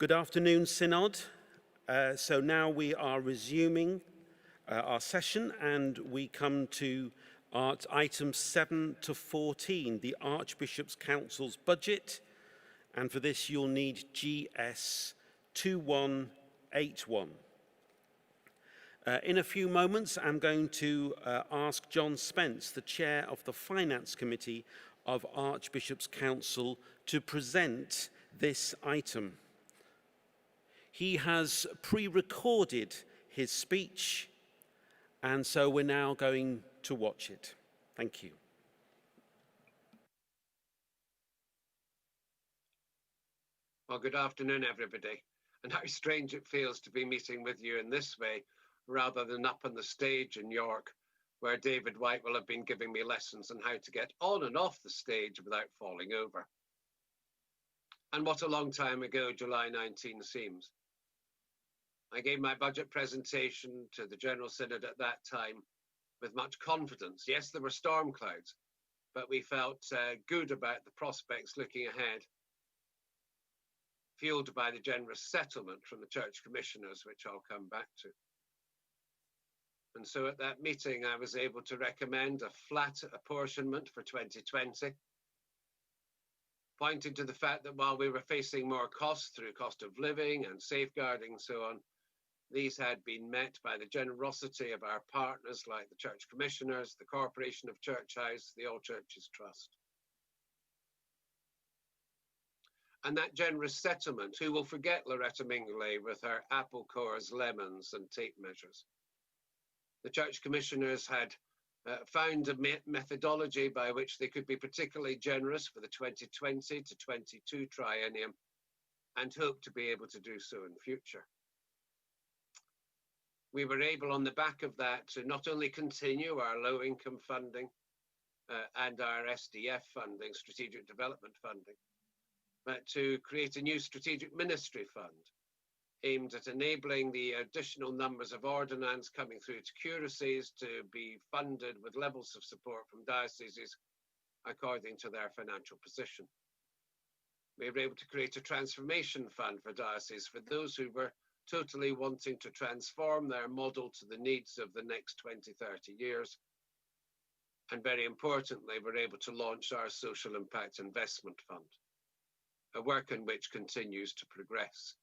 Good afternoon, Synod. So now we are resuming our session, and we come to items 7 to 14, the Archbishop's Council's budget. And for this, you'll need GS 2181. In a few moments, I'm going to ask John Spence, the chair of the Finance Committee of Archbishop's Council, to present this item. He has pre-recorded his speech, and so we're now going to watch it. Thank you. Well, good afternoon, everybody. And how strange it feels to be meeting with you in this way, rather than up on the stage in York, where David White will have been giving me lessons on how to get on and off the stage without falling over. And what a long time ago July 19 seems. I gave my budget presentation to the General Synod at that time with much confidence. Yes, there were storm clouds, but we felt good about the prospects looking ahead, fueled by the generous settlement from the church commissioners, which I'll come back to. And so at that meeting, I was able to recommend a flat apportionment for 2020, pointing to the fact that while we were facing more costs through cost of living and safeguarding and so on, these had been met by the generosity of our partners like the church commissioners, the Corporation of Church House, the All Churches Trust. And that generous settlement, who will forget Loretta Mingulay with her apple cores, lemons and tape measures? The church commissioners had found a methodology by which they could be particularly generous for the 2020 to 22 triennium and hope to be able to do so in future. We were able on the back of that to not only continue our low income funding and our SDF funding, strategic development funding, but to create a new strategic ministry fund aimed at enabling the additional numbers of ordinands coming through to curacies to be funded with levels of support from dioceses according to their financial position. We were able to create a transformation fund for dioceses for those who were totally wanting to transform their model to the needs of the next 20, 30 years. And very importantly, we're able to launch our Social Impact Investment Fund, a work in which continues to progress.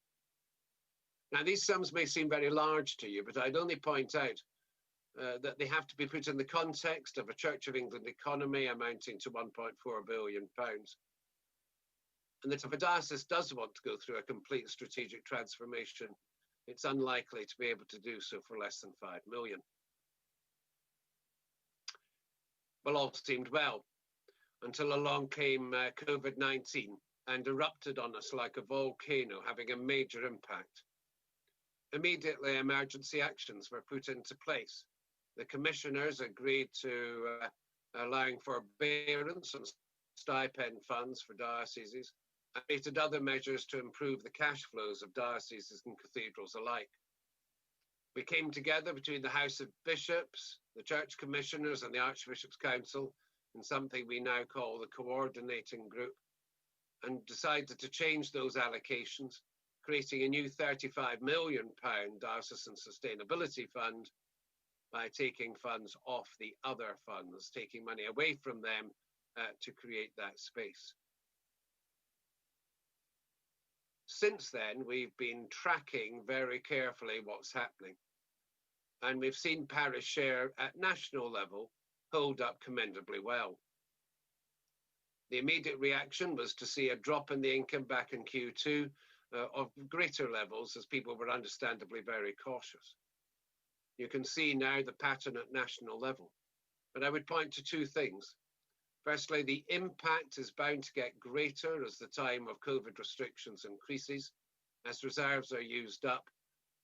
Now, these sums may seem very large to you, but I'd only point out that they have to be put in the context of a Church of England economy amounting to £1.4 billion. And that if a diocese does want to go through a complete strategic transformation, it's unlikely to be able to do so for less than 5 million. Well, all seemed well until along came COVID-19 and erupted on us like a volcano, having a major impact. Immediately, emergency actions were put into place. The commissioners agreed to allowing forbearance and stipend funds for dioceses, and created other measures to improve the cash flows of dioceses and cathedrals alike. We came together between the House of Bishops, the Church Commissioners and the Archbishop's Council in something we now call the Coordinating Group, and decided to change those allocations, creating a new £35 million Diocesan Sustainability Fund by taking funds off the other funds, taking money away from them to create that space. Since then, we've been tracking very carefully what's happening, and we've seen parish share at national level hold up commendably well. The immediate reaction was to see a drop in the income back in Q2 of greater levels as people were understandably very cautious. You can see now the pattern at national level, but I would point to two things. Firstly, the impact is bound to get greater as the time of COVID restrictions increases, as reserves are used up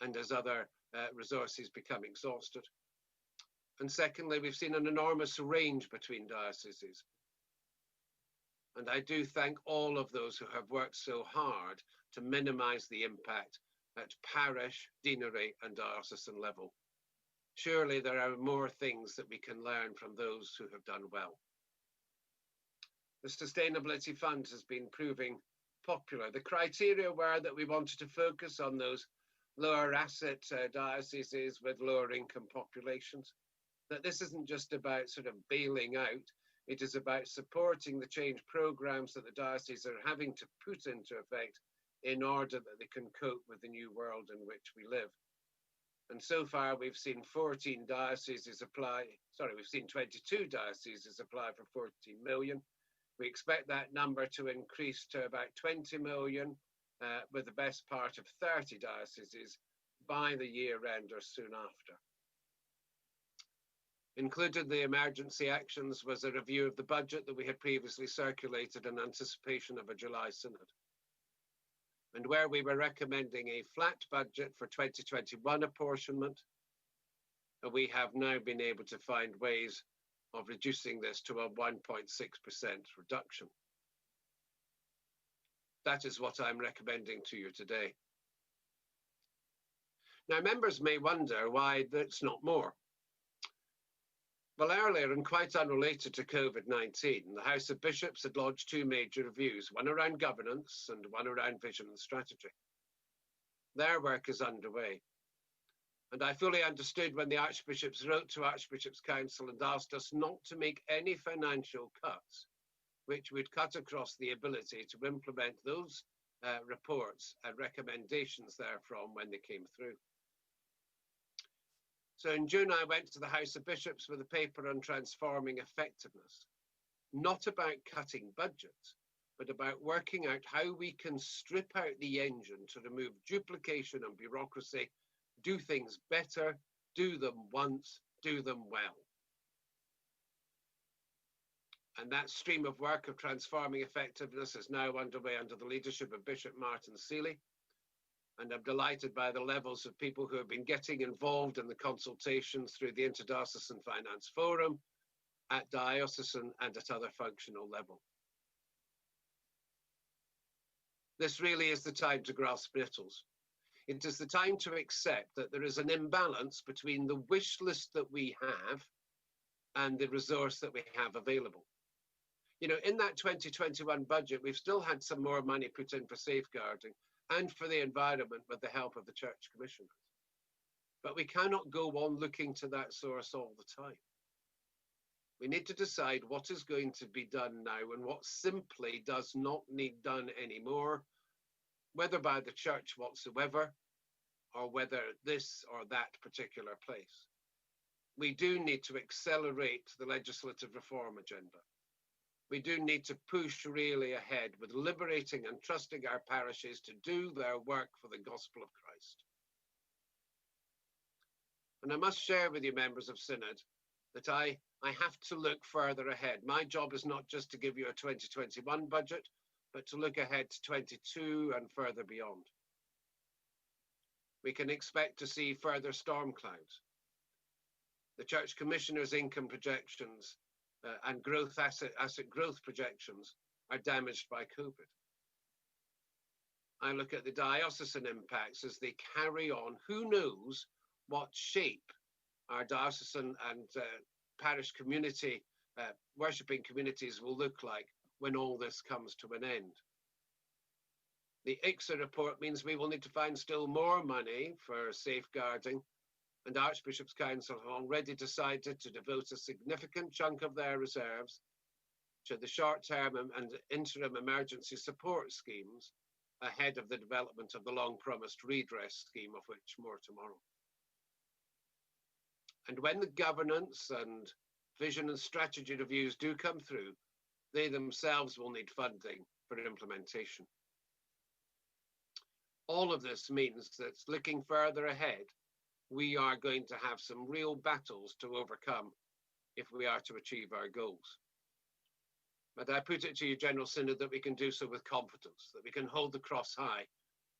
and as other resources become exhausted. And secondly, we've seen an enormous range between dioceses. And I do thank all of those who have worked so hard to minimise the impact at parish, deanery and diocesan level. Surely there are more things that we can learn from those who have done well. The Sustainability Fund has been proving popular. The criteria were that we wanted to focus on those lower asset dioceses with lower income populations, that this isn't just about sort of bailing out, it is about supporting the change programs that the dioceses are having to put into effect in order that they can cope with the new world in which we live. And so far, we've seen 22 dioceses apply for 14 million. We expect that number to increase to about 20 million, with the best part of 30 dioceses by the year end or soon after. Included in the emergency actions was a review of the budget that we had previously circulated in anticipation of a July synod. And where we were recommending a flat budget for 2021 apportionment, we have now been able to find ways of reducing this to a 1.6% reduction. That is what I'm recommending to you today. Now, members may wonder why that's not more. Well, earlier, and quite unrelated to COVID-19, the House of Bishops had launched two major reviews, one around governance and one around vision and strategy. Their work is underway. And I fully understood when the Archbishops wrote to Archbishops' Council and asked us not to make any financial cuts, which would cut across the ability to implement those reports and recommendations therefrom when they came through. So in June, I went to the House of Bishops with a paper on transforming effectiveness, not about cutting budgets, but about working out how we can strip out the engine to remove duplication and bureaucracy, do things better, do them once, do them well. And that stream of work of transforming effectiveness is now underway under the leadership of Bishop Martin Seeley. And I'm delighted by the levels of people who have been getting involved in the consultations through the Interdiocesan Finance Forum, at diocesan and at other functional level. This really is the time to grasp nettles. It is the time to accept that there is an imbalance between the wish list that we have and the resource that we have available. You know, in that 2021 budget, we've still had some more money put in for safeguarding and for the environment with the help of the Church Commissioners. But we cannot go on looking to that source all the time. We need to decide what is going to be done now and what simply does not need done anymore, whether by the Church whatsoever, or whether this or that particular place. We do need to accelerate the legislative reform agenda. We do need to push really ahead with liberating and trusting our parishes to do their work for the gospel of Christ. And I must share with you, members of Synod, that I have to look further ahead. My job is not just to give you a 2021 budget, but to look ahead to 22 and further beyond. We can expect to see further storm clouds. The Church Commissioners' income projections and asset growth projections are damaged by COVID. I look at the diocesan impacts as they carry on. Who knows what shape our diocesan and parish community, worshipping communities will look like when all this comes to an end. The ICSA report means we will need to find still more money for safeguarding, and Archbishops' Council have already decided to devote a significant chunk of their reserves to the short-term and interim emergency support schemes ahead of the development of the long-promised redress scheme, of which more tomorrow. And when the governance and vision and strategy reviews do come through, they themselves will need funding for implementation. All of this means that looking further ahead, we are going to have some real battles to overcome if we are to achieve our goals. But I put it to you, General Synod, that we can do so with confidence, that we can hold the cross high,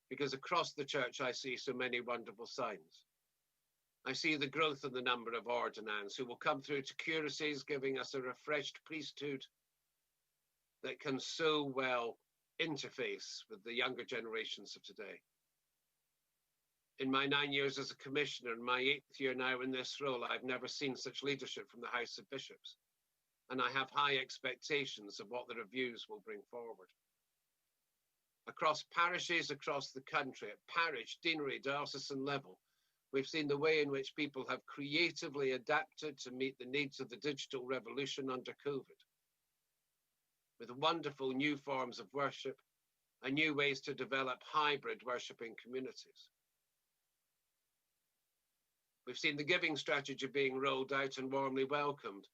because across the Church I see so many wonderful signs. I see the growth in the number of ordinands who will come through to curacies, giving us a refreshed priesthood that can so well interface with the younger generations of today. In my 9 years as a commissioner, and my 8th year now in this role, I've never seen such leadership from the House of Bishops. And I have high expectations of what the reviews will bring forward. Across parishes across the country, at parish, deanery, diocesan level, we've seen the way in which people have creatively adapted to meet the needs of the digital revolution under COVID, with wonderful new forms of worship and new ways to develop hybrid worshipping communities. We've seen the giving strategy being rolled out and warmly welcomed,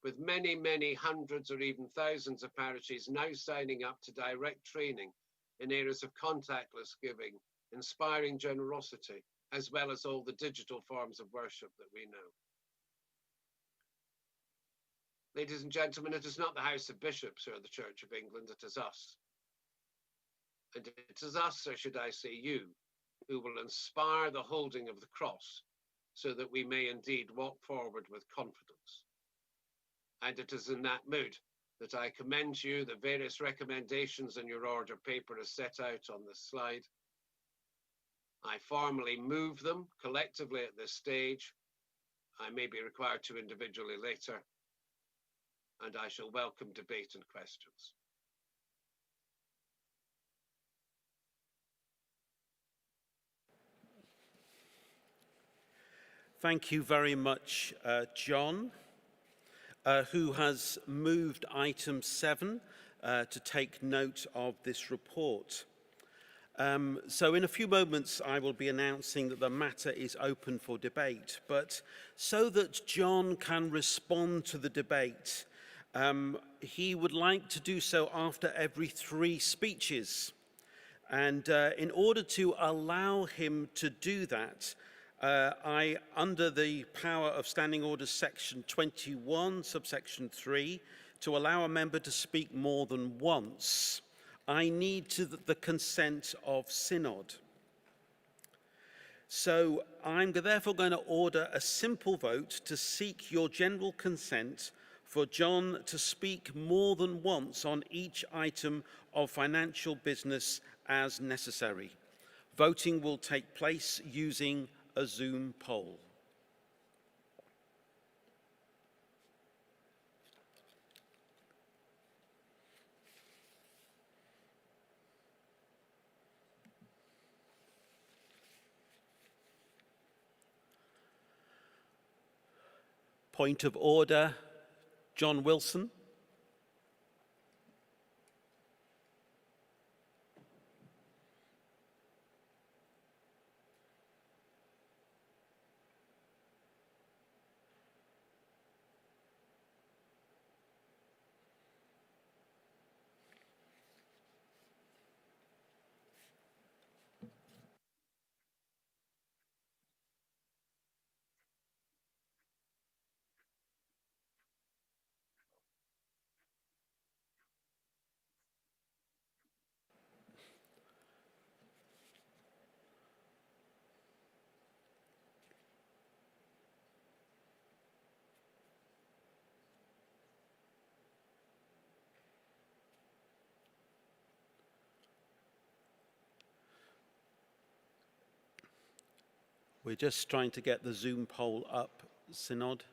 with many, many hundreds or even thousands of parishes now signing up to direct training in areas of contactless giving, inspiring generosity, as well as all the digital forms of worship that we know. Ladies and gentlemen, it is not the House of Bishops or the Church of England, it is us. And it is us, or should I say you, who will inspire the holding of the cross so that we may indeed walk forward with confidence. And it is in that mood that I commend to you the various recommendations in your order paper as set out on this slide. I formally move them collectively at this stage. I may be required to individually later, and I shall welcome debate and questions. Thank you very much, John, who has moved item 7 to take note of this report. So in a few moments, I will be announcing that the matter is open for debate. But so that John can respond to the debate, he would like to do so after every 3 speeches. And in order to allow him to do that, I, under the power of Standing Orders Section 21, subsection 3, to allow a member to speak more than once, I need the consent of Synod. So I'm therefore going to order a simple vote to seek your general consent for John to speak more than once on each item of financial business as necessary. Voting will take place using a Zoom poll. Point of order, John Wilson. We're just trying to get the Zoom poll up, Synod.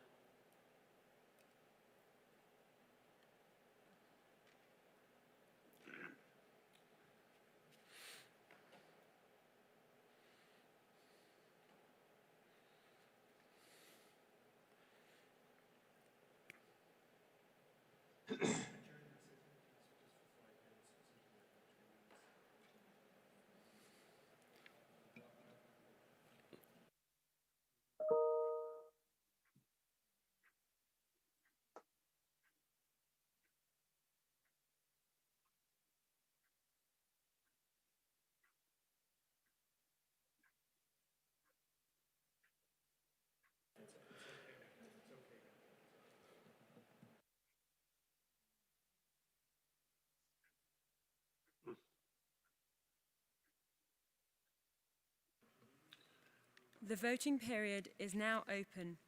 The voting period is now open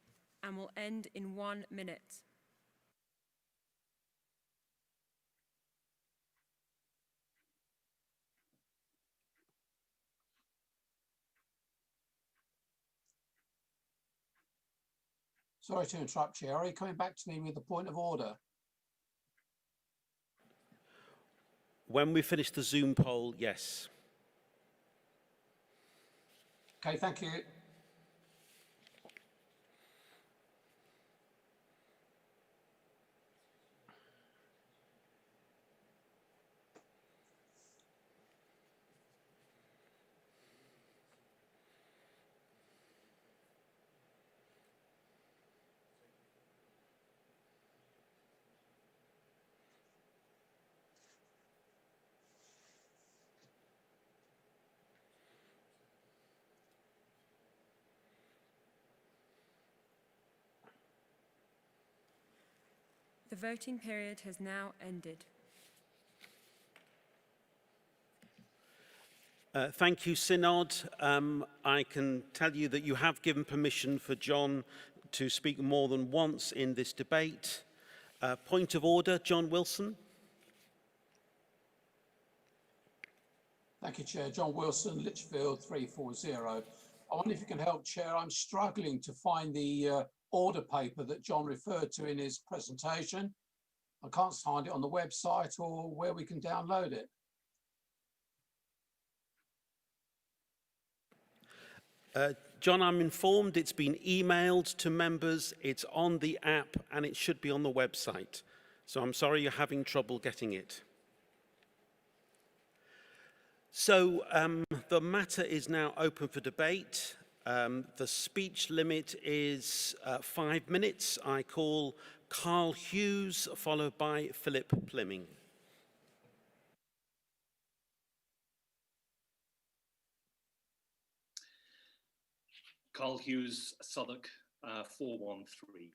and will end in 1 minute. Sorry to interrupt, Chair. Are you coming back to me with a point of order? When we finish the Zoom poll, yes. Okay, thank you. The voting period has now ended. Thank you, Synod. I can tell you that you have given permission for John to speak more than once in this debate. Point of order, John Wilson. Thank you, Chair. John Wilson, Lichfield 340. I wonder if you can help, Chair. I'm struggling to find the order paper that John referred to in his presentation. I can't find it on the website or where we can download it. John, I'm informed it's been emailed to members, it's on the app, and it should be on the website. So I'm sorry you're having trouble getting it. So the matter is now open for debate. The speech limit is 5 minutes. I call Carl Hughes, followed by Philip Plimming. Carl Hughes, Southwark, 413.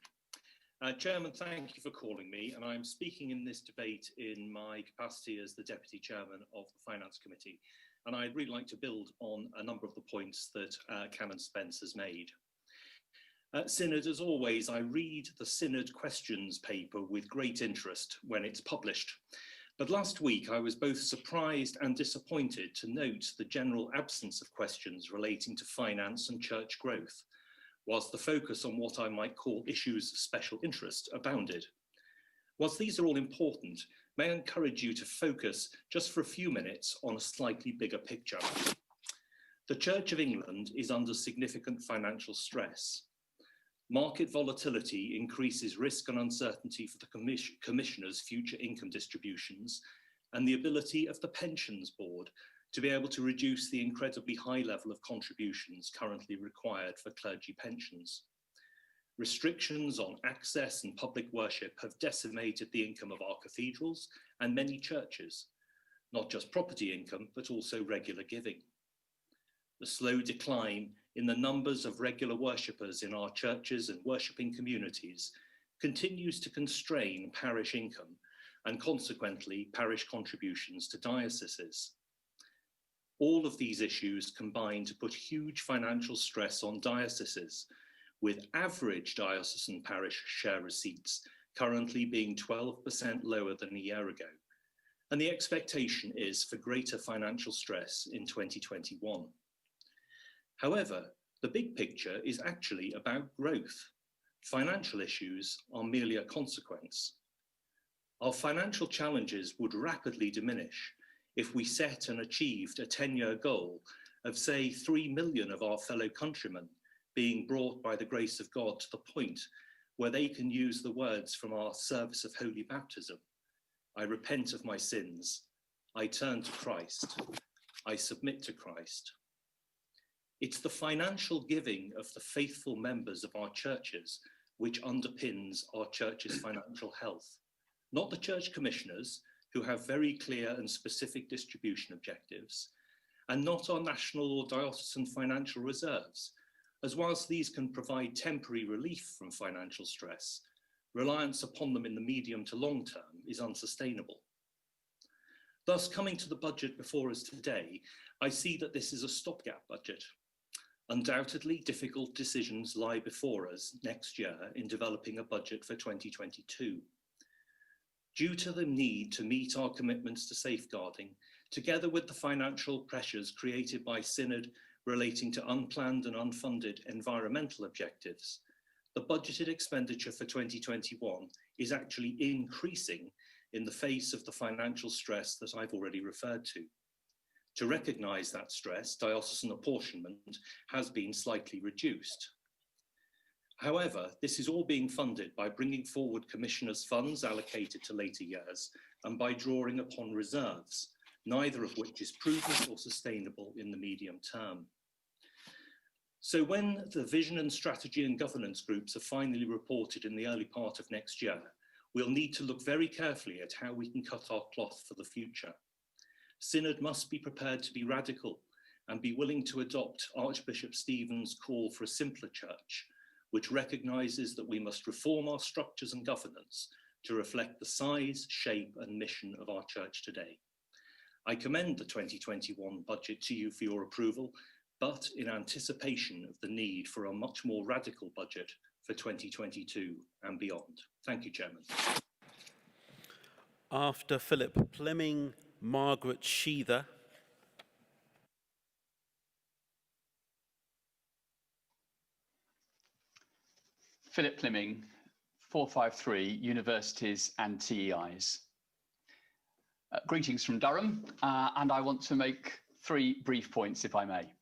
Chairman, thank you for calling me, and I'm speaking in this debate in my capacity as the Deputy Chairman of the Finance Committee, and I'd really like to build on a number of the points that Canon Spence has made. Synod, as always, I read the Synod questions paper with great interest when it's published. But last week, I was both surprised and disappointed to note the general absence of questions relating to finance and church growth, whilst the focus on what I might call issues of special interest abounded. Whilst these are all important, may I encourage you to focus just for a few minutes on a slightly bigger picture. The Church of England is under significant financial stress. Market volatility increases risk and uncertainty for the Commissioner's future income distributions and the ability of the Pensions Board to be able to reduce the incredibly high level of contributions currently required for clergy pensions. Restrictions on access and public worship have decimated the income of our cathedrals and many churches, not just property income, but also regular giving. The slow decline in the numbers of regular worshippers in our churches and worshipping communities continues to constrain parish income and consequently parish contributions to dioceses. All of these issues combine to put huge financial stress on dioceses, with average diocesan parish share receipts currently being 12% lower than a year ago. And the expectation is for greater financial stress in 2021. However, the big picture is actually about growth. Financial issues are merely a consequence. Our financial challenges would rapidly diminish if we set and achieved a 10-year goal of, say, 3 million of our fellow countrymen being brought by the grace of God to the point where they can use the words from our service of Holy Baptism. I repent of my sins. I turn to Christ. I submit to Christ. It's the financial giving of the faithful members of our churches which underpins our church's financial health, not the church commissioners who have very clear and specific distribution objectives, and not our national or diocesan financial reserves, as whilst these can provide temporary relief from financial stress, reliance upon them in the medium to long term is unsustainable. Thus, coming to the budget before us today, I see that this is a stopgap budget. Undoubtedly, difficult decisions lie before us next year in developing a budget for 2022. Due to the need to meet our commitments to safeguarding, together with the financial pressures created by Synod relating to unplanned and unfunded environmental objectives, the budgeted expenditure for 2021 is actually increasing in the face of the financial stress that I've already referred to. To recognise that stress, diocesan apportionment has been slightly reduced. However, this is all being funded by bringing forward commissioners' funds allocated to later years and by drawing upon reserves, neither of which is prudent or sustainable in the medium term. So when the vision and strategy and governance groups are finally reported in the early part of next year, we'll need to look very carefully at how we can cut our cloth for the future. Synod must be prepared to be radical and be willing to adopt Archbishop Stephen's call for a simpler church, which recognises that we must reform our structures and governance to reflect the size, shape and mission of our church today. I commend the 2021 budget to you for your approval, but in anticipation of the need for a much more radical budget for 2022 and beyond. Thank you, Chairman. After Philip Plemming, Margaret Sheether. Philip Plemming, 453, Universities and TEIs. Greetings from Durham, and I want to make 3 brief points, if I may.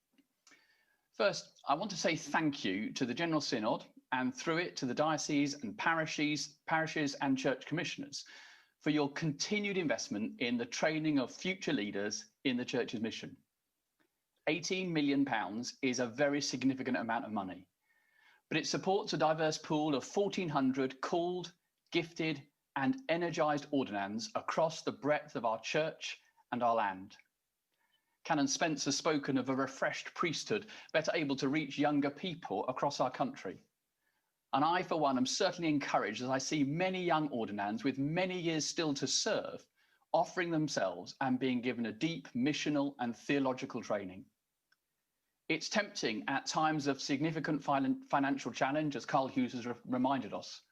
First, I want to say thank you to the General Synod and through it to the dioceses and parishes and church commissioners for your continued investment in the training of future leaders in the church's mission. £18 million is a very significant amount of money, but it supports a diverse pool of 1,400 called, gifted and energised ordinands across the breadth of our church and our land. Canon Spence has spoken of a refreshed priesthood, better able to reach younger people across our country. And I, for one, am certainly encouraged as I see many young ordinands with many years still to serve, offering themselves and being given a deep missional and theological training. It's tempting at times of significant financial challenge, as Carl Hughes has reminded us,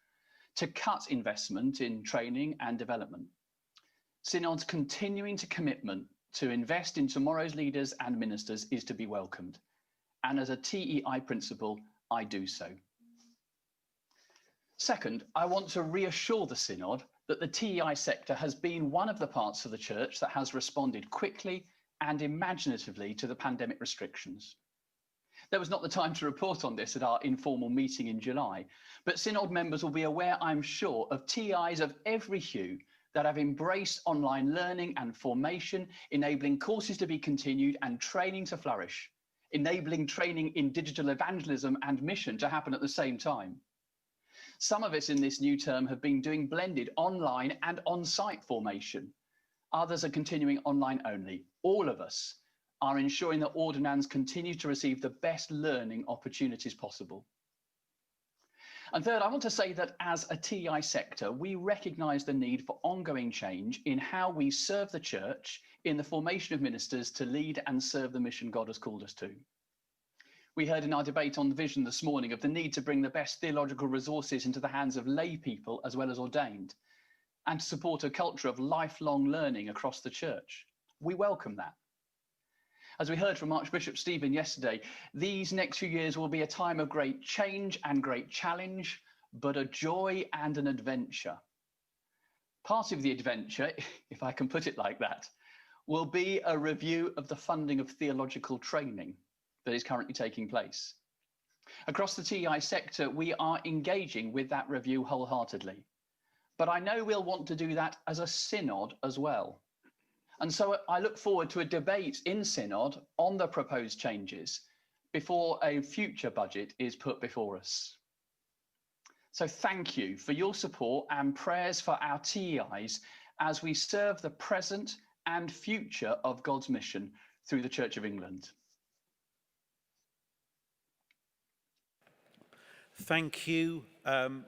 to cut investment in training and development. Synod's continuing commitment to invest in tomorrow's leaders and ministers is to be welcomed. And as a TEI principal, I do so. Second, I want to reassure the Synod that the TEI sector has been one of the parts of the church that has responded quickly and imaginatively to the pandemic restrictions. There was not the time to report on this at our informal meeting in July, but Synod members will be aware, I'm sure, of TEIs of every hue that have embraced online learning and formation, enabling courses to be continued and training to flourish, enabling training in digital evangelism and mission to happen at the same time. Some of us in this new term have been doing blended online and on-site formation. Others are continuing online only. All of us are ensuring that ordinands continue to receive the best learning opportunities possible. And third, I want to say that as a TEI sector, we recognise the need for ongoing change in how we serve the church in the formation of ministers to lead and serve the mission God has called us to. We heard in our debate on the vision this morning of the need to bring the best theological resources into the hands of lay people as well as ordained, and to support a culture of lifelong learning across the church. We welcome that. As we heard from Archbishop Stephen yesterday, these next few years will be a time of great change and great challenge, but a joy and an adventure. Part of the adventure, if I can put it like that, will be a review of the funding of theological training that is currently taking place. Across the TEI sector, we are engaging with that review wholeheartedly, but I know we'll want to do that as a synod as well. And so I look forward to a debate in Synod on the proposed changes before a future budget is put before us. So thank you for your support and prayers for our TEIs as we serve the present and future of God's mission through the Church of England. Thank you,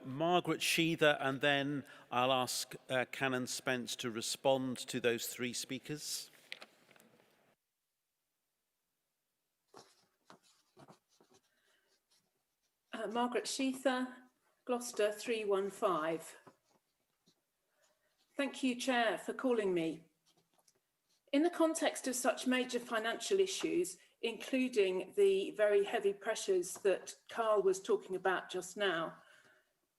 Margaret Sheether, and then I'll ask Canon Spence to respond to those 3 speakers. Margaret Sheether, Gloucester 315. Thank you, Chair, for calling me. In the context of such major financial issues, including the very heavy pressures that Carl was talking about just now,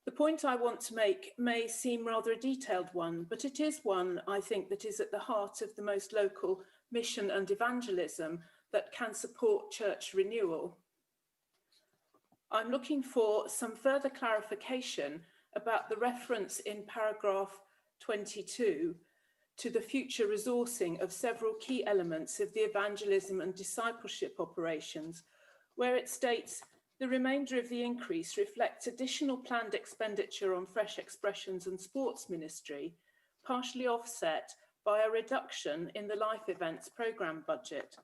The point I want to make may seem rather a detailed one, but it is one I think that is at the heart of the most local mission and evangelism that can support church renewal. I'm looking for some further clarification about the reference in paragraph 22 to the future resourcing of several key elements of the evangelism and discipleship operations, where it states the remainder of the increase reflects additional planned expenditure on fresh expressions and sports ministry, partially offset by a reduction in the life events programme budget.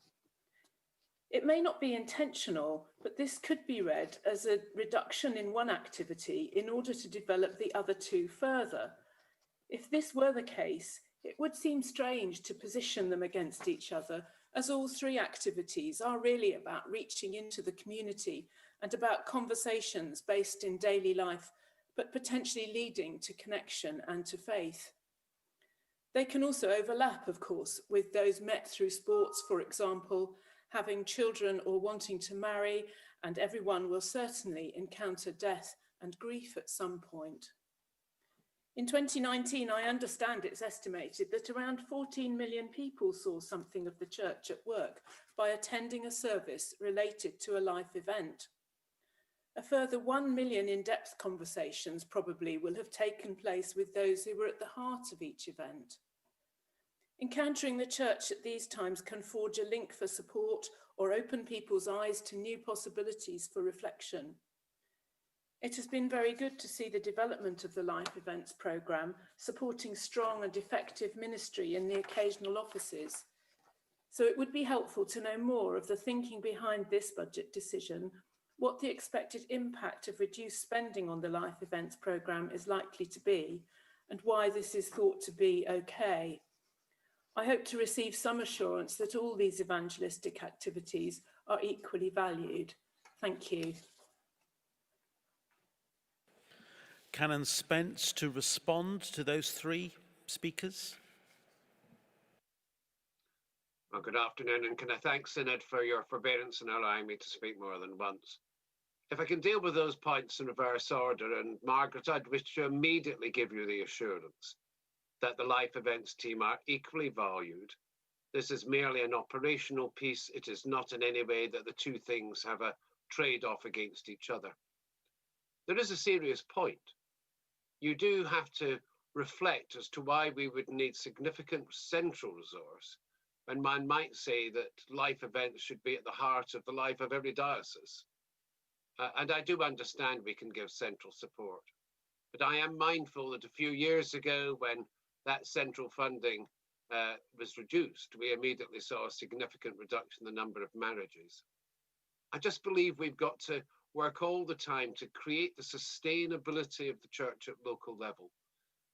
It may not be intentional, but this could be read as a reduction in one activity in order to develop the other two further. If this were the case, it would seem strange to position them against each other, as all three activities are really about reaching into the community and about conversations based in daily life, but potentially leading to connection and to faith. They can also overlap, of course, with those met through sports, for example, having children or wanting to marry, and everyone will certainly encounter death and grief at some point. In 2019, I understand it's estimated that around 14 million people saw something of the church at work by attending a service related to a life event. A further 1 million in-depth conversations probably will have taken place with those who were at the heart of each event. Encountering the church at these times can forge a link for support or open people's eyes to new possibilities for reflection. It has been very good to see the development of the Life Events programme, supporting strong and effective ministry in the occasional offices. So it would be helpful to know more of the thinking behind this budget decision, what the expected impact of reduced spending on the Life Events programme is likely to be, and why this is thought to be okay. I hope to receive some assurance that all these evangelistic activities are equally valued. Thank you. Canon Spence to respond to those three speakers. Well, good afternoon, and can I thank Synod for your forbearance in allowing me to speak more than once. If I can deal with those points in reverse order, and Margaret, I'd wish to immediately give you the assurance that the Life Events team are equally valued. This is merely an operational piece. It is not in any way that the two things have a trade-off against each other. There is a serious point. You do have to reflect as to why we would need significant central resource when one might say that life events should be at the heart of the life of every diocese. And I do understand we can give central support. But I am mindful that a few years ago, when that central funding was reduced, we immediately saw a significant reduction in the number of marriages. I just believe we've got to work all the time to create the sustainability of the church at local level,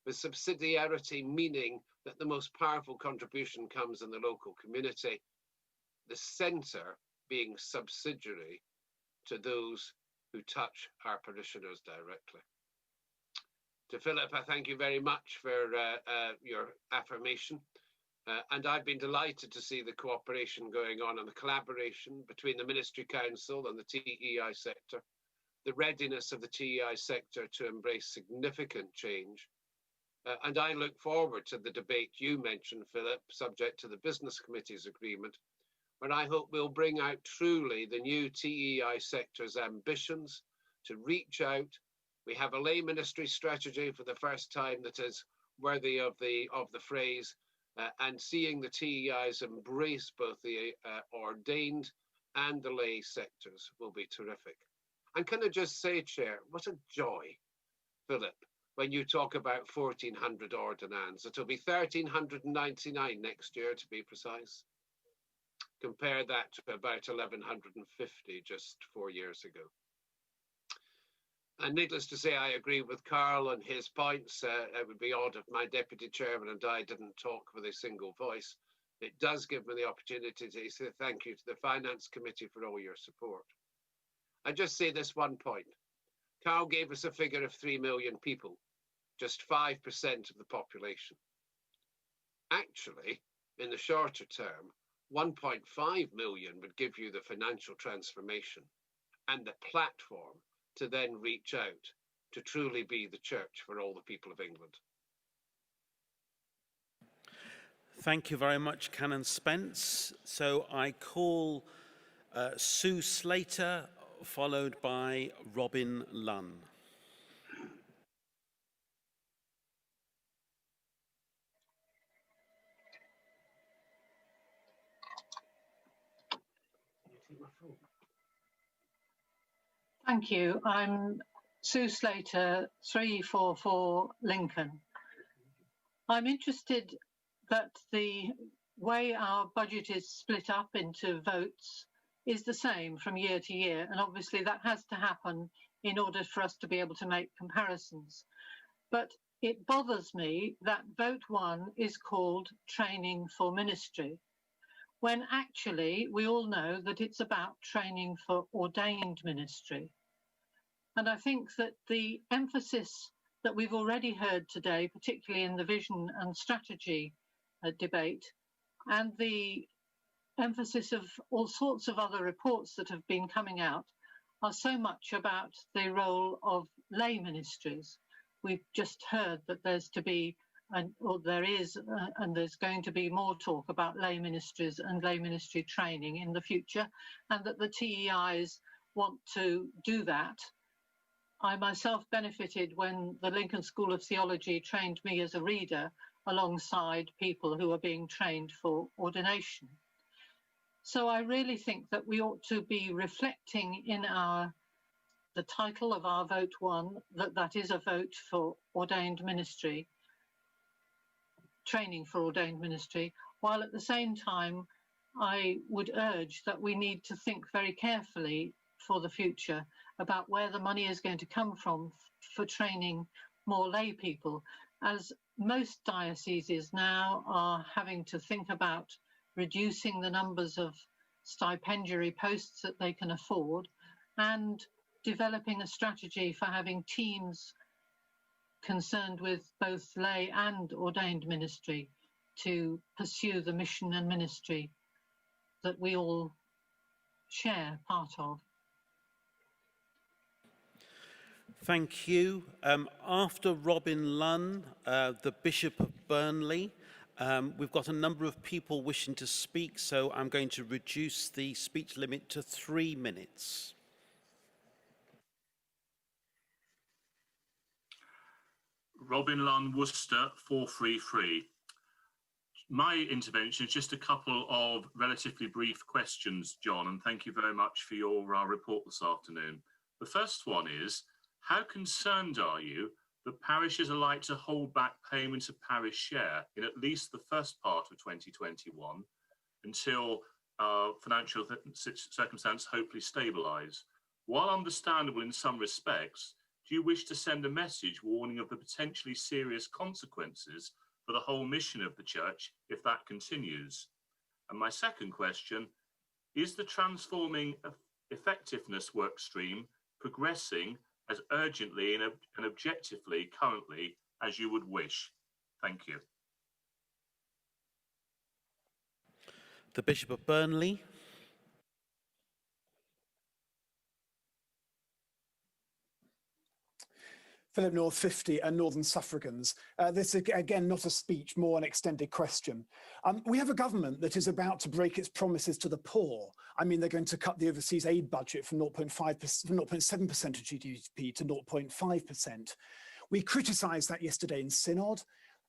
with subsidiarity meaning that the most powerful contribution comes in the local community, the centre being subsidiary to those who touch our parishioners directly. To Philip, I thank you very much for your affirmation. And I've been delighted to see the cooperation going on and the collaboration between the Ministry Council and the TEI sector, the readiness of the TEI sector to embrace significant change. And I look forward to the debate you mentioned, Philip, subject to the Business Committee's agreement, where I hope we'll bring out truly the new TEI sector's ambitions to reach out. We have a lay ministry strategy for the first time that is worthy of the phrase, and seeing the TEIs embrace both the ordained and the lay sectors will be terrific. And can I just say, Chair, what a joy, Philip, when you talk about 1,400 ordinands. It'll be 1,399 next year, to be precise. Compare that to about 1,150 just 4 years ago. And needless to say, I agree with Carl on his points. It would be odd if my deputy chairman and I didn't talk with a single voice. It does give me the opportunity to say thank you to the Finance Committee for all your support. I just say this one point. Carl gave us a figure of 3 million people, just 5% of the population. Actually, in the shorter term, 1.5 million would give you the financial transformation and the platform to then reach out to truly be the church for all the people of England. Thank you very much, Canon Spence. So I call Sue Slater, followed by Robin Lunn. Thank you. I'm Sue Slater, 344 Lincoln. I'm interested that the way our budget is split up into votes is the same from year to year, and obviously that has to happen in order for us to be able to make comparisons. But it bothers me that vote 1 is called training for ministry, when actually we all know that it's about training for ordained ministry. And I think that the emphasis that we've already heard today, particularly in the vision and strategy debate, and the emphasis of all sorts of other reports that have been coming out, are so much about the role of lay ministries. We've just heard that there's to be, and there's going to be more talk about lay ministries and lay ministry training in the future, and that the TEIs want to do that. I myself benefited when the Lincoln School of Theology trained me as a reader alongside people who are being trained for ordination. So I really think that we ought to be reflecting in the title of our vote 1, that is a vote for ordained ministry, training for ordained ministry, while at the same time I would urge that we need to think very carefully for the future about where the money is going to come from for training more lay people, as most dioceses now are having to think about reducing the numbers of stipendiary posts that they can afford and developing a strategy for having teams concerned with both lay and ordained ministry to pursue the mission and ministry that we all share part of. Thank you. After Robin Lunn, the Bishop of Burnley, we've got a number of people wishing to speak, so I'm going to reduce the speech limit to 3 minutes. Robin Lunn, Worcester, 433. My intervention is just a couple of relatively brief questions, John, and thank you very much for your report this afternoon. The first one is, how concerned are you that parishes are like to hold back payment of parish share in at least the first part of 2021 until financial circumstances hopefully stabilise? While understandable in some respects, do you wish to send a message warning of the potentially serious consequences for the whole mission of the Church if that continues? And my second question, is the transforming effectiveness workstream progressing as urgently and objectively currently as you would wish? Thank you. The Bishop of Burnley. Philip North 50 and Northern Suffragans. This is, again, not a speech, more an extended question. We have a government that is about to break its promises to the poor. I mean, they're going to cut the overseas aid budget from 0.7% of GDP to 0.5%. We criticised that yesterday in Synod.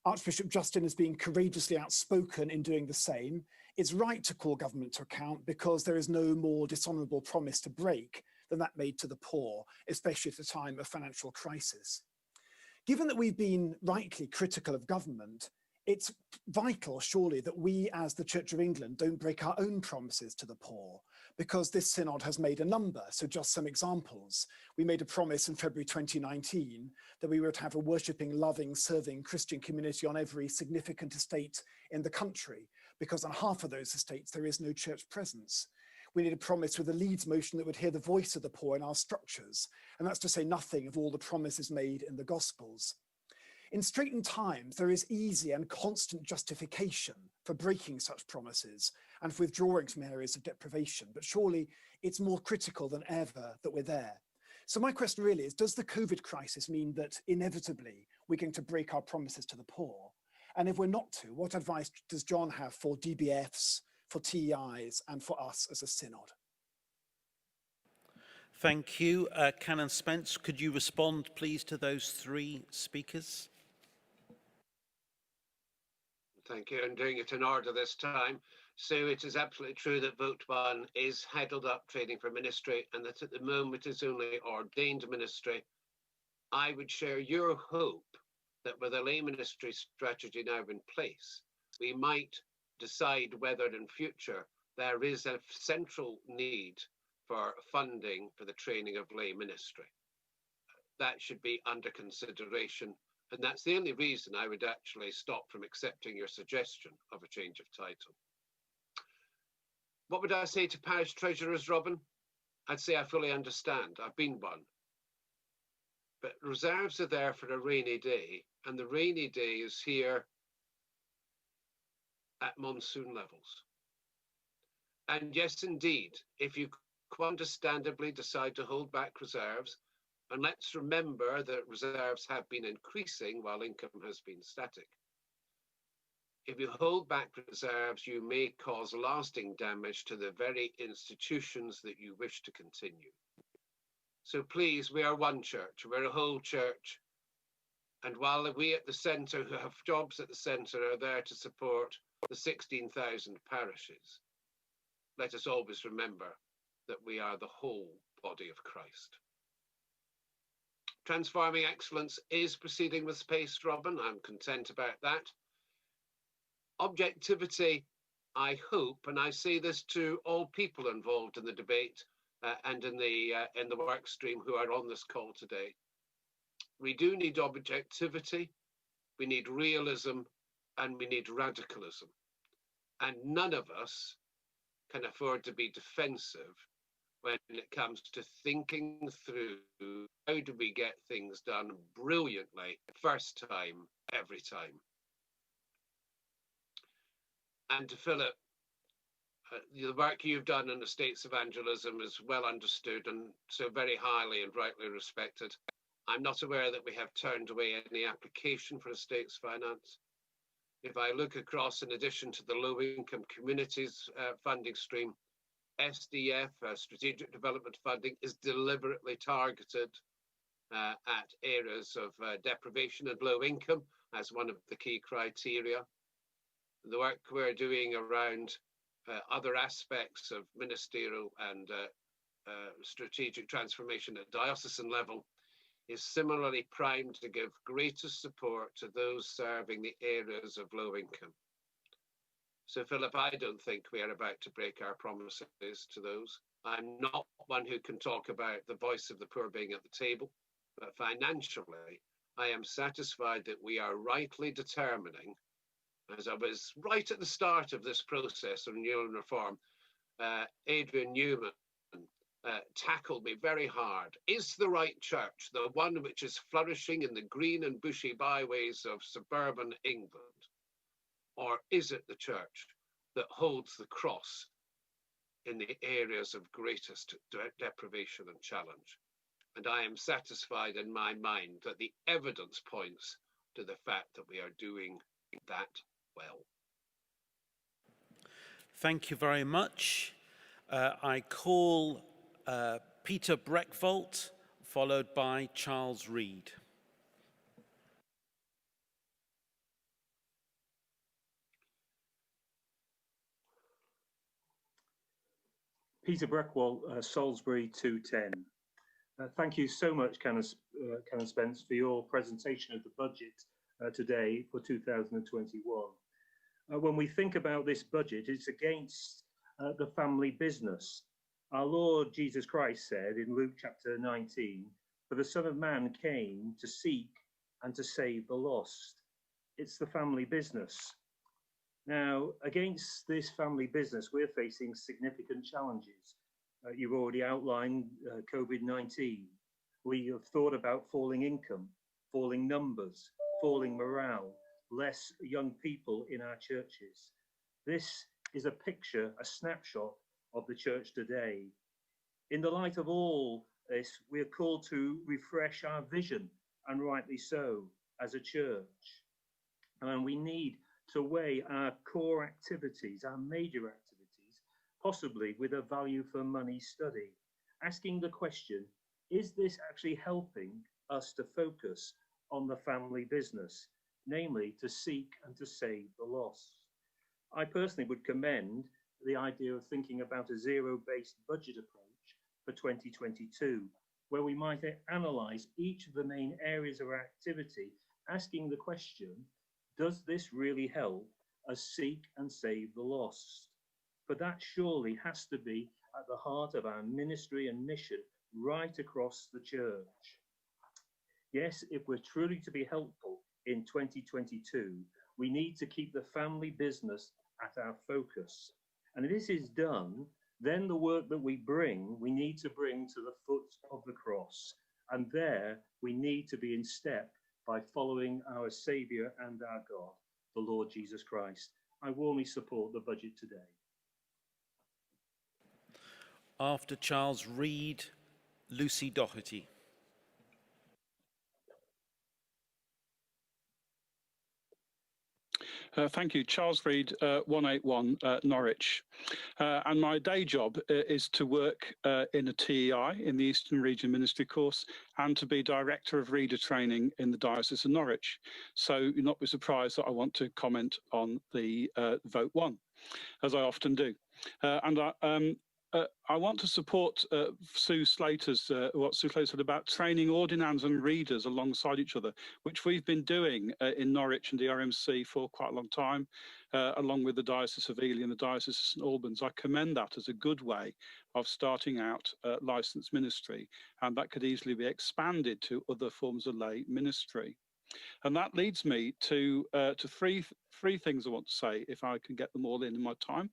Archbishop Justin has been courageously outspoken in doing the same. It's right to call government to account because there is no more dishonourable promise to break than that made to the poor, especially at a time of financial crisis. Given that we've been rightly critical of government, it's vital, surely, that we as the Church of England don't break our own promises to the poor, because this synod has made a number. So just some examples. We made a promise in February 2019 that we would have a worshipping, loving, serving Christian community on every significant estate in the country, because on half of those estates there is no church presence. We need a promise with a Leeds motion that would hear the voice of the poor in our structures. And that's to say nothing of all the promises made in the Gospels. In straitened times, there is easy and constant justification for breaking such promises and for withdrawing from areas of deprivation. But surely it's more critical than ever that we're there. So my question really is, does the COVID crisis mean that inevitably we're going to break our promises to the poor? And if we're not to, what advice does John have for DBFs, for TEIs, and for us as a synod? Thank you. Canon Spence, could you respond, please, to those three speakers? Thank you, and doing it in order this time. So it is absolutely true that Vote 1 is headed up training for ministry, and that at the moment is only ordained ministry. I would share your hope that with a lay ministry strategy now in place, we might decide whether in future there is a central need for funding for the training of lay ministry. That should be under consideration. And that's the only reason I would actually stop from accepting your suggestion of a change of title. What would I say to parish treasurers, Robin? I'd say I fully understand. I've been one. But reserves are there for a rainy day, and the rainy day is here at monsoon levels. And yes, indeed, if you understandably decide to hold back reserves, and let's remember that reserves have been increasing while income has been static. If you hold back reserves, you may cause lasting damage to the very institutions that you wish to continue. So please, we are one church, we're a whole church. And while we at the centre who have jobs at the centre are there to support the 16,000 parishes, let us always remember that we are the whole body of Christ. Transforming excellence is proceeding with pace, Robin. I'm content about that. Objectivity, I hope, and I say this to all people involved in the debate and in the work stream who are on this call today. We do need objectivity, we need realism, and we need radicalism. And none of us can afford to be defensive when it comes to thinking through how do we get things done brilliantly, first time, every time. And to Philip, the work you've done in estates evangelism is well understood and so very highly and rightly respected. I'm not aware that we have turned away any application for estates finance. If I look across, in addition to the low-income communities funding stream, SDF, Strategic Development Funding, is deliberately targeted at areas of deprivation and low income as one of the key criteria. The work we're doing around other aspects of ministerial and strategic transformation at diocesan level is similarly primed to give greater support to those serving the areas of low income. So, Philip, I don't think we are about to break our promises to those. I'm not one who can talk about the voice of the poor being at the table, but financially, I am satisfied that we are rightly determining, as I was right at the start of this process of renewal and reform, Adrian Newman tackled me very hard. Is the right church the one which is flourishing in the green and bushy byways of suburban England? Or is it the church that holds the cross in the areas of greatest deprivation and challenge? And I am satisfied in my mind that the evidence points to the fact that we are doing that well. Thank you very much. I call Peter Breckvolt, followed by Charles Reed. Peter Breckwell, Salisbury 210. Thank you so much, Canon Spence, for your presentation of the budget today for 2021. When we think about this budget, it's against the family business. Our Lord Jesus Christ said in Luke chapter 19, "For the Son of Man came to seek and to save the lost." It's the family business. Now, against this family business, we're facing significant challenges. You've already outlined COVID-19. We have thought about falling income, falling numbers, falling morale, less young people in our churches. This is a picture, a snapshot of the church today. In the light of all this, we are called to refresh our vision, and rightly so, as a church. And we need to weigh our core activities, our major activities, possibly with a value for money study, asking the question, is this actually helping us to focus on the family business, namely to seek and to save the lost? I personally would commend the idea of thinking about a zero-based budget approach for 2022, where we might analyse each of the main areas of our activity, asking the question, does this really help us seek and save the lost? But that surely has to be at the heart of our ministry and mission right across the church. Yes, if we're truly to be helpful in 2022, we need to keep the family business at our focus. And if this is done, then the work that we need to bring to the foot of the cross. And there we need to be in step by following our Saviour and our God, the Lord Jesus Christ. I warmly support the budget today. After Charles Reid, Lucy Doherty. Thank you. Charles Reid, 181 Norwich. And my day job is to work in a TEI in the Eastern Region Ministry course and to be Director of Reader Training in the Diocese of Norwich. So you'll not be surprised that I want to comment on the Vote 1, as I often do. I want to support Sue Slater's, what Sue Slater said about training ordinands and readers alongside each other, which we've been doing in Norwich and the RMC for quite a long time, along with the Diocese of Ely and the Diocese of St Albans. I commend that as a good way of starting out licensed ministry, and that could easily be expanded to other forms of lay ministry. And that leads me to three things I want to say, if I can get them all in my time.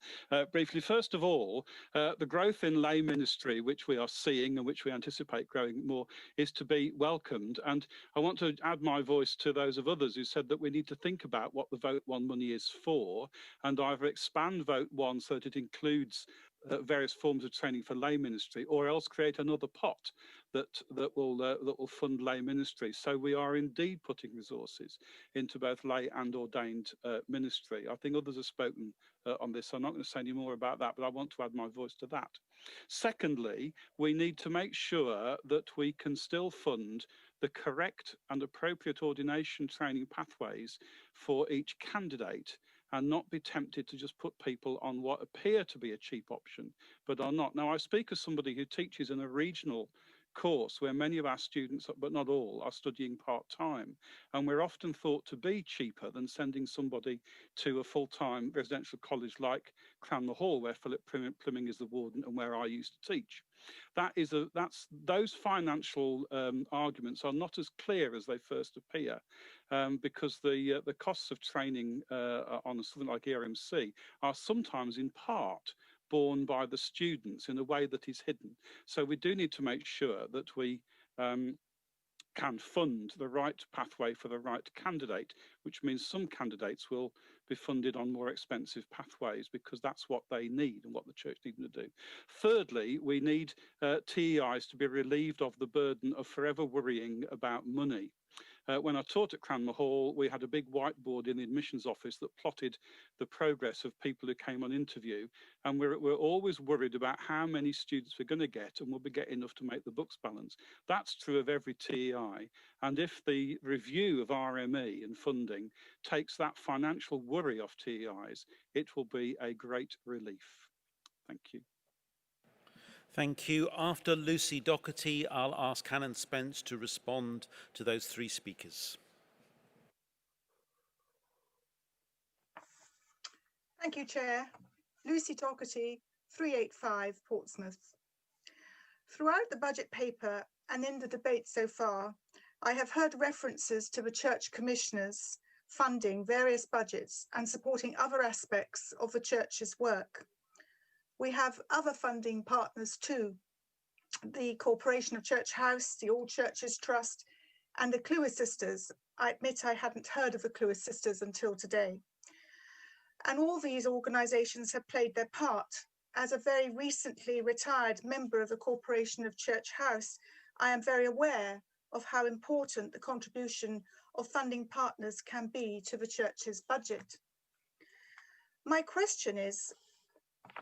Briefly, first of all, the growth in lay ministry, which we are seeing and which we anticipate growing more, is to be welcomed. And I want to add my voice to those of others who said that we need to think about what the Vote 1 money is for, and either expand Vote 1 so that it includes various forms of training for lay ministry, or else create another pot that will fund lay ministry. So we are indeed putting resources into both lay and ordained ministry. I think others have spoken on this, so I'm not going to say any more about that, but I want to add my voice to that. Secondly, we need to make sure that we can still fund the correct and appropriate ordination training pathways for each candidate, and not be tempted to just put people on what appear to be a cheap option, but are not. Now, I speak as somebody who teaches in a regional course where many of our students, but not all, are studying part-time, and we're often thought to be cheaper than sending somebody to a full-time residential college like Cranmer Hall, where Philip Plimming is the warden and where I used to teach. Those financial arguments are not as clear as they first appear, because the costs of training on something like ERMC are sometimes in part borne by the students in a way that is hidden. So we do need to make sure that we can fund the right pathway for the right candidate, which means some candidates will be funded on more expensive pathways because that's what they need and what the church needs to do. Thirdly, we need TEIs to be relieved of the burden of forever worrying about money. When I taught at Cranmer Hall, we had a big whiteboard in the admissions office that plotted the progress of people who came on interview, and we're always worried about how many students we're going to get and will we get enough to make the books balance. That's true of every TEI, and if the review of RME and funding takes that financial worry off TEIs, it will be a great relief. Thank you. Thank you. After Lucy Doherty, I'll ask Helen Spence to respond to those three speakers. Thank you, Chair. Lucy Doherty, 385 Portsmouth. Throughout the budget paper and in the debate so far, I have heard references to the Church Commissioners funding various budgets and supporting other aspects of the Church's work. We have other funding partners too, the Corporation of Church House, the All Churches Trust, and the Clewis Sisters. I admit I hadn't heard of the Clewis Sisters until today. And all these organisations have played their part as a very recently retired member of the Corporation of Church House, I am very aware of how important the contribution of funding partners can be to the church's budget. My question is,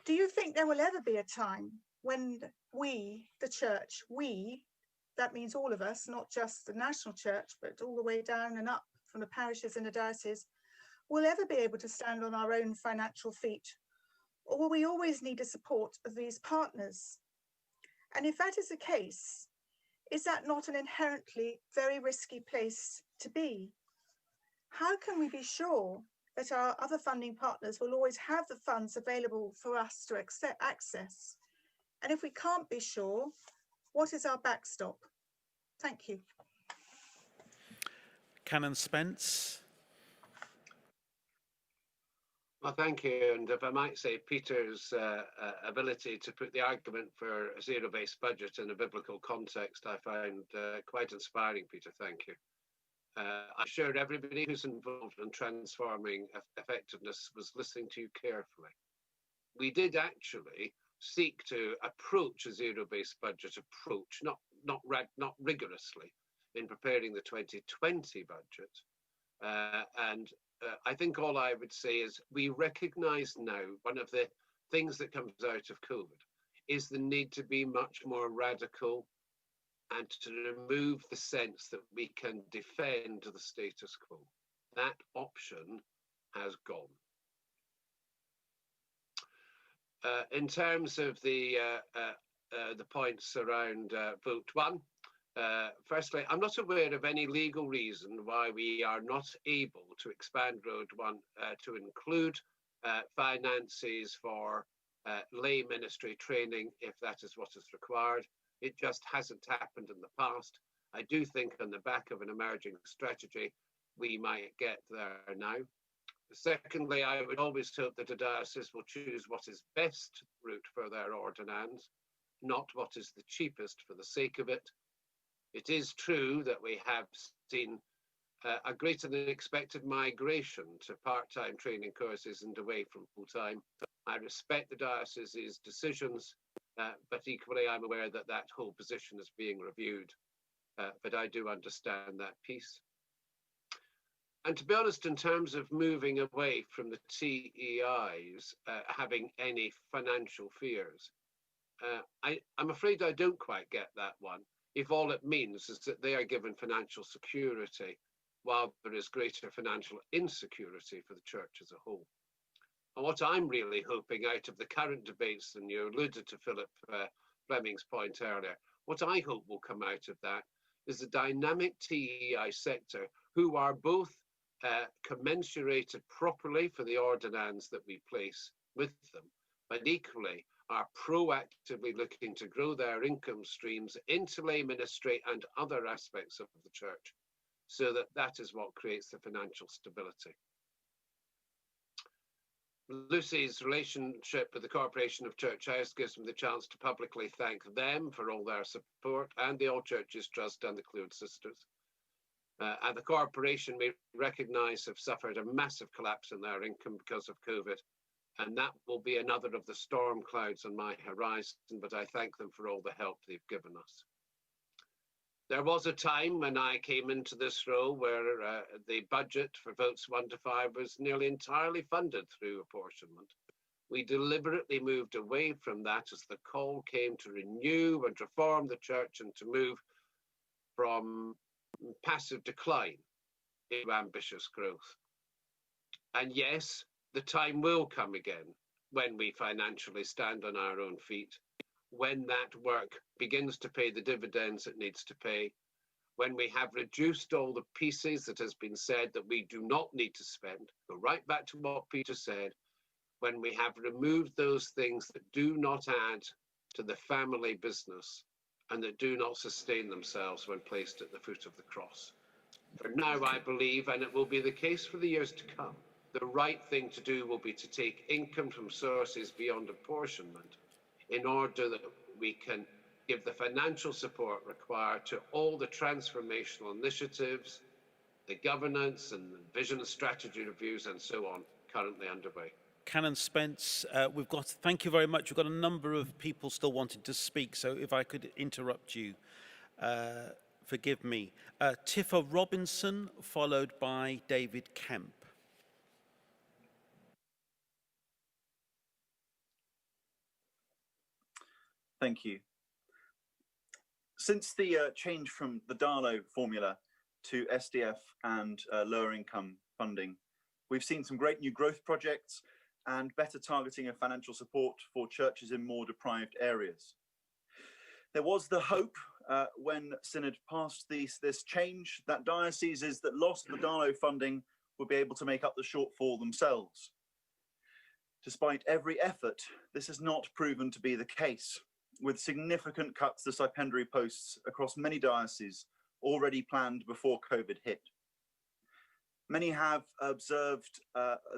do you think there will ever be a time when we, the church, that means all of us, not just the national church, but all the way down and up from the parishes in the diocese, will ever be able to stand on our own financial feet? Or will we always need the support of these partners? And if that is the case, is that not an inherently very risky place to be? How can we be sure that our other funding partners will always have the funds available for us to access? And if we can't be sure, what is our backstop? Thank you. Canon Spence. Well, thank you. And if I might say, Peter's ability to put the argument for a zero-based budget in a biblical context, I find quite inspiring, Peter. Thank you. I'm sure everybody who's involved in transforming effectiveness was listening to you carefully. We did actually seek to approach a zero-based budget approach, not rigorously, in preparing the 2020 budget. I think all I would say is we recognise now one of the things that comes out of COVID is the need to be much more radical and to remove the sense that we can defend the status quo. That option has gone. In terms of the points around vote one, firstly, I'm not aware of any legal reason why we are not able to expand Road 1 to include finances for lay ministry training, if that is what is required. It just hasn't happened in the past. I do think on the back of an emerging strategy, we might get there now. Secondly, I would always hope that a diocese will choose what is best route for their ordinands, not what is the cheapest for the sake of it. It is true that we have seen a greater than expected migration to part-time training courses and away from full-time. I respect the diocese's decisions, but equally I'm aware that that whole position is being reviewed. But I do understand that piece. And to be honest, in terms of moving away from the TEIs having any financial fears, I'm afraid I don't quite get that one, if all it means is that they are given financial security while there is greater financial insecurity for the church as a whole. And what I'm really hoping out of the current debates, and you alluded to Philip Fleming's point earlier, what I hope will come out of that is a dynamic TEI sector who are both commensurated properly for the ordinands that we place with them, but equally are proactively looking to grow their income streams into lay ministry and other aspects of the church, so that that is what creates the financial stability. Lucy's relationship with the Corporation of Church House gives me the chance to publicly thank them for all their support, and the All Churches Trust and the Cleared Sisters. And the corporation, we recognise, have suffered a massive collapse in their income because of COVID. And that will be another of the storm clouds on my horizon, but I thank them for all the help they've given us. There was a time when I came into this role where the budget for votes 1 to 5 was nearly entirely funded through apportionment. We deliberately moved away from that as the call came to renew and reform the church and to move from passive decline into ambitious growth. And yes, the time will come again when we financially stand on our own feet, when that work begins to pay the dividends it needs to pay, when we have reduced all the pieces that has been said that we do not need to spend, go right back to what Peter said, when we have removed those things that do not add to the family business and that do not sustain themselves when placed at the foot of the cross. For now, I believe, and it will be the case for the years to come, the right thing to do will be to take income from sources beyond apportionment in order that we can give the financial support required to all the transformational initiatives, the governance and the vision and strategy reviews and so on currently underway. Canon Spence, thank you very much. We've got a number of people still wanting to speak, so if I could interrupt you, forgive me. Tifa Robinson, followed by David Kemp. Thank you. Since the change from the Darlow formula to SDF and lower income funding, we've seen some great new growth projects and better targeting of financial support for churches in more deprived areas. There was the hope when Synod passed this change that dioceses that lost the Darlow funding would be able to make up the shortfall themselves. Despite every effort, this has not proven to be the case, with significant cuts to stipendiary posts across many dioceses already planned before COVID hit. Many have observed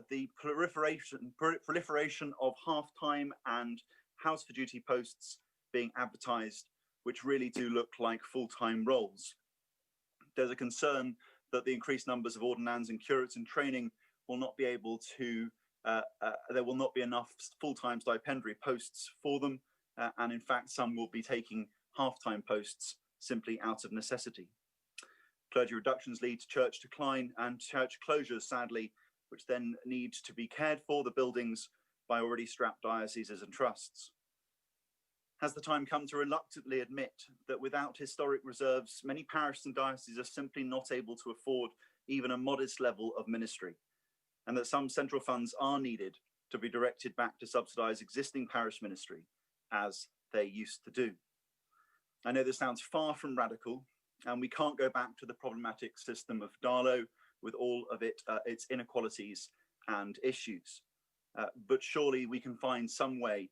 the proliferation of half-time and house for duty posts being advertised, which really do look like full-time roles. There's a concern that the increased numbers of ordinands and curates in training will not be able to, there will not be enough full-time stipendiary posts for them, and in fact some will be taking half-time posts simply out of necessity. Clergy reductions lead to church decline and church closures, sadly, which then need to be cared for, the buildings, by already strapped dioceses and trusts. Has the time come to reluctantly admit that without historic reserves, many parishes and dioceses are simply not able to afford even a modest level of ministry, and that some central funds are needed to be directed back to subsidise existing parish ministry, as they used to do? I know this sounds far from radical, and we can't go back to the problematic system of Darlow with all of its inequalities and issues. But surely we can find some way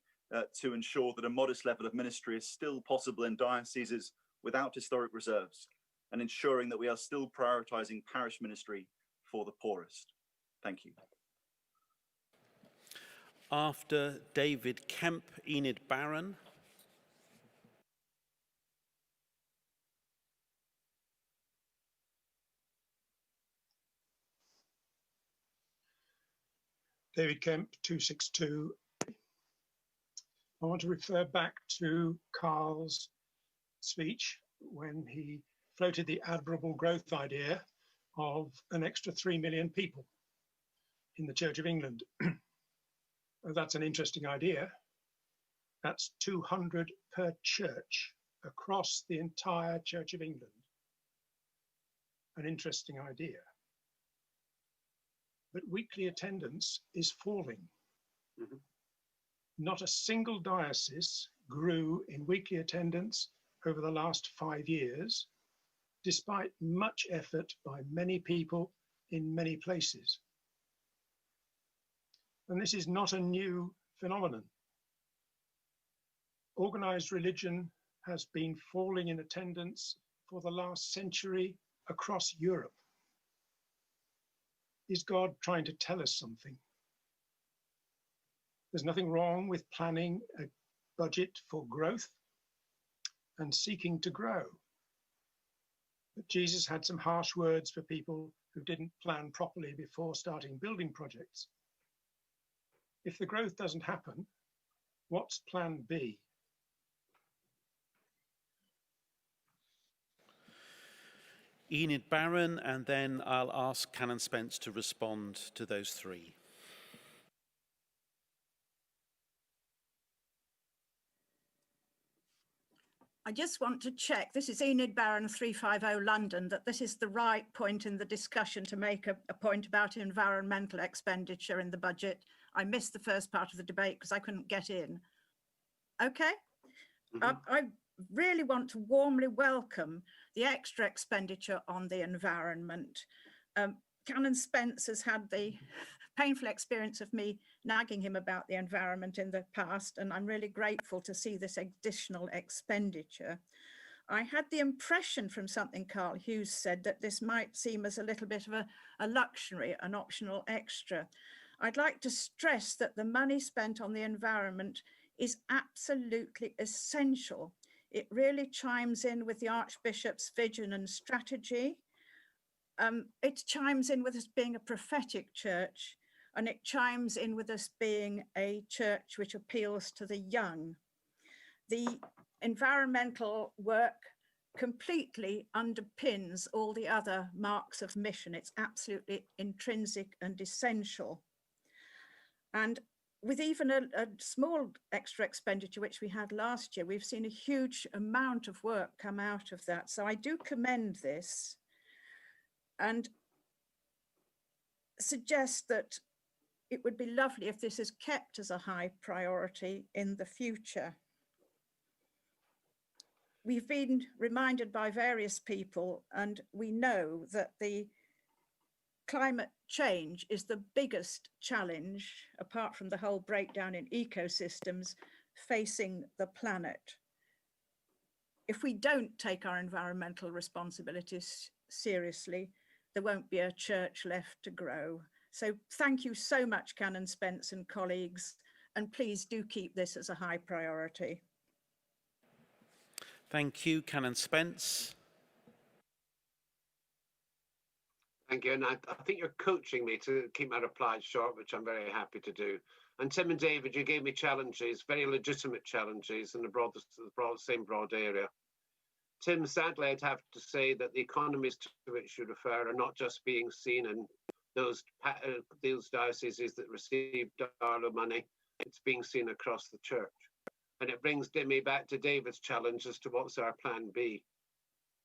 to ensure that a modest level of ministry is still possible in dioceses without historic reserves, and ensuring that we are still prioritising parish ministry for the poorest. Thank you. After David Kemp, Enid Barron. David Kemp, 262. I want to refer back to Carl's speech when he floated the admirable growth idea of an extra 3 million people in the Church of England. That's an interesting idea. That's 200 per church across the entire Church of England. An interesting idea. But weekly attendance is falling. Mm-hmm. Not a single diocese grew in weekly attendance over the last 5 years, despite much effort by many people in many places. And this is not a new phenomenon. Organized religion has been falling in attendance for the last century across Europe. Is God trying to tell us something? There's nothing wrong with planning a budget for growth and seeking to grow. But Jesus had some harsh words for people who didn't plan properly before starting building projects. If the growth doesn't happen, what's plan B? Enid Barron, and then I'll ask Canon Spence to respond to those three. I just want to check, this is Enid Barron 350 London, that this is the right point in the discussion to make a point about environmental expenditure in the budget. I missed the first part of the debate because I couldn't get in. Okay. Mm-hmm. I really want to warmly welcome the extra expenditure on the environment. Canon Spence has had the painful experience of me nagging him about the environment in the past, and I'm really grateful to see this additional expenditure. I had the impression from something Carl Hughes said that this might seem as a little bit of a luxury, an optional extra. I'd like to stress that the money spent on the environment is absolutely essential. It really chimes in with the Archbishop's vision and strategy. It chimes in with us being a prophetic church. and it chimes in with us being a church which appeals to the young. The environmental work completely underpins all the other marks of mission. It's absolutely intrinsic and essential. And with even a small extra expenditure, which we had last year, we've seen a huge amount of work come out of that. So I do commend this and suggest that it would be lovely if this is kept as a high priority in the future. We've been reminded by various people, and we know that the climate change is the biggest challenge, apart from the whole breakdown in ecosystems, facing the planet. If we don't take our environmental responsibilities seriously, there won't be a church left to grow. So thank you so much, Canon Spence and colleagues, and please do keep this as a high priority. Thank you, Canon Spence. Thank you, and I think you're coaching me to keep my replies short, which I'm very happy to do. And Tim and David, you gave me challenges, very legitimate challenges in the same broad area. Tim, sadly, I'd have to say that the economies to which you refer are not just being seen in those dioceses that receive Darlow money, it's being seen across the church. And it brings me back to David's challenge as to what's our plan B.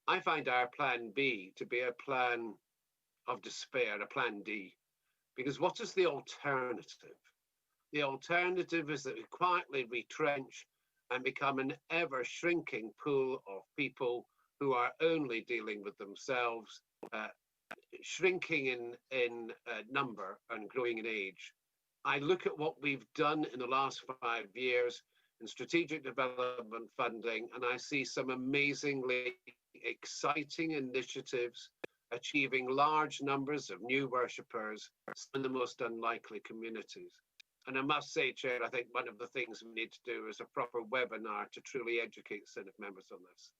I find our plan B to be a plan of despair, a plan D, because what is the alternative? The alternative is that we quietly retrench and become an ever shrinking pool of people who are only dealing with themselves, shrinking in number and growing in age. I look at what we've done in the last 5 years in strategic development funding, and I see some amazingly exciting initiatives achieving large numbers of new worshippers in the most unlikely communities. And I must say, Chair, I think one of the things we need to do is a proper webinar to truly educate Synod members on this.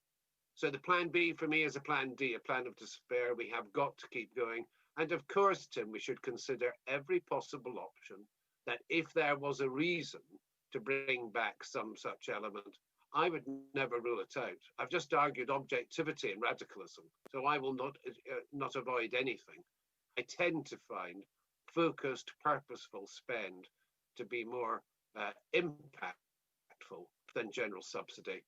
So the plan B for me is a plan D, a plan of despair. We have got to keep going. And of course, Tim, we should consider every possible option that if there was a reason to bring back some such element, I would never rule it out. I've just argued objectivity and radicalism, so I will not avoid anything. I tend to find focused, purposeful spend to be more impactful than general subsidy.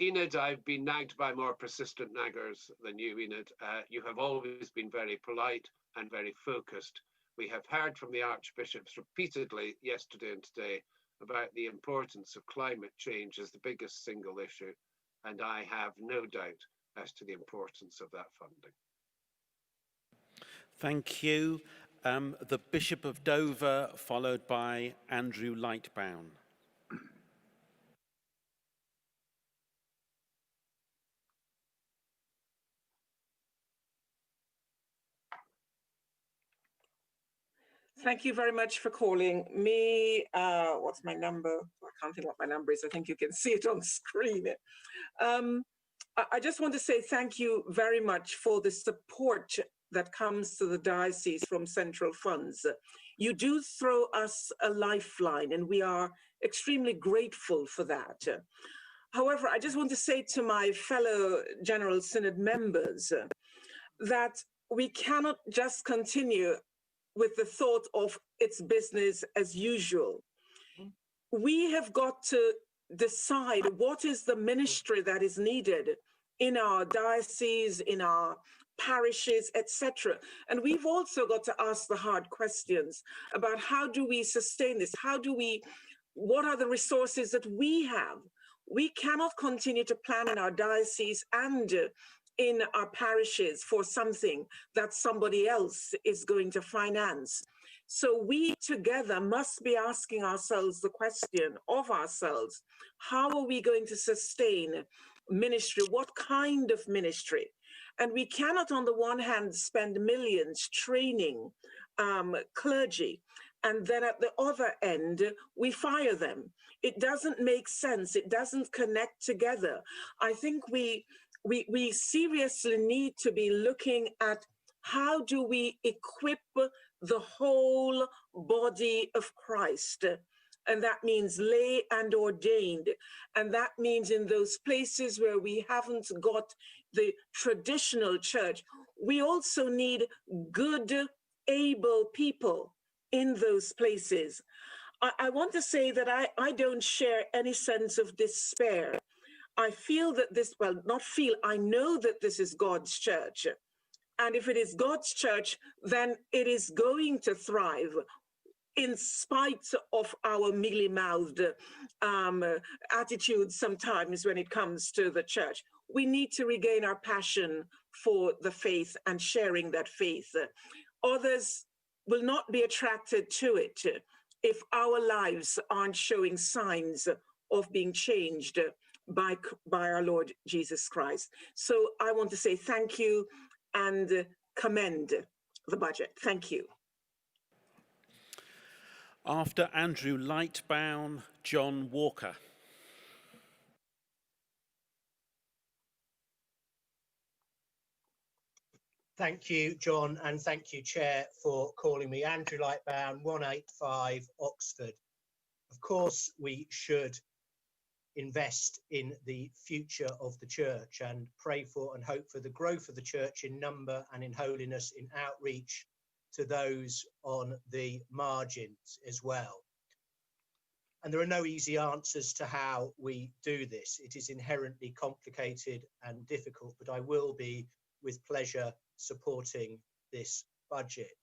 Enid, I've been nagged by more persistent naggers than you, Enid. You have always been very polite and very focused. We have heard from the archbishops repeatedly yesterday and today about the importance of climate change as the biggest single issue, and I have no doubt as to the importance of that funding. Thank you. The Bishop of Dover, followed by Andrew Lightbourne. Thank you very much for calling me. What's my number? I can't think what my number is. I think you can see it on screen. I just want to say thank you very much for the support that comes to the diocese from central funds. You do throw us a lifeline, and we are extremely grateful for that. However, I just want to say to my fellow General Synod members that we cannot just continue with the thought of it's business as usual. We have got to decide what is the ministry that is needed in our diocese, in our parishes, etc. And we've also got to ask the hard questions about how do we sustain this? What are the resources that we have? We cannot continue to plan in our diocese and in our parishes for something that somebody else is going to finance. So we together must be asking ourselves the question of ourselves, how are we going to sustain ministry? What kind of ministry? And we cannot on the one hand spend millions training clergy, and then at the other end, we fire them. It doesn't make sense. It doesn't connect together. I think we seriously need to be looking at how do we equip the whole body of Christ. And that means lay and ordained. And that means in those places where we haven't got the traditional church, we also need good, able people in those places. I want to say that I don't share any sense of despair. I feel that this, well, not feel, I know that this is God's church. And if it is God's church, then it is going to thrive in spite of our mealy-mouthed attitudes sometimes when it comes to the church. We need to regain our passion for the faith and sharing that faith. Others will not be attracted to it if our lives aren't showing signs of being changed by our Lord Jesus Christ. So I want to say thank you and commend the budget. Thank you. After Andrew Lightbound, John Walker. Thank you, John, and thank you, Chair, for calling me. Andrew Lightbound, 185 Oxford. Of course, we should invest in the future of the church and pray for and hope for the growth of the church in number and in holiness, in outreach to those on the margins as well. And there are no easy answers to how we do this. It is inherently complicated and difficult, but I will be with pleasure supporting this budget.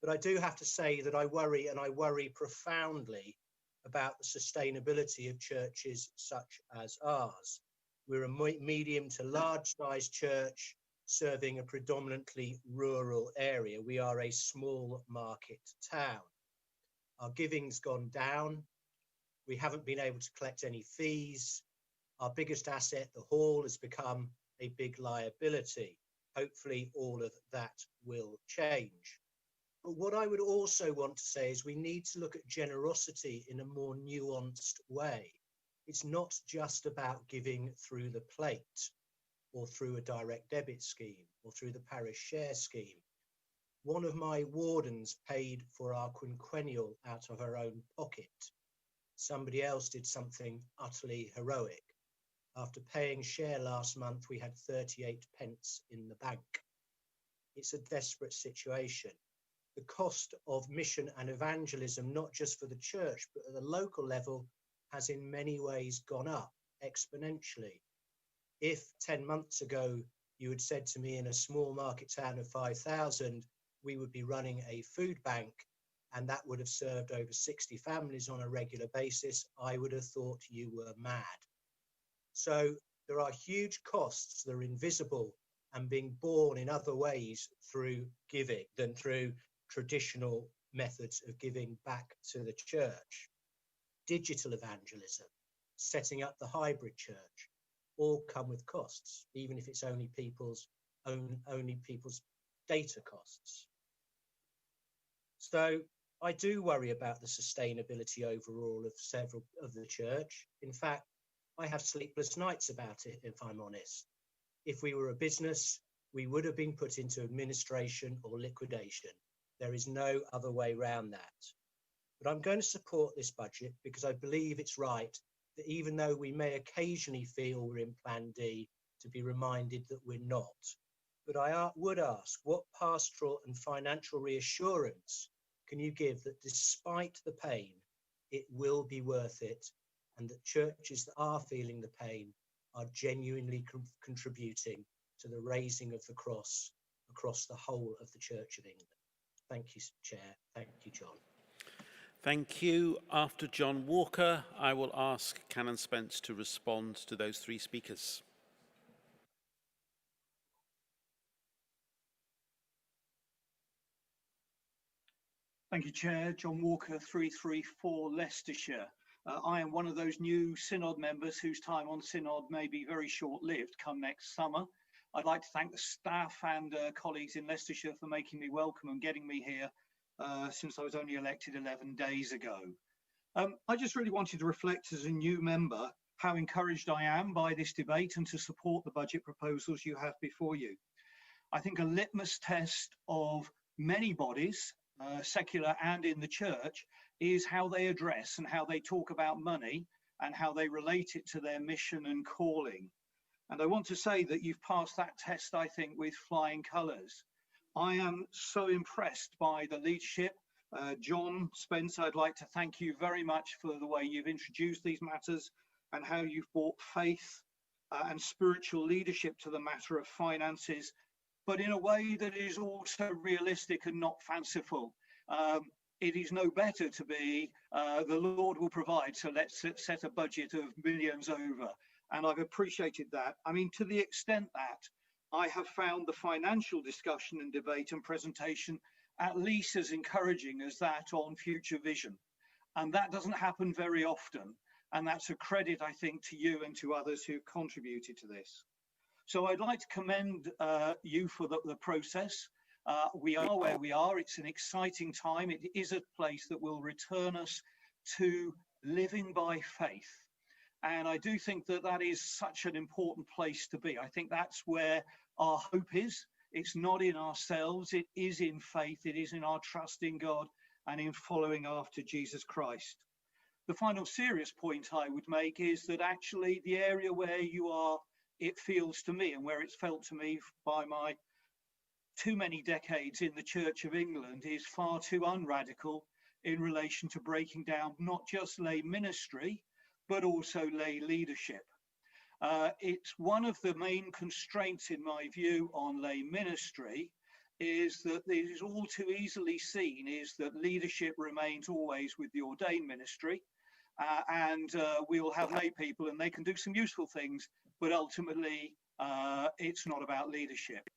But I do have to say that I worry, and I worry profoundly, about the sustainability of churches such as ours. We're a medium to large size church serving a predominantly rural area. We are a small market town. Our giving's gone down. We haven't been able to collect any fees. Our biggest asset, the hall, has become a big liability. Hopefully all of that will change. But what I would also want to say is we need to look at generosity in a more nuanced way. It's not just about giving through the plate or through a direct debit scheme or through the parish share scheme. One of my wardens paid for our quinquennial out of her own pocket. Somebody else did something utterly heroic. After paying share last month, we had 38 pence in the bank. It's a desperate situation. The cost of mission and evangelism, not just for the church, but at the local level, has in many ways gone up exponentially. If 10 months ago you had said to me in a small market town of 5,000, we would be running a food bank and that would have served over 60 families on a regular basis, I would have thought you were mad. So there are huge costs that are invisible and being borne in other ways through giving than through traditional methods of giving back to the church. Digital evangelism, setting up the hybrid church, all come with costs, even if it's only people's data costs. So I do worry about the sustainability overall of several of the church. In fact, I have sleepless nights about it, if I'm honest. If we were a business, we would have been put into administration or liquidation. There is no other way around that. But I'm going to support this budget because I believe it's right that even though we may occasionally feel we're in Plan D, to be reminded that we're not. But I would ask, what pastoral and financial reassurance can you give that despite the pain, it will be worth it, and that churches that are feeling the pain are genuinely contributing to the raising of the cross across the whole of the Church of England? Thank you, Chair. Thank you, John. Thank you. After John Walker, I will ask Canon Spence to respond to those three speakers. Thank you, Chair. John Walker, 334 Leicestershire. I am one of those new Synod members whose time on Synod may be very short-lived come next summer. I'd like to thank the staff and colleagues in Leicestershire for making me welcome and getting me here since I was only elected 11 days ago. I just really wanted to reflect as a new member how encouraged I am by this debate and to support the budget proposals you have before you. I think a litmus test of many bodies, secular and in the church, is how they address and how they talk about money and how they relate it to their mission and calling. And I want to say that you've passed that test, I think, with flying colours. I am so impressed by the leadership. John Spence, I'd like to thank you very much for the way you've introduced these matters and how you've brought faith and spiritual leadership to the matter of finances, but in a way that is also realistic and not fanciful. It is no better to be, the Lord will provide, so let's set a budget of millions over. And I've appreciated that. I mean, to the extent that I have found the financial discussion and debate and presentation at least as encouraging as that on Future Vision. And that doesn't happen very often. And that's a credit, I think, to you and to others who contributed to this. So I'd like to commend you for the process. We are where we are. It's an exciting time. It is a place that will return us to living by faith. And I do think that that is such an important place to be. I think that's where our hope is. It's not in ourselves. It is in faith. It is in our trust in God and in following after Jesus Christ. The final serious point I would make is that actually the area where you are, it feels to me, and where it's felt to me by my too many decades in the Church of England, is far too unradical in relation to breaking down not just lay ministry, but also lay leadership. It's one of the main constraints, in my view, on lay ministry, is that it is all too easily seen is that leadership remains always with the ordained ministry, and we'll have lay people and they can do some useful things, but ultimately it's not about leadership.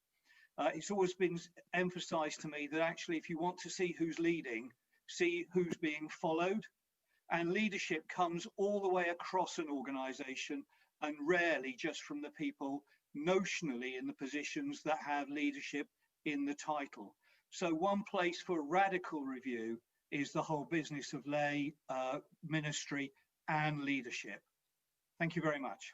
It's always been emphasized to me that actually if you want to see who's leading, see who's being followed. And leadership comes all the way across an organization and rarely just from the people notionally in the positions that have leadership in the title. So one place for radical review is the whole business of lay ministry and leadership. Thank you very much.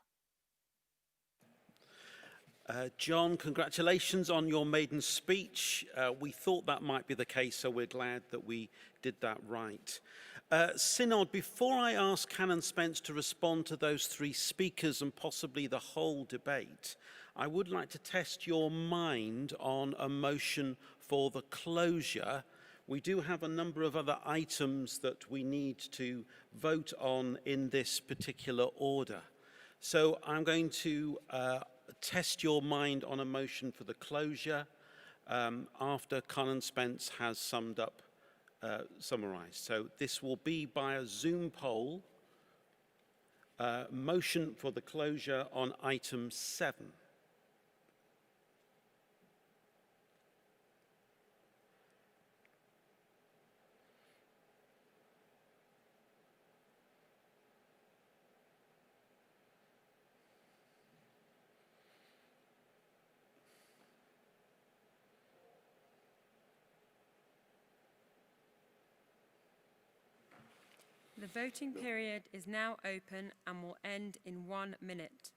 John, congratulations on your maiden speech. We thought that might be the case, so we're glad that we did that right. Synod, before I ask Canon Spence to respond to those three speakers and possibly the whole debate, I would like to test your mind on a motion for the closure. We do have a number of other items that we need to vote on in this particular order. So I'm going to test your mind on a motion for the closure after Canon Spence has summarised. So this will be by a Zoom poll. Motion for the closure on item 7. The voting period is now open and will end in 1 minute.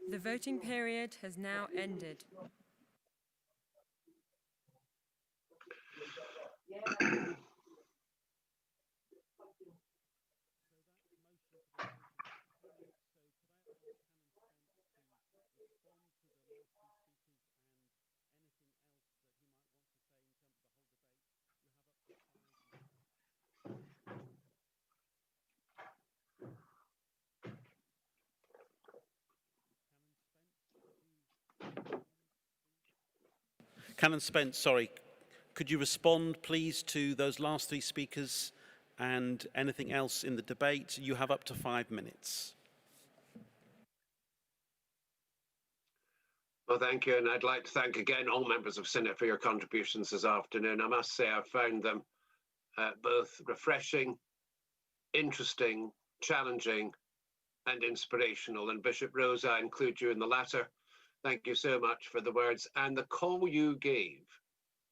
The voting period has now ended. Canon Spence, sorry, could you respond please to those last three speakers and anything else in the debate? You have up to 5 minutes. Well, thank you. And I'd like to thank again all members of Synod for your contributions this afternoon. I must say I found them both refreshing, interesting, challenging, and inspirational. And Bishop Rose, I include you in the latter. Thank you so much for the words and the call you gave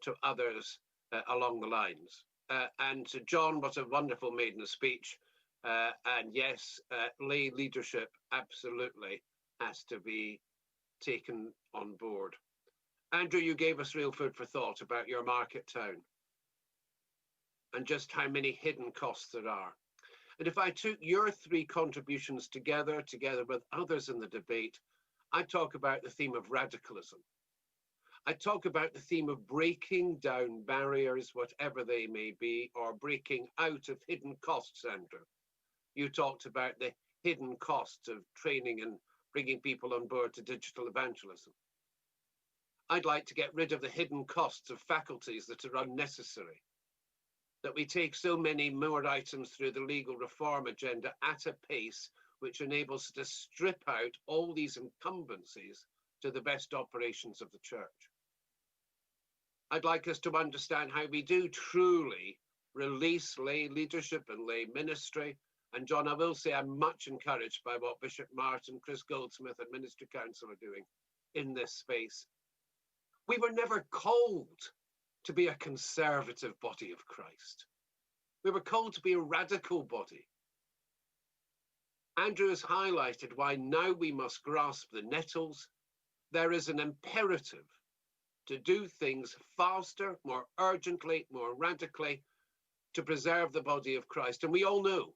to others along the lines. And to John, what a wonderful maiden speech. And yes, lay leadership absolutely has to be taken on board. Andrew, you gave us real food for thought about your market town and just how many hidden costs there are. And if I took your three contributions together with others in the debate, I talk about the theme of radicalism. I talk about the theme of breaking down barriers, whatever they may be, or breaking out of hidden costs, Andrew. You talked about the hidden costs of training and bringing people on board to digital evangelism. I'd like to get rid of the hidden costs of faculties that are unnecessary, that we take so many more items through the legal reform agenda at a pace which enables us to strip out all these incumbencies to the best operations of the church. I'd like us to understand how we do truly release lay leadership and lay ministry. And John, I will say I'm much encouraged by what Bishop Martin, Chris Goldsmith and Ministry Council are doing in this space. We were never called to be a conservative body of Christ. We were called to be a radical body. Andrew has highlighted why now we must grasp the nettles. There is an imperative to do things faster, more urgently, more radically, to preserve the body of Christ. And we all know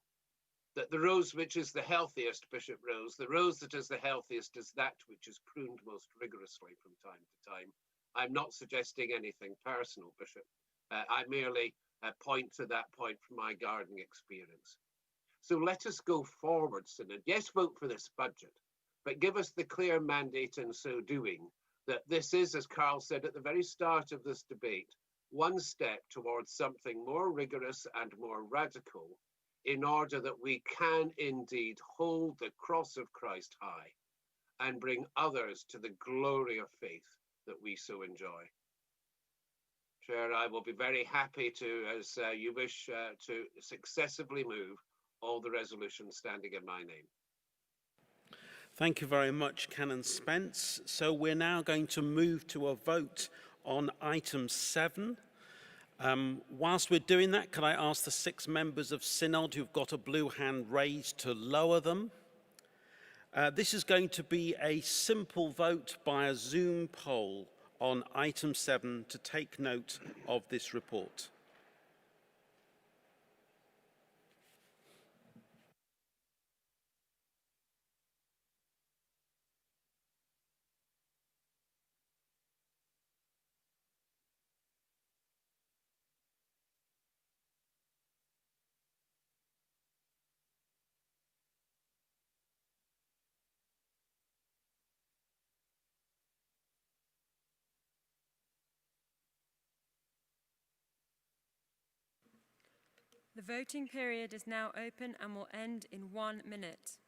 that the rose which is the healthiest, Bishop Rose, the rose that is the healthiest is that which is pruned most rigorously from time to time. I'm not suggesting anything personal, Bishop. I merely point to that point from my gardening experience. So let us go forward, Synod. Yes, vote for this budget, but give us the clear mandate in so doing that this is, as Carl said at the very start of this debate, one step towards something more rigorous and more radical in order that we can indeed hold the cross of Christ high and bring others to the glory of faith that we so enjoy. Chair, I will be very happy to, as you wish, to successively move all the resolutions standing in my name. Thank you very much, Canon Spence. So we're now going to move to a vote on item 7. Whilst we're doing that, can I ask the 6 members of Synod who've got a blue hand raised to lower them? This is going to be a simple vote by a Zoom poll on item 7 to take note of this report. The voting period is now open and will end in 1 minute.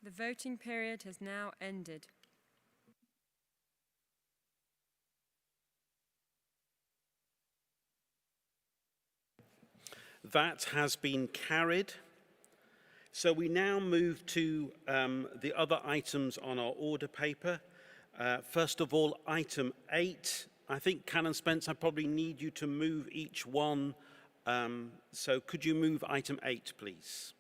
The voting period has now ended. That has been carried. So we now move to the other items on our order paper. First of all, item 8. I think, Canon Spence, I probably need you to move each one. So could you move item 8, please?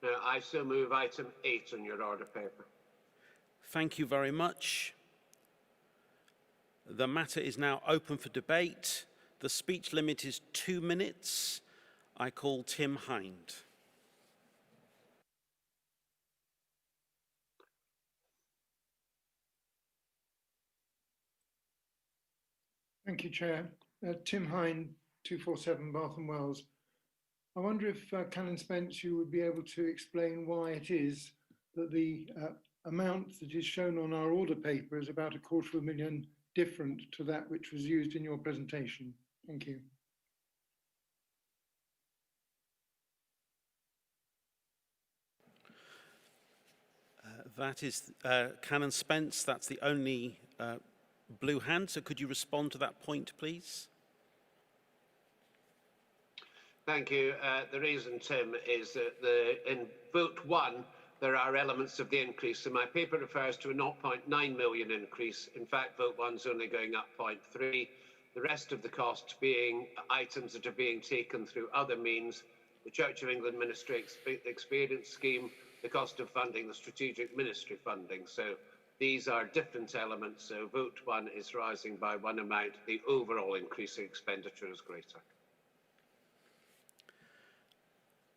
I so move item 8 on your order paper. Thank you very much. The matter is now open for debate. The speech limit is 2 minutes. I call Tim Hind. Thank you, Chair. Tim Hind, 247 Bath and Wells. I wonder if Canon Spence, you would be able to explain why it is that the amount that is shown on our order paper is about £250,000 different to that which was used in your presentation. Thank you. That is Canon Spence. That's the only blue hand. So could you respond to that point, please? Thank you. The reason, Tim, is that in vote 1, there are elements of the increase. So my paper refers to a 0.9 million increase. In fact, vote 1's only going up 0.3. The rest of the cost being items that are being taken through other means, the Church of England Ministry Experience Scheme, the cost of funding the strategic ministry funding. So these are different elements. So vote 1 is rising by one amount. The overall increase in expenditure is greater.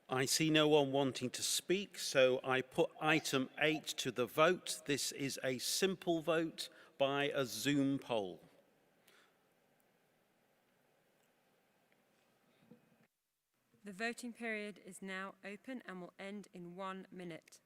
I see no one wanting to speak, so I put item 8 to the vote. This is a simple vote by a Zoom poll. The voting period is now open and will end in 1 minute.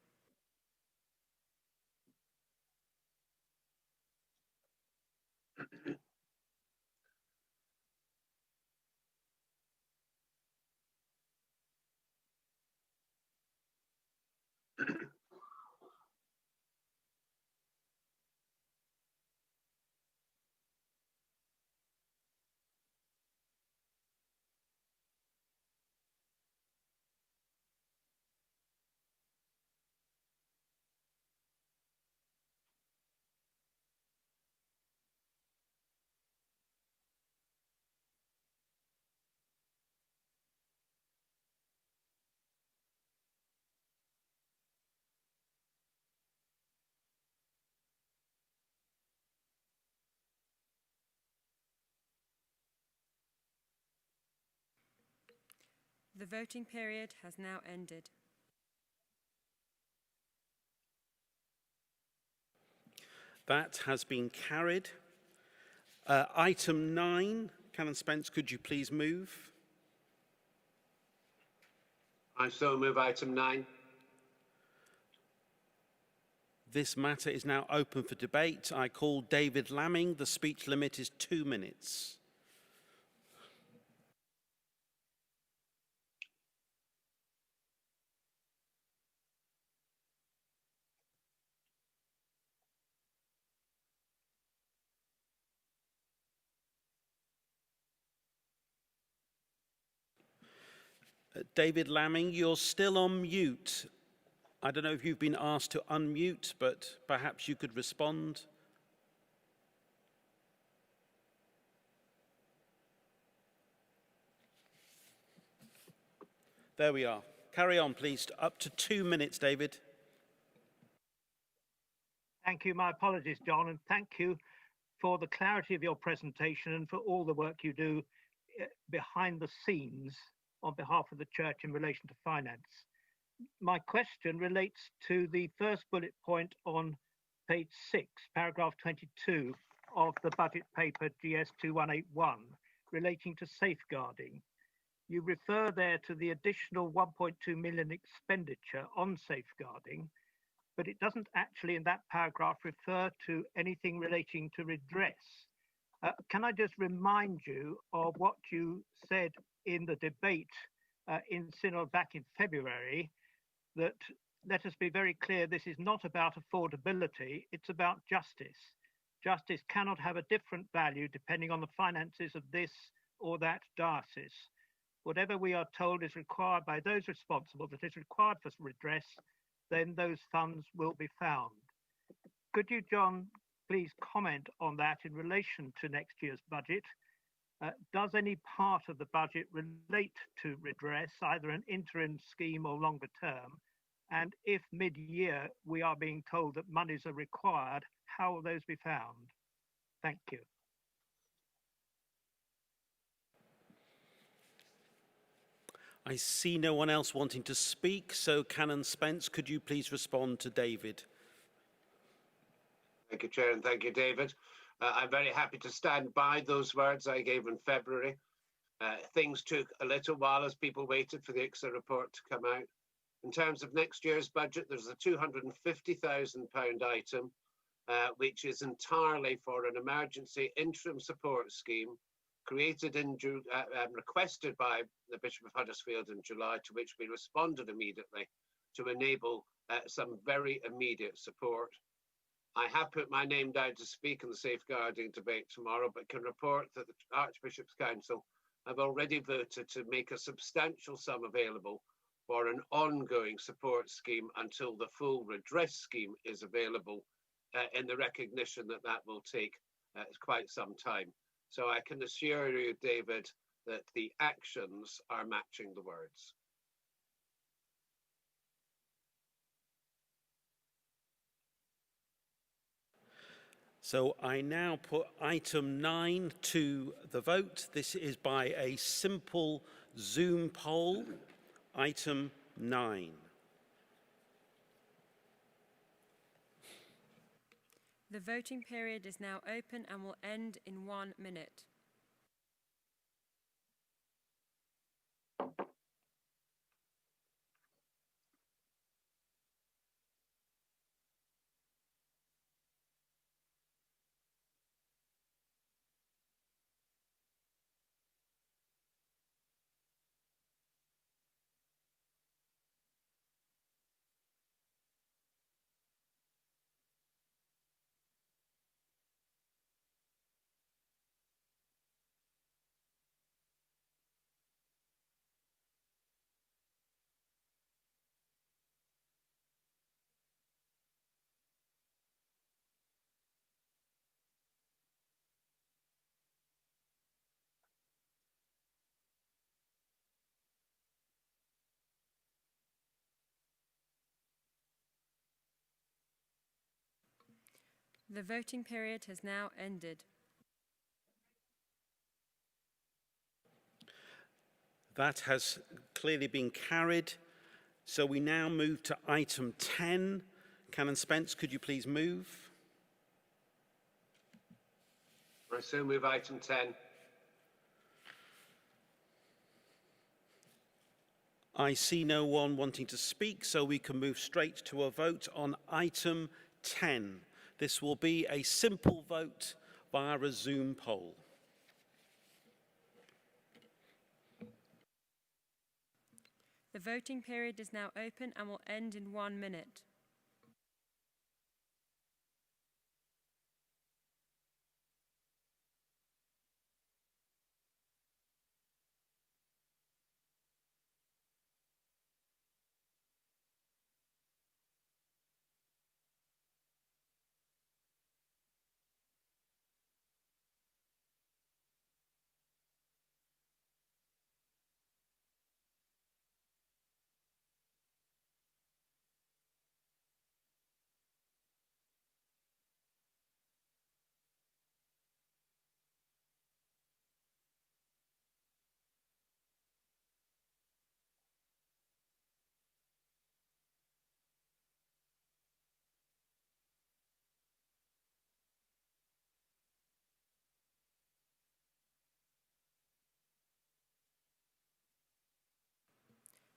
The voting period has now ended. That has been carried. Item 9, Canon Spence, could you please move? I so move item 9. This matter is now open for debate. I call David Lamming. The speech limit is 2 minutes. David Lamming, you're still on mute. I don't know if you've been asked to unmute, but perhaps you could respond. There we are. Carry on, please. Up to 2 minutes, David. Thank you. My apologies, John, and thank you for the clarity of your presentation and for all the work you do behind the scenes on behalf of the Church in relation to finance. My question relates to the first bullet point on page 6, paragraph 22 of the budget paper GS2181 relating to safeguarding. You refer there to the additional 1.2 million expenditure on safeguarding, but it doesn't actually in that paragraph refer to anything relating to redress. Can I just remind you of what you said in the debate in Synod back in February, that let us be very clear, this is not about affordability, it's about justice. Justice cannot have a different value depending on the finances of this or that diocese. Whatever we are told is required by those responsible that is required for redress, then those funds will be found. Could you, John, please comment on that in relation to next year's budget? Does any part of the budget relate to redress, either an interim scheme or longer term? And if mid-year we are being told that monies are required, how will those be found? Thank you. I see no one else wanting to speak, so Canon Spence, could you please respond to David? Thank you, Chair, and thank you, David. I'm very happy to stand by those words I gave in February. Things took a little while as people waited for the ICSA report to come out. In terms of next year's budget, there's a £250,000 item, which is entirely for an emergency interim support scheme created in requested by the Bishop of Huddersfield in July, to which we responded immediately to enable some very immediate support. I have put my name down to speak in the safeguarding debate tomorrow, but can report that the Archbishop's Council have already voted to make a substantial sum available for an ongoing support scheme until the full redress scheme is available, in the recognition that that will take quite some time. So I can assure you, David, that the actions are matching the words. So I now put item 9 to the vote. This is by a simple Zoom poll. Item 9. The voting period is now open and will end in 1 minute. The voting period has now ended. That has clearly been carried. So we now move to item 10. Canon Spence, could you please move? I so move item 10. I see no one wanting to speak, so we can move straight to a vote on item 10. This will be a simple vote via a Zoom poll. The voting period is now open and will end in 1 minute.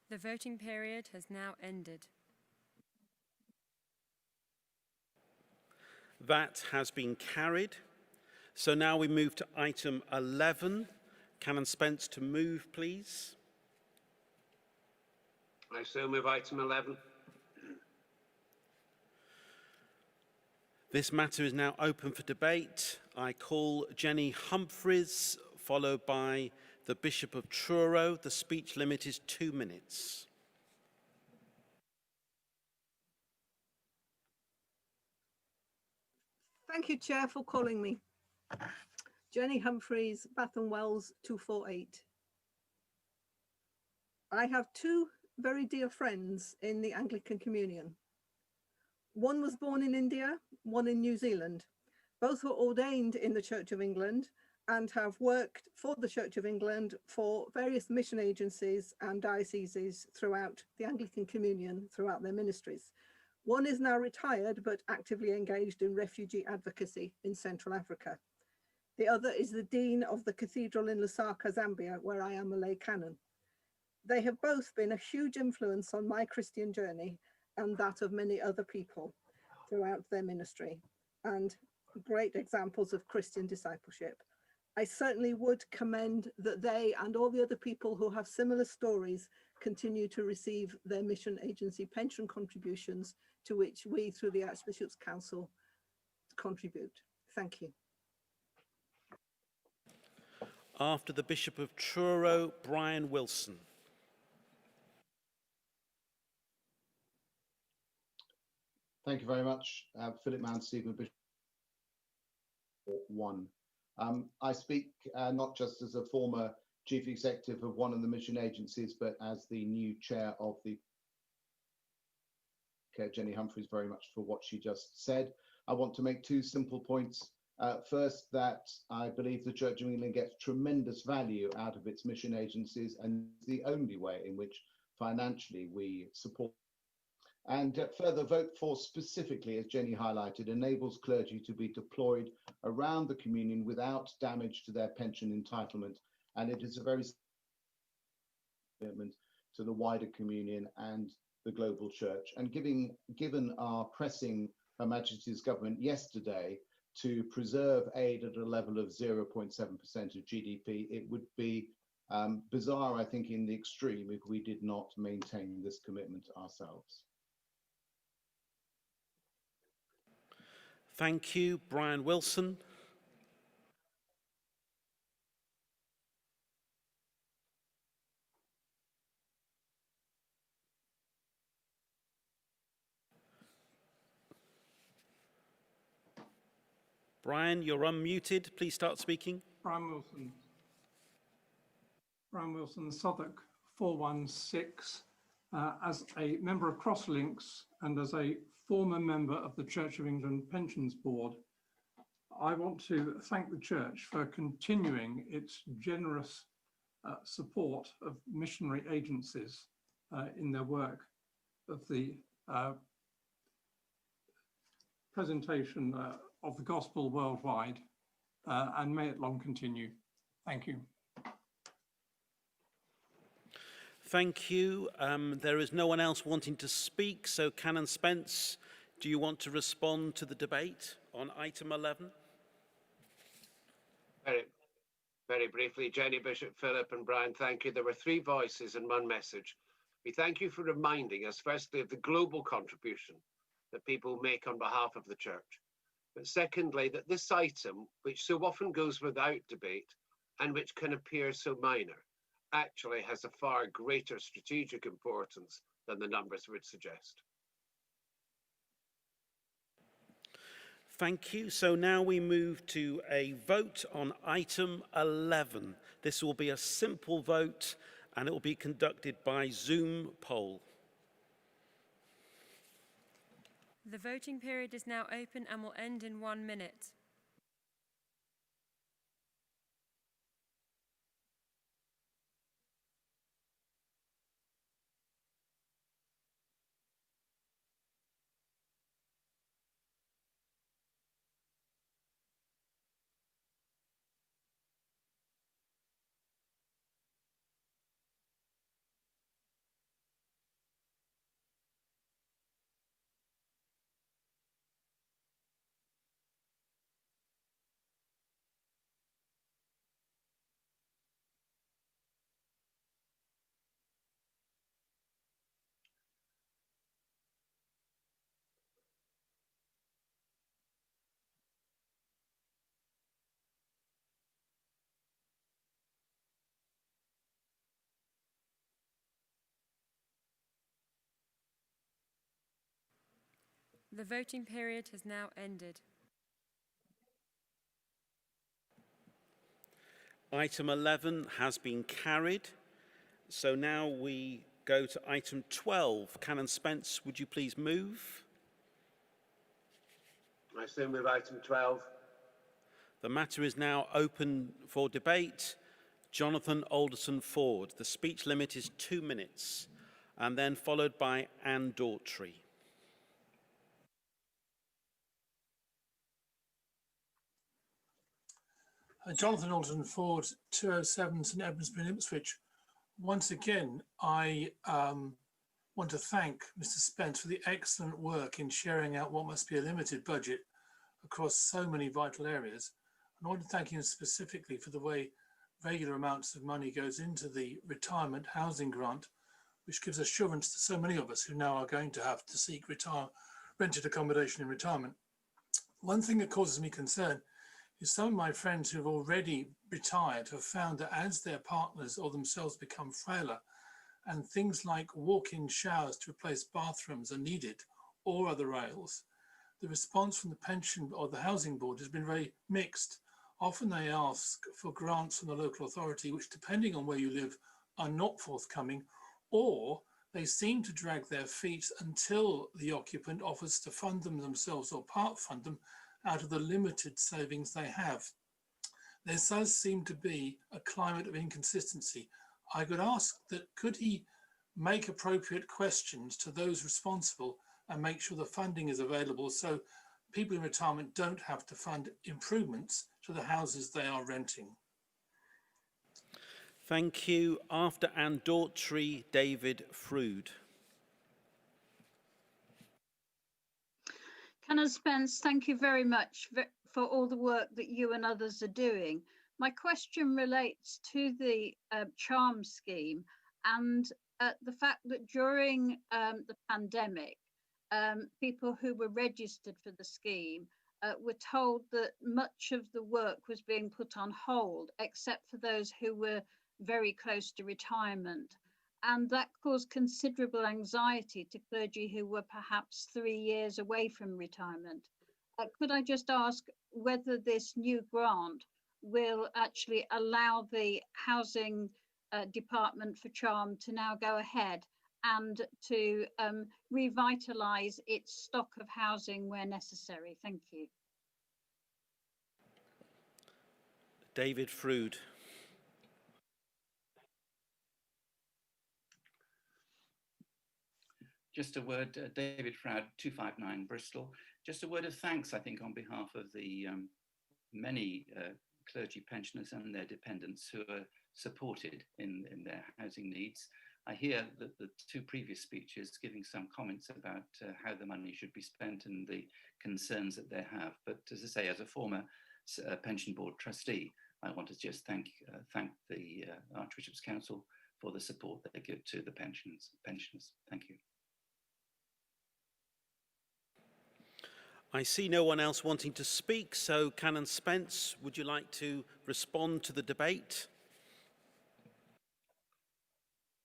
The voting period has now ended. That has been carried. So now we move to item 11. Canon Spence to move, please. I so move item 11. This matter is now open for debate. I call Jenny Humphreys followed by the Bishop of Truro. The speech limit is 2 minutes. Thank you, Chair, for calling me. Jenny Humphreys, Bath and Wells 248. I have two very dear friends in the Anglican Communion. One was born in India, one in New Zealand. Both were ordained in the Church of England and have worked for the Church of England for various mission agencies and dioceses throughout the Anglican Communion, throughout their ministries. One is now retired, but actively engaged in refugee advocacy in Central Africa. The other is the Dean of the Cathedral in Lusaka, Zambia, where I am a lay canon. They have both been a huge influence on my Christian journey and that of many other people throughout their ministry, and great examples of Christian discipleship. I certainly would commend that they and all the other people who have similar stories continue to receive their mission agency pension contributions, to which we, through the Archbishop's Council, contribute. Thank you. After the Bishop of Truro, Brian Wilson. Thank you very much. Philip Mann, Stephen Bishop 1. I speak not just as a former chief executive of one of the mission agencies, but as the new chair of the Jenny Humphreys very much for what she just said. I want to make two simple points. First, that I believe the Church of England gets tremendous value out of its mission agencies, and the only way in which financially we support. And further, vote for specifically, as Jenny highlighted, enables clergy to be deployed around the communion without damage to their pension entitlement. And it is a very commitment to the wider communion and the global church. And given our pressing Her Majesty's government yesterday to preserve aid at a level of 0.7% of GDP, it would be bizarre, I think, in the extreme if we did not maintain this commitment ourselves. Thank you, Brian Wilson. Brian, you're unmuted. Please start speaking. Brian Wilson, Southwark 416. As a member of Crosslinks and as a former member of the Church of England Pensions Board, I want to thank the Church for continuing its generous support of missionary agencies in their work of the presentation of the gospel worldwide, and may it long continue. Thank you. Thank you. There is no one else wanting to speak, so Canon Spence, do you want to respond to the debate on item 11? Very briefly, Jenny, Bishop Philip and Brian, thank you. There were three voices and one message. We thank you for reminding us, firstly, of the global contribution that people make on behalf of the Church. But secondly, that this item, which so often goes without debate and which can appear so minor, actually has a far greater strategic importance than the numbers would suggest. Thank you. So now we move to a vote on item 11. This will be a simple vote and it will be conducted by Zoom poll. The voting period is now open and will end in 1 minute. The voting period has now ended. Item 11 has been carried. So now we go to item 12. Canon Spence, would you please move? I so move item 12. The matter is now open for debate. Jonathan Alderson Ford. The speech limit is 2 minutes, and then followed by Anne Daughtry. Jonathan Alderson Ford, 207 St Edmundsbury, Ipswich. Once again, I want to thank Mr Spence for the excellent work in sharing out what must be a limited budget across so many vital areas. And I want to thank him specifically for the way regular amounts of money goes into the retirement housing grant, which gives assurance to so many of us who now are going to have to seek rented accommodation in retirement. One thing that causes me concern is some of my friends who have already retired have found that as their partners or themselves become frailer and things like walk-in showers to replace bathrooms are needed or other aisles, the response from the pension or the housing board has been very mixed. Often they ask for grants from the local authority, which depending on where you live are not forthcoming, or they seem to drag their feet until the occupant offers to fund them themselves or part fund them out of the limited savings they have. There does seem to be a climate of inconsistency. I could ask that could he make appropriate questions to those responsible and make sure the funding is available so people in retirement don't have to fund improvements to the houses they are renting. Thank you. After Anne Daughtry, David Frood. Canon Spence, thank you very much for all the work that you and others are doing. My question relates to the CHARM scheme and the fact that during the pandemic, people who were registered for the scheme were told that much of the work was being put on hold, except for those who were very close to retirement. And that caused considerable anxiety to clergy who were perhaps 3 years away from retirement. Could I just ask whether this new grant will actually allow the housing department for CHARM to now go ahead and to revitalise its stock of housing where necessary? Thank you. David Frood. Just a word, David Froud, 259 Bristol. Just a word of thanks, I think, on behalf of the many clergy pensioners and their dependents who are supported in their housing needs. I hear that the two previous speeches giving some comments about how the money should be spent and the concerns that they have. But as I say, as a former pension board trustee, I want to just thank the Archbishop's Council for the support that they give to the pensioners. Thank you. I see no one else wanting to speak, so Canon Spence, would you like to respond to the debate?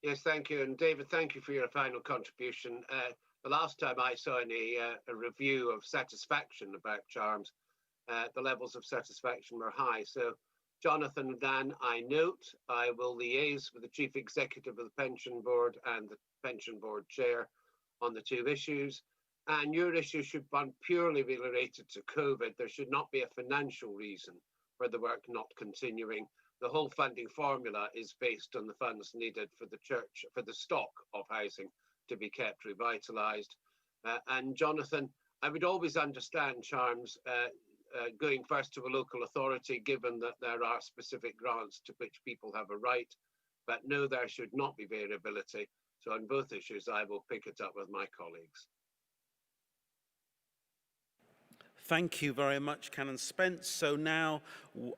Yes, thank you. And David, thank you for your final contribution. The last time I saw a review of satisfaction about CHARMS, the levels of satisfaction were high. So Jonathan and Dan, I note, I will liaise with the Chief Executive of the Pension Board and the Pension Board Chair on the two issues. And your issue should purely be related to COVID. There should not be a financial reason for the work not continuing. The whole funding formula is based on the funds needed for the church, for the stock of housing to be kept revitalised. And Jonathan, I would always understand CHARMS going first to a local authority, given that there are specific grants to which people have a right. But no, there should not be variability. So on both issues, I will pick it up with my colleagues. Thank you very much, Canon Spence. So now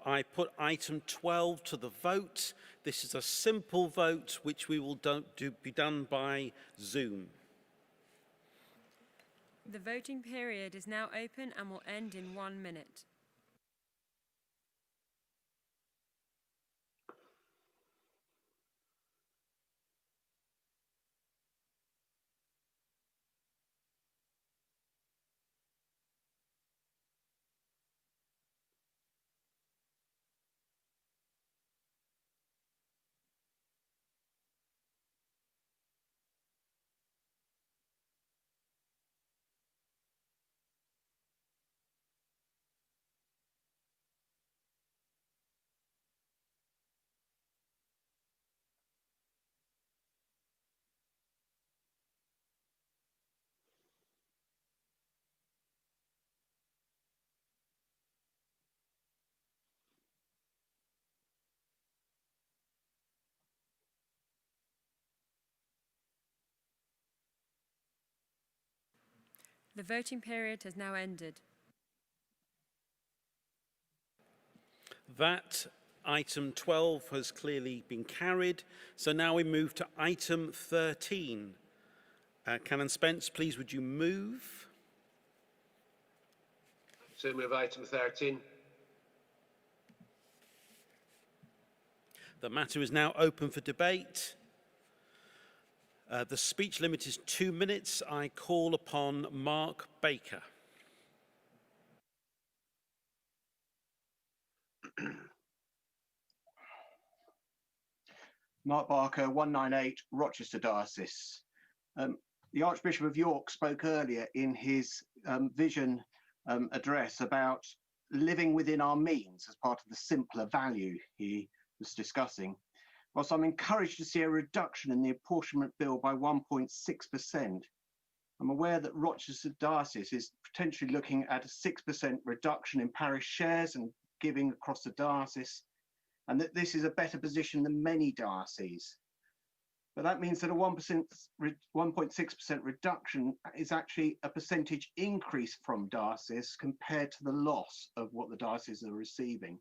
I put item 12 to the vote. This is a simple vote which we will be done by Zoom. The voting period is now open and will end in 1 minute. The voting period has now ended. That item 12 has clearly been carried. So now we move to item 13. Canon Spence, please would you move? So move item 13. The matter is now open for debate. The speech limit is 2 minutes. I call upon Mark Baker. Mark Barker, 198 Rochester Diocese. The Archbishop of York spoke earlier in his vision address about living within our means as part of the simpler value he was discussing. Whilst I'm encouraged to see a reduction in the apportionment bill by 1.6%, I'm aware that Rochester Diocese is potentially looking at a 6% reduction in parish shares and giving across the diocese, and that this is a better position than many dioceses. But that means that a 1.6% reduction is actually a percentage increase from dioceses compared to the loss of what the dioceses are receiving.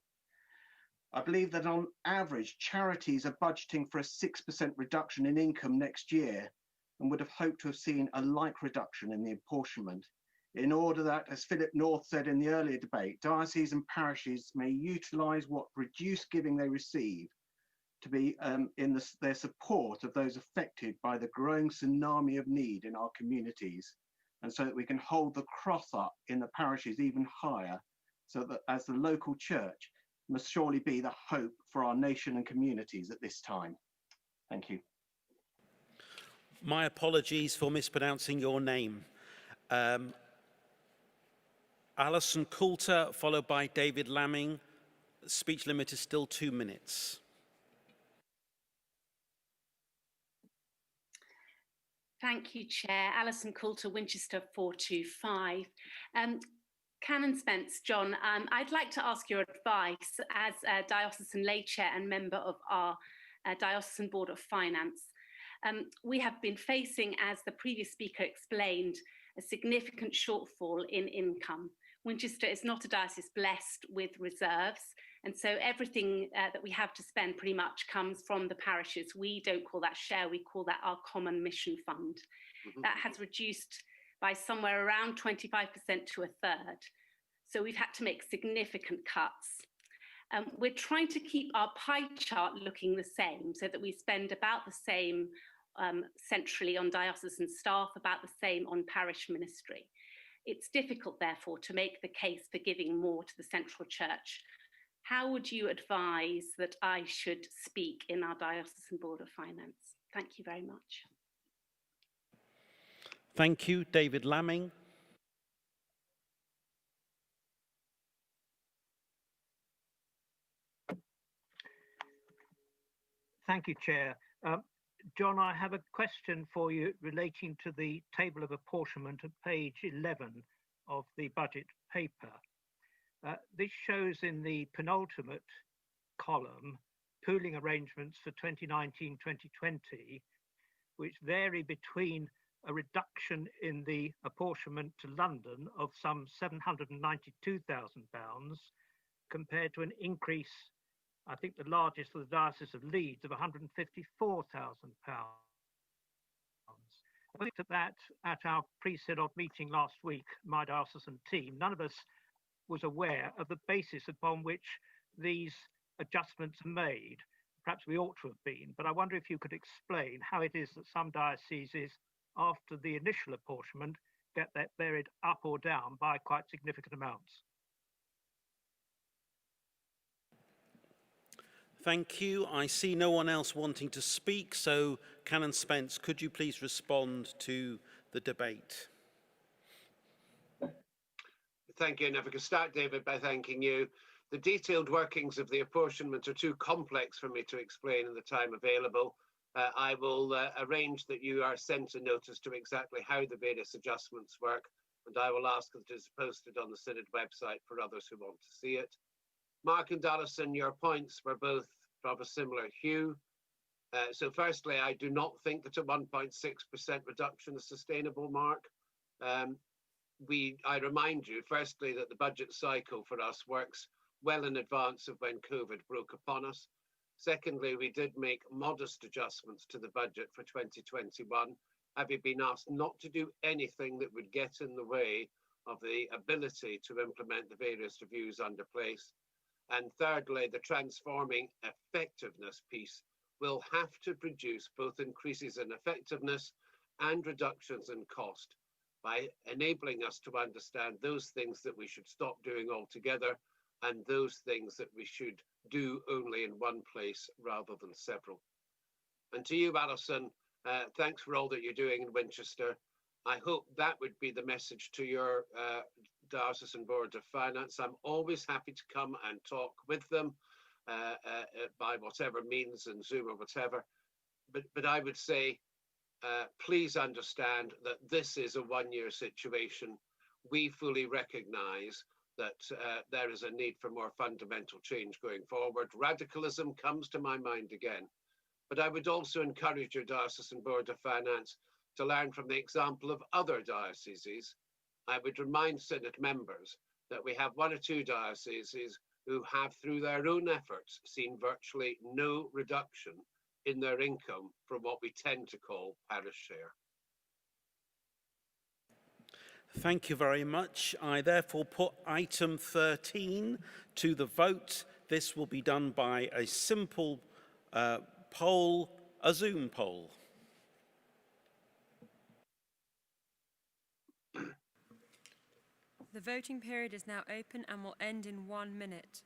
I believe that on average, charities are budgeting for a 6% reduction in income next year and would have hoped to have seen a like reduction in the apportionment in order that, as Philip North said in the earlier debate, dioceses and parishes may utilise what reduced giving they receive to be in their support of those affected by the growing tsunami of need in our communities, and so that we can hold the cross up in the parishes even higher, so that as the local church must surely be the hope for our nation and communities at this time. Thank you. My apologies for mispronouncing your name. Alison Coulter, followed by David Lamming. The speech limit is still 2 minutes. Thank you, Chair. Alison Coulter, Winchester 425. Canon Spence, John, I'd like to ask your advice as a diocesan lay chair and member of our diocesan board of finance. We have been facing, as the previous speaker explained, a significant shortfall in income. Winchester is not a diocese blessed with reserves, and so everything that we have to spend pretty much comes from the parishes. We don't call that share, we call that our common mission fund. That has reduced by somewhere around 25% to a third. So we've had to make significant cuts. We're trying to keep our pie chart looking the same so that we spend about the same centrally on diocesan staff, about the same on parish ministry. It's difficult, therefore, to make the case for giving more to the central church. How would you advise that I should speak in our diocesan board of finance? Thank you very much. Thank you, David Lamming. Thank you, Chair. John, I have a question for you relating to the table of apportionment at page 11 of the budget paper. This shows in the penultimate column pooling arrangements for 2019-2020, which vary between a reduction in the apportionment to London of some £792,000 compared to an increase, I think the largest for the Diocese of Leeds, of £154,000. I looked at that at our pre-synod meeting last week, my diocesan team. None of us was aware of the basis upon which these adjustments are made. Perhaps we ought to have been, but I wonder if you could explain how it is that some dioceses, after the initial apportionment, get that varied up or down by quite significant amounts. Thank you. I see no one else wanting to speak, so Canon Spence, could you please respond to the debate? Thank you, and if I could start, David, by thanking you. The detailed workings of the apportionment are too complex for me to explain in the time available. I will arrange that you are sent a notice to exactly how the various adjustments work, and I will ask that it is posted on the Synod website for others who want to see it. Mark and Alison, your points were both of a similar hue. So firstly, I do not think that a 1.6% reduction is sustainable, Mark. I remind you, firstly, that the budget cycle for us works well in advance of when COVID broke upon us. Secondly, we did make modest adjustments to the budget for 2021, having been asked not to do anything that would get in the way of the ability to implement the various reviews under place. And thirdly, the transforming effectiveness piece will have to produce both increases in effectiveness and reductions in cost by enabling us to understand those things that we should stop doing altogether and those things that we should do only in one place rather than several. And to you, Alison, thanks for all that you're doing in Winchester. I hope that would be the message to your Diocesan Board of Finance. I'm always happy to come and talk with them by whatever means, and Zoom or whatever. But I would say, please understand that this is a one-year situation. We fully recognise that there is a need for more fundamental change going forward. Radicalism comes to my mind again. But I would also encourage your Diocesan Board of Finance to learn from the example of other dioceses. I would remind Synod members that we have one or two dioceses who have, through their own efforts, seen virtually no reduction in their income from what we tend to call parish share. Thank you very much. I therefore put item 13 to the vote. This will be done by a simple poll, a Zoom poll. The voting period is now open and will end in 1 minute.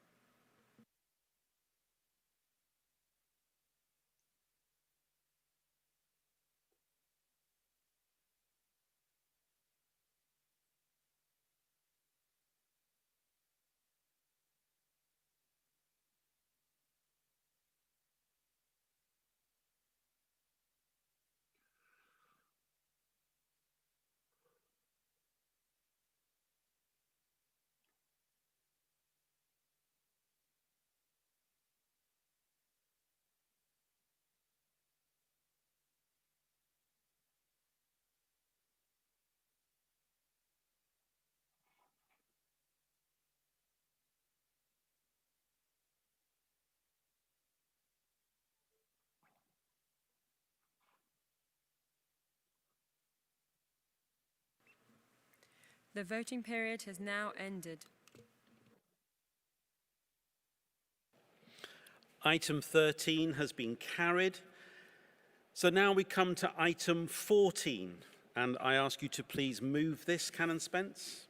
The voting period has now ended. Item 13 has been carried. So now we come to item 14, and I ask you to please move this, Canon Spence.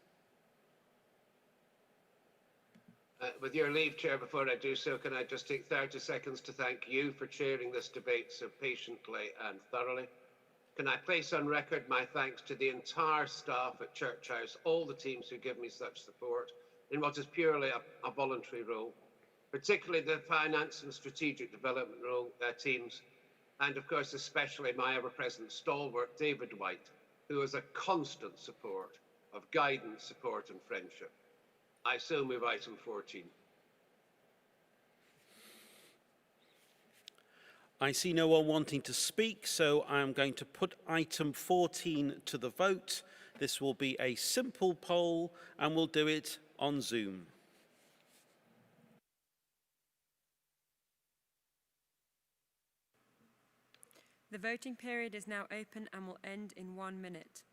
With your leave, Chair, before I do so, can I just take 30 seconds to thank you for chairing this debate so patiently and thoroughly? Can I place on record my thanks to the entire staff at Church House, all the teams who give me such support in what is purely a voluntary role, particularly the finance and strategic development teams, and of course especially my ever-present stalwart David White, who is a constant support of guidance, support and friendship. I so move item 14. I see no one wanting to speak, so I'm going to put item 14 to the vote. This will be a simple poll, and we'll do it on Zoom. The voting period is now open and will end in 1 minute.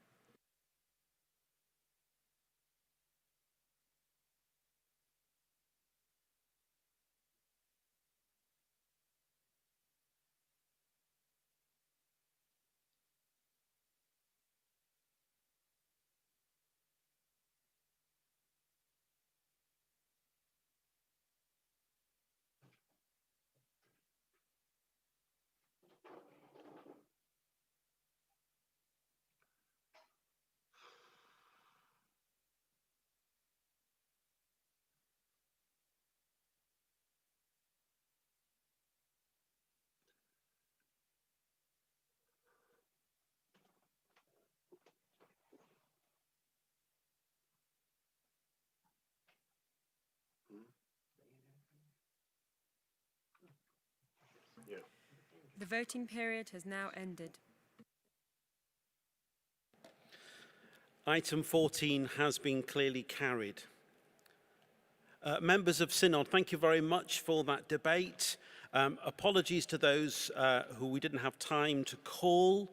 The voting period has now ended. Item 14 has been clearly carried. Members of Synod, thank you very much for that debate. Apologies to those who we didn't have time to call,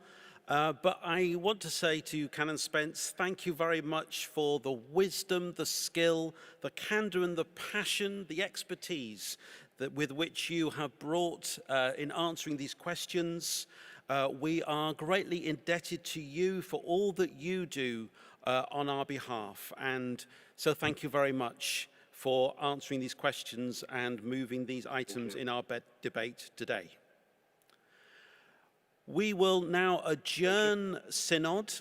but I want to say to Canon Spence, thank you very much for the wisdom, the skill, the candour and the passion, the expertise with which you have brought in answering these questions. We are greatly indebted to you for all that you do on our behalf, and so thank you very much for answering these questions and moving these items in our debate today. We will now adjourn Synod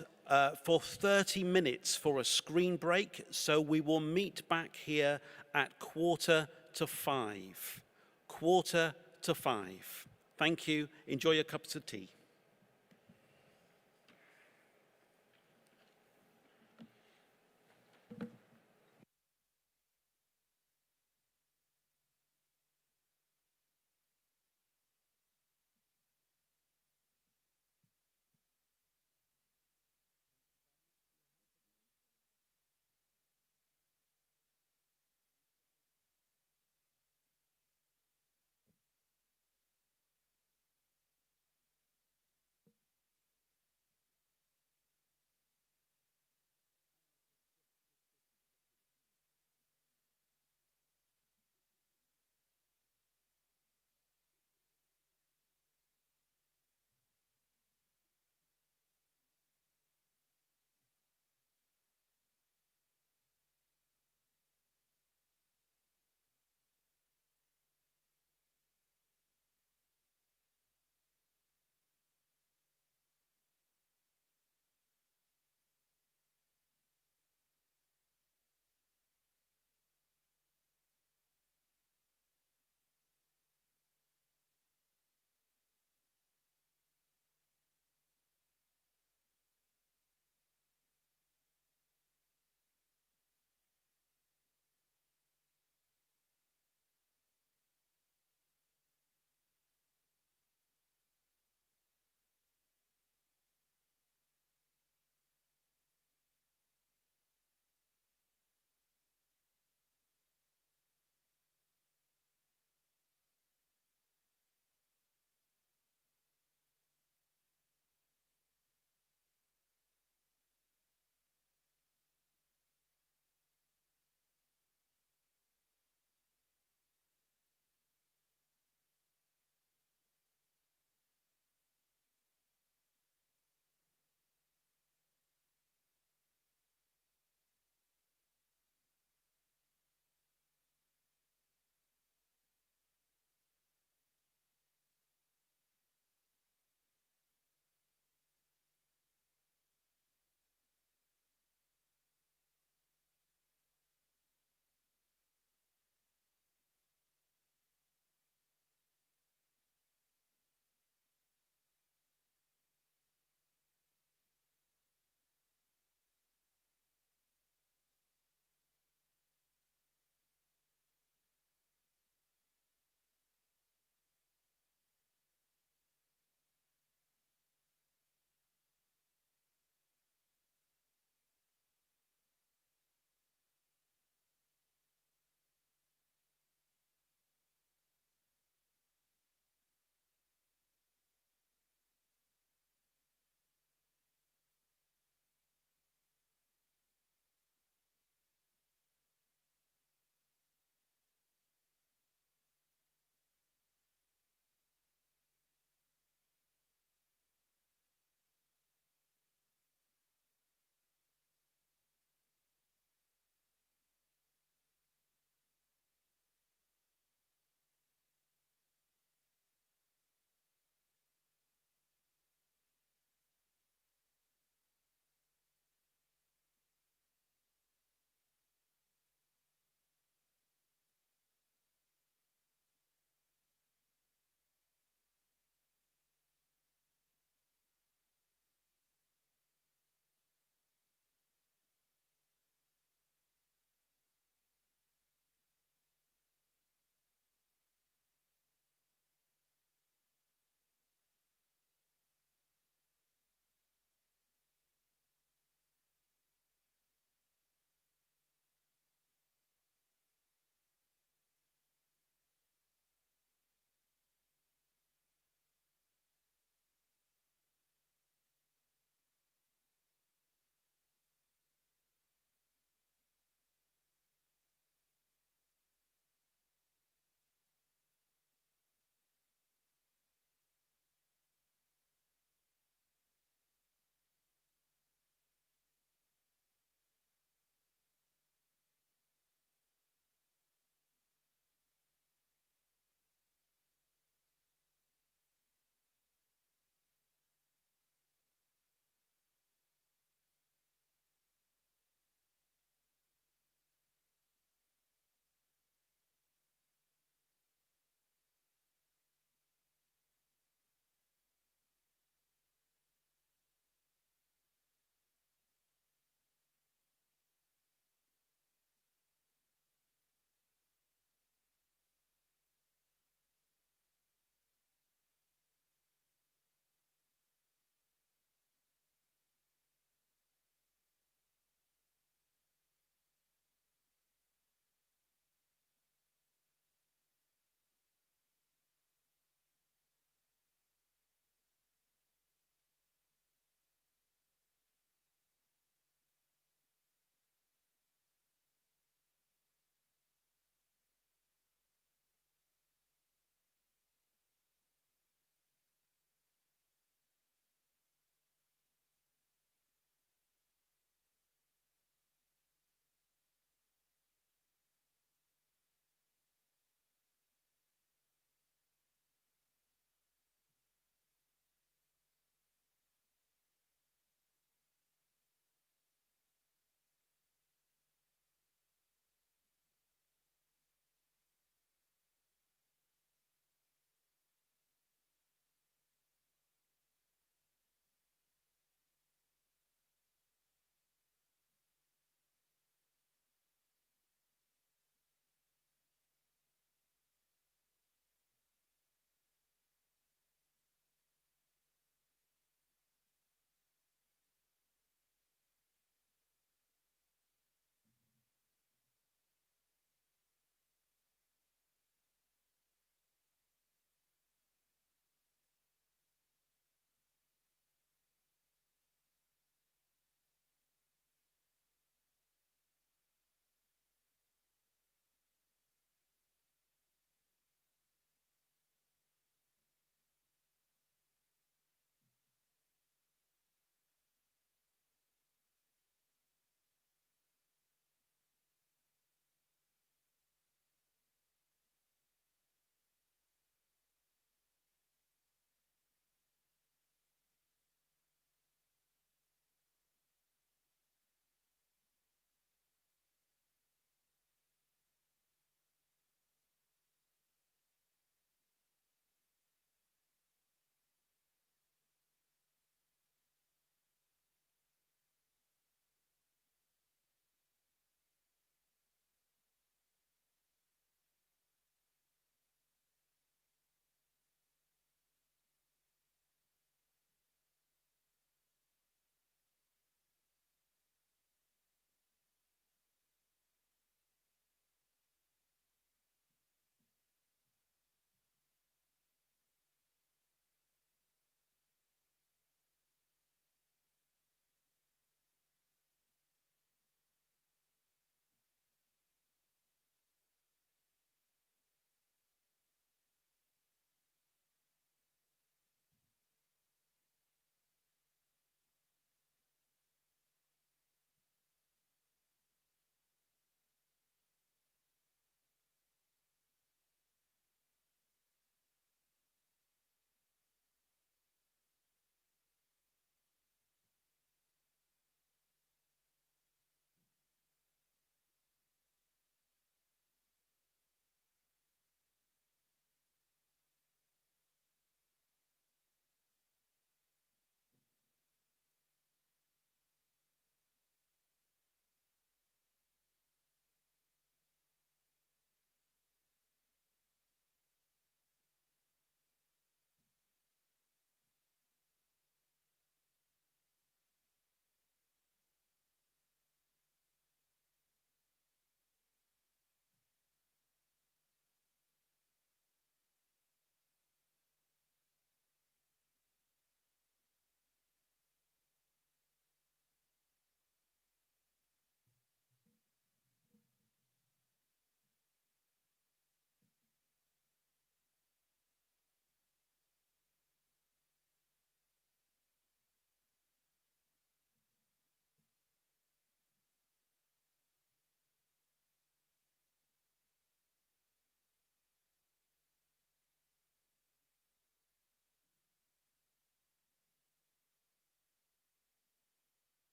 for 30 minutes for a screen break, so we will meet back here at 4:45. 4:45. Thank you. Enjoy your cups of tea.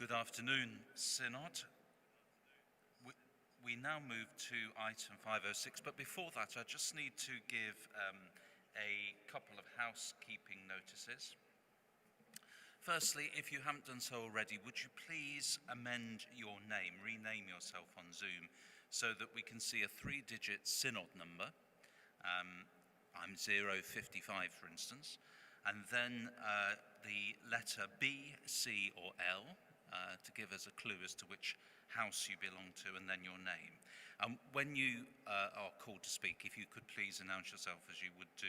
Good afternoon, Synod. We now move to item 506, but before that, I just need to give a couple of housekeeping notices. Firstly, if you haven't done so already, would you please amend your name, rename yourself on Zoom, so that we can see a 3-digit Synod number. I'm 055, for instance, and then the letter B, C, or L to give us a clue as to which house you belong to, and then your name. When you are called to speak, if you could please announce yourself as you would do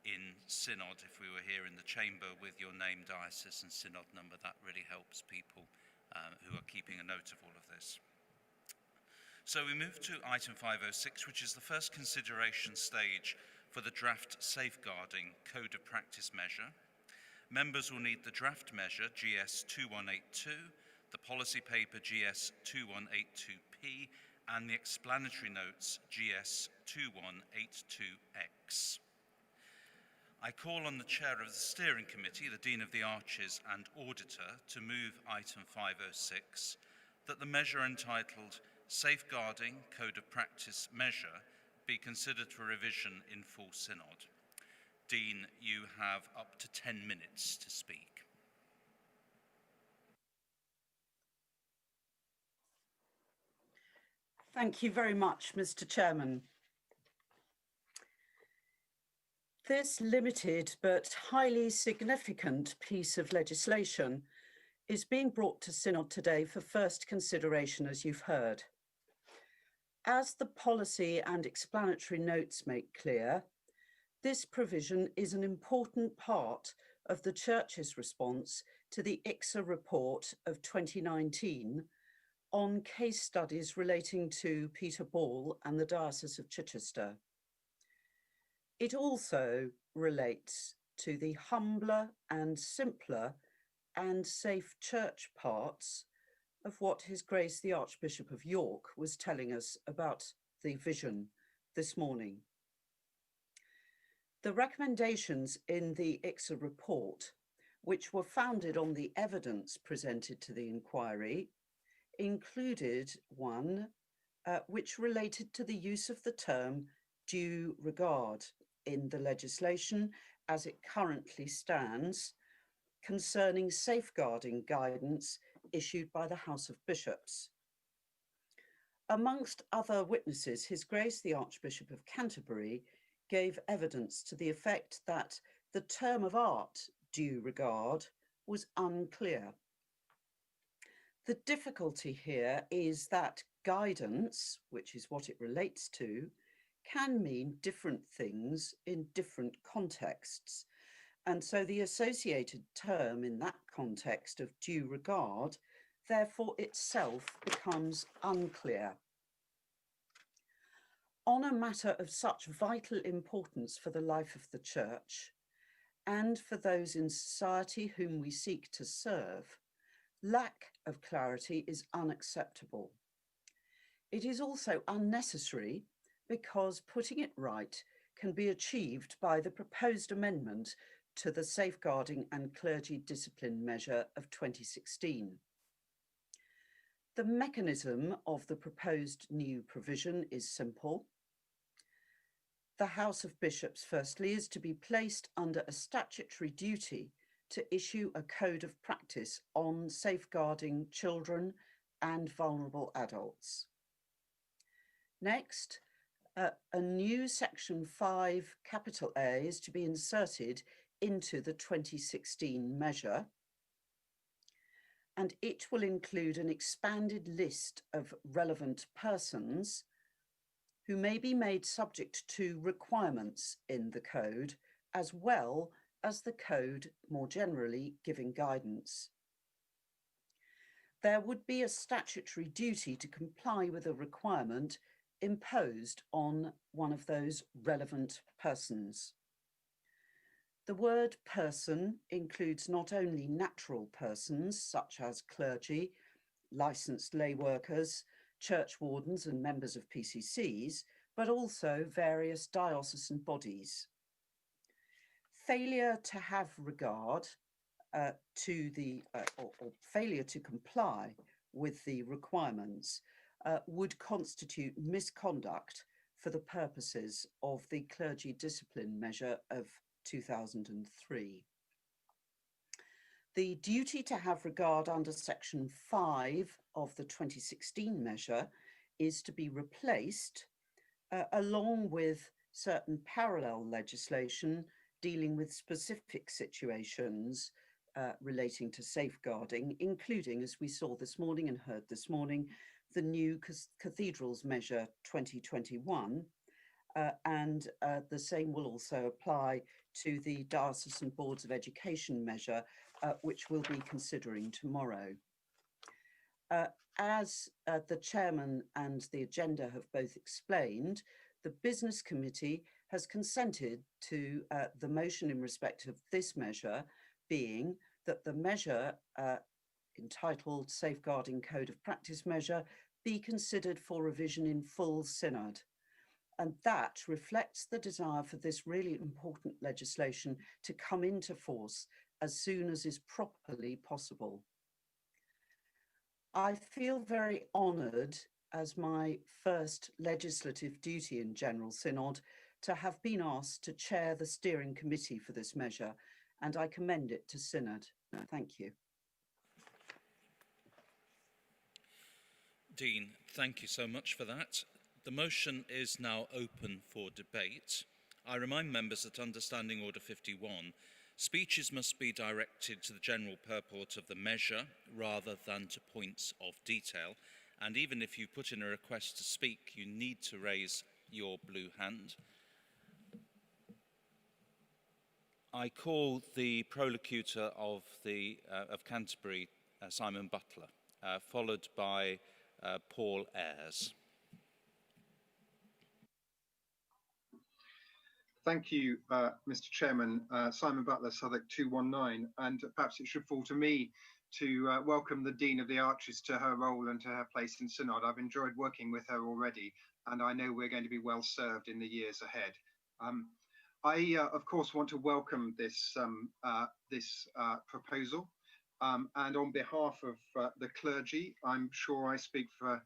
in Synod, if we were here in the chamber with your name, diocese, and Synod number, that really helps people who are keeping a note of all of this. So we move to item 506, which is the first consideration stage for the draft safeguarding Code of Practice measure. Members will need the draft measure GS 2182, the policy paper GS 2182P, and the explanatory notes GS 2182X. I call on the chair of the steering committee, the Dean of the Arches and auditor, to move item 506, that the measure entitled Safeguarding Code of Practice measure be considered for revision in full Synod. Dean, you have up to 10 minutes to speak. Thank you very much, Mr. Chairman. This limited but highly significant piece of legislation is being brought to Synod today for first consideration, as you've heard. As the policy and explanatory notes make clear, this provision is an important part of the Church's response to the ICSA report of 2019 on case studies relating to Peter Ball and the Diocese of Chichester. It also relates to the humbler and simpler and safe church parts of what His Grace the Archbishop of York was telling us about the vision this morning. The recommendations in the ICSA report, which were founded on the evidence presented to the inquiry, included one which related to the use of the term due regard in the legislation as it currently stands concerning safeguarding guidance issued by the House of Bishops. Amongst other witnesses, His Grace the Archbishop of Canterbury gave evidence to the effect that the term of art, due regard, was unclear. The difficulty here is that guidance, which is what it relates to, can mean different things in different contexts. And so the associated term in that context of due regard, therefore itself becomes unclear. On a matter of such vital importance for the life of the Church and for those in society whom we seek to serve, lack of clarity is unacceptable. It is also unnecessary because putting it right can be achieved by the proposed amendment to the Safeguarding and Clergy Discipline measure of 2016. The mechanism of the proposed new provision is simple. The House of Bishops, firstly, is to be placed under a statutory duty to issue a code of practice on safeguarding children and vulnerable adults. Next, a new section 5 capital A is to be inserted into the 2016 measure, and it will include an expanded list of relevant persons who may be made subject to requirements in the code, as well as the code more generally giving guidance. There would be a statutory duty to comply with a requirement imposed on one of those relevant persons. The word person includes not only natural persons, such as clergy, licensed lay workers, church wardens and members of PCCs, but also various diocesan bodies. Failure to have regard to the or failure to comply with the requirements would constitute misconduct for the purposes of the clergy discipline measure of 2003. The duty to have regard under section 5 of the 2016 measure is to be replaced along with certain parallel legislation dealing with specific situations relating to safeguarding, including, as we saw this morning and heard this morning, the new Cathedrals Measure 2021, and the same will also apply to the Diocesan Boards of Education measure, which we'll be considering tomorrow. As the chairman and the agenda have both explained, the Business Committee has consented to the motion in respect of this measure, being that the measure entitled Safeguarding Code of Practice Measure be considered for revision in full synod. And that reflects the desire for this really important legislation to come into force as soon as is properly possible. I feel very honoured as my first legislative duty in General Synod to have been asked to chair the steering committee for this measure, and I commend it to Synod. Thank you. Dean, thank you so much for that. The motion is now open for debate. I remind members that under Standing Order 51, speeches must be directed to the general purport of the measure rather than to points of detail. And even if you put in a request to speak, you need to raise your blue hand. I call the prolocutor of Canterbury, Simon Butler, followed by Paul Ayres. Thank you, Mr. Chairman. Simon Butler, Southwark 219, and perhaps it should fall to me to welcome the Dean of the Arches to her role and to her place in Synod. I've enjoyed working with her already, and I know we're going to be well served in the years ahead. I, of course, want to welcome this proposal, and on behalf of the clergy, I'm sure I speak for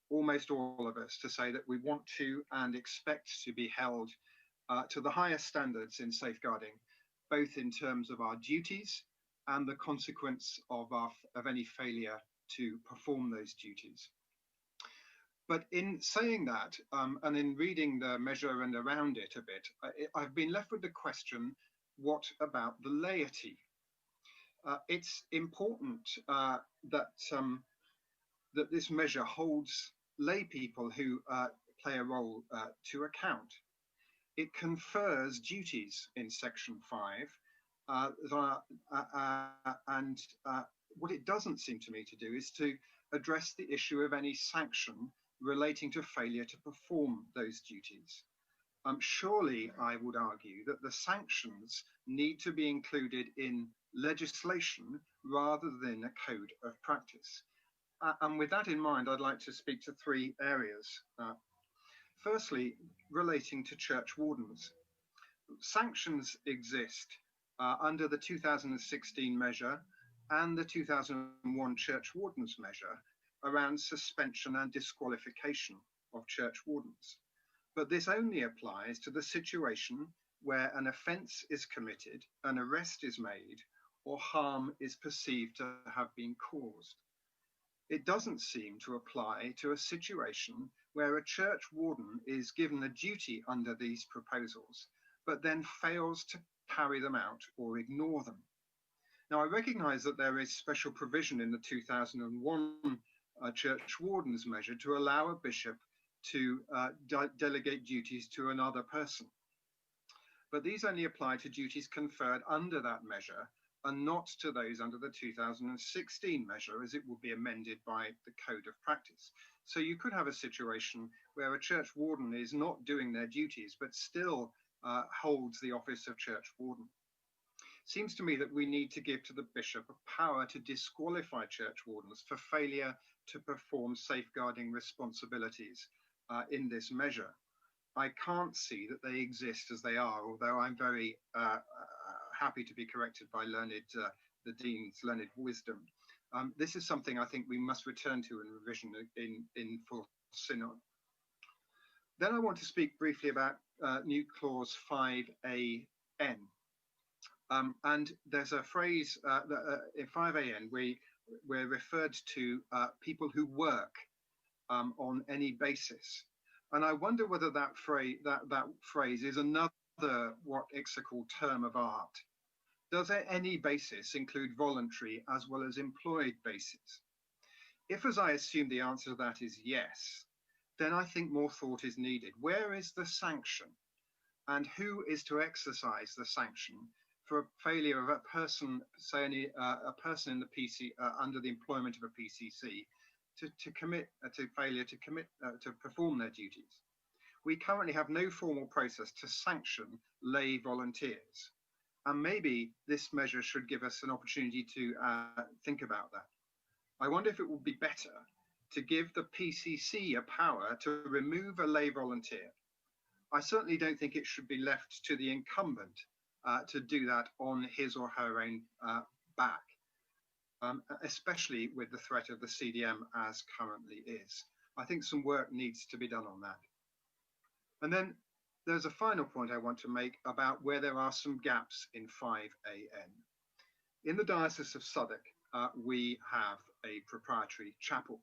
almost all of us to say that we want to and expect to be held to the highest standards in safeguarding, both in terms of our duties and the consequence of any failure to perform those duties. But in saying that, and in reading the measure and around it a bit, I've been left with the question, what about the laity? It's important that this measure holds lay people who play a role to account. It confers duties in section 5, and what it doesn't seem to me to do is to address the issue of any sanction relating to failure to perform those duties. Surely, I would argue that the sanctions need to be included in legislation rather than a code of practice. And with that in mind, I'd like to speak to three areas. Firstly, relating to church wardens. Sanctions exist under the 2016 measure and the 2001 church wardens measure around suspension and disqualification of church wardens. But this only applies to the situation where an offence is committed, an arrest is made, or harm is perceived to have been caused. It doesn't seem to apply to a situation where a church warden is given a duty under these proposals, but then fails to carry them out or ignore them. Now, I recognise that there is special provision in the 2001 church wardens measure to allow a bishop to delegate duties to another person. But these only apply to duties conferred under that measure and not to those under the 2016 measure, as it will be amended by the Code of Practice. So you could have a situation where a church warden is not doing their duties, but still holds the office of church warden. Seems to me that we need to give to the bishop a power to disqualify church wardens for failure to perform safeguarding responsibilities in this measure. I can't see that they exist as they are, although I'm very happy to be corrected by learned the Dean's learned wisdom. This is something I think we must return to in revision in full synod. Then I want to speak briefly about new clause 5AN. And there's a phrase in 5AN we're referred to people who work on any basis. And I wonder whether that phrase is another what ICSA call term of art. Does any basis include voluntary as well as employed basis? If, as I assume, the answer to that is yes, then I think more thought is needed. Where is the sanction? And who is to exercise the sanction for a failure of a person, say a person in the PC under the employment of a PCC to perform their duties? We currently have no formal process to sanction lay volunteers. And maybe this measure should give us an opportunity to think about that. I wonder if it would be better to give the PCC a power to remove a lay volunteer. I certainly don't think it should be left to the incumbent to do that on his or her own back, especially with the threat of the CDM as currently is. I think some work needs to be done on that. And then there's a final point I want to make about where there are some gaps in 5AN. In the Diocese of Southwark, we have a proprietary chapel,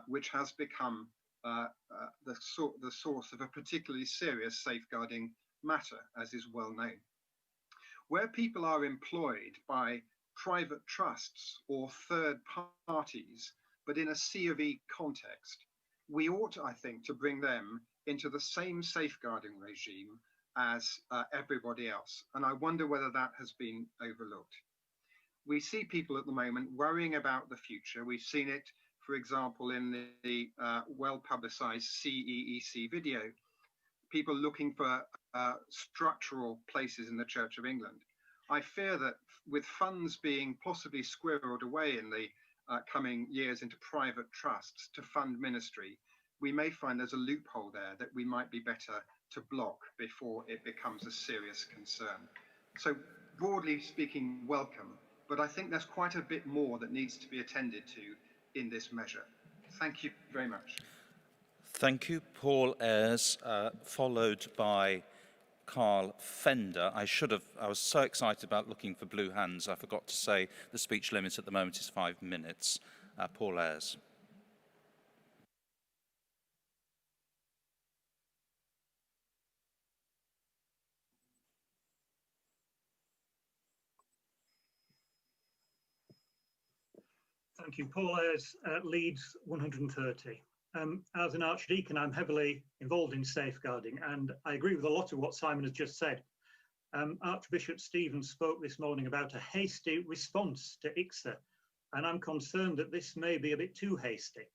which has become the source of a particularly serious safeguarding matter, as is well known. Where people are employed by private trusts or third parties, but in a C of E context, we ought, I think, to bring them into the same safeguarding regime as everybody else. And I wonder whether that has been overlooked. We see people at the moment worrying about the future. We've seen it, for example, in the well-publicized CEEC video, people looking for structural places in the Church of England. I fear that with funds being possibly squirreled away in the coming years into private trusts to fund ministry, we may find there's a loophole there that we might be better to block before it becomes a serious concern. So broadly speaking, welcome, but I think there's quite a bit more that needs to be attended to in this measure. Thank you very much. Thank you, Paul Ayres, followed by Carl Fender. I was so excited about looking for blue hands, I forgot to say the speech limit at the moment is 5 minutes. Paul Ayres. Thank you. Paul Ayres, Leeds 130. As an archdeacon, I'm heavily involved in safeguarding, and I agree with a lot of what Simon has just said. Archbishop Stevens spoke this morning about a hasty response to ICSA, and I'm concerned that this may be a bit too hasty.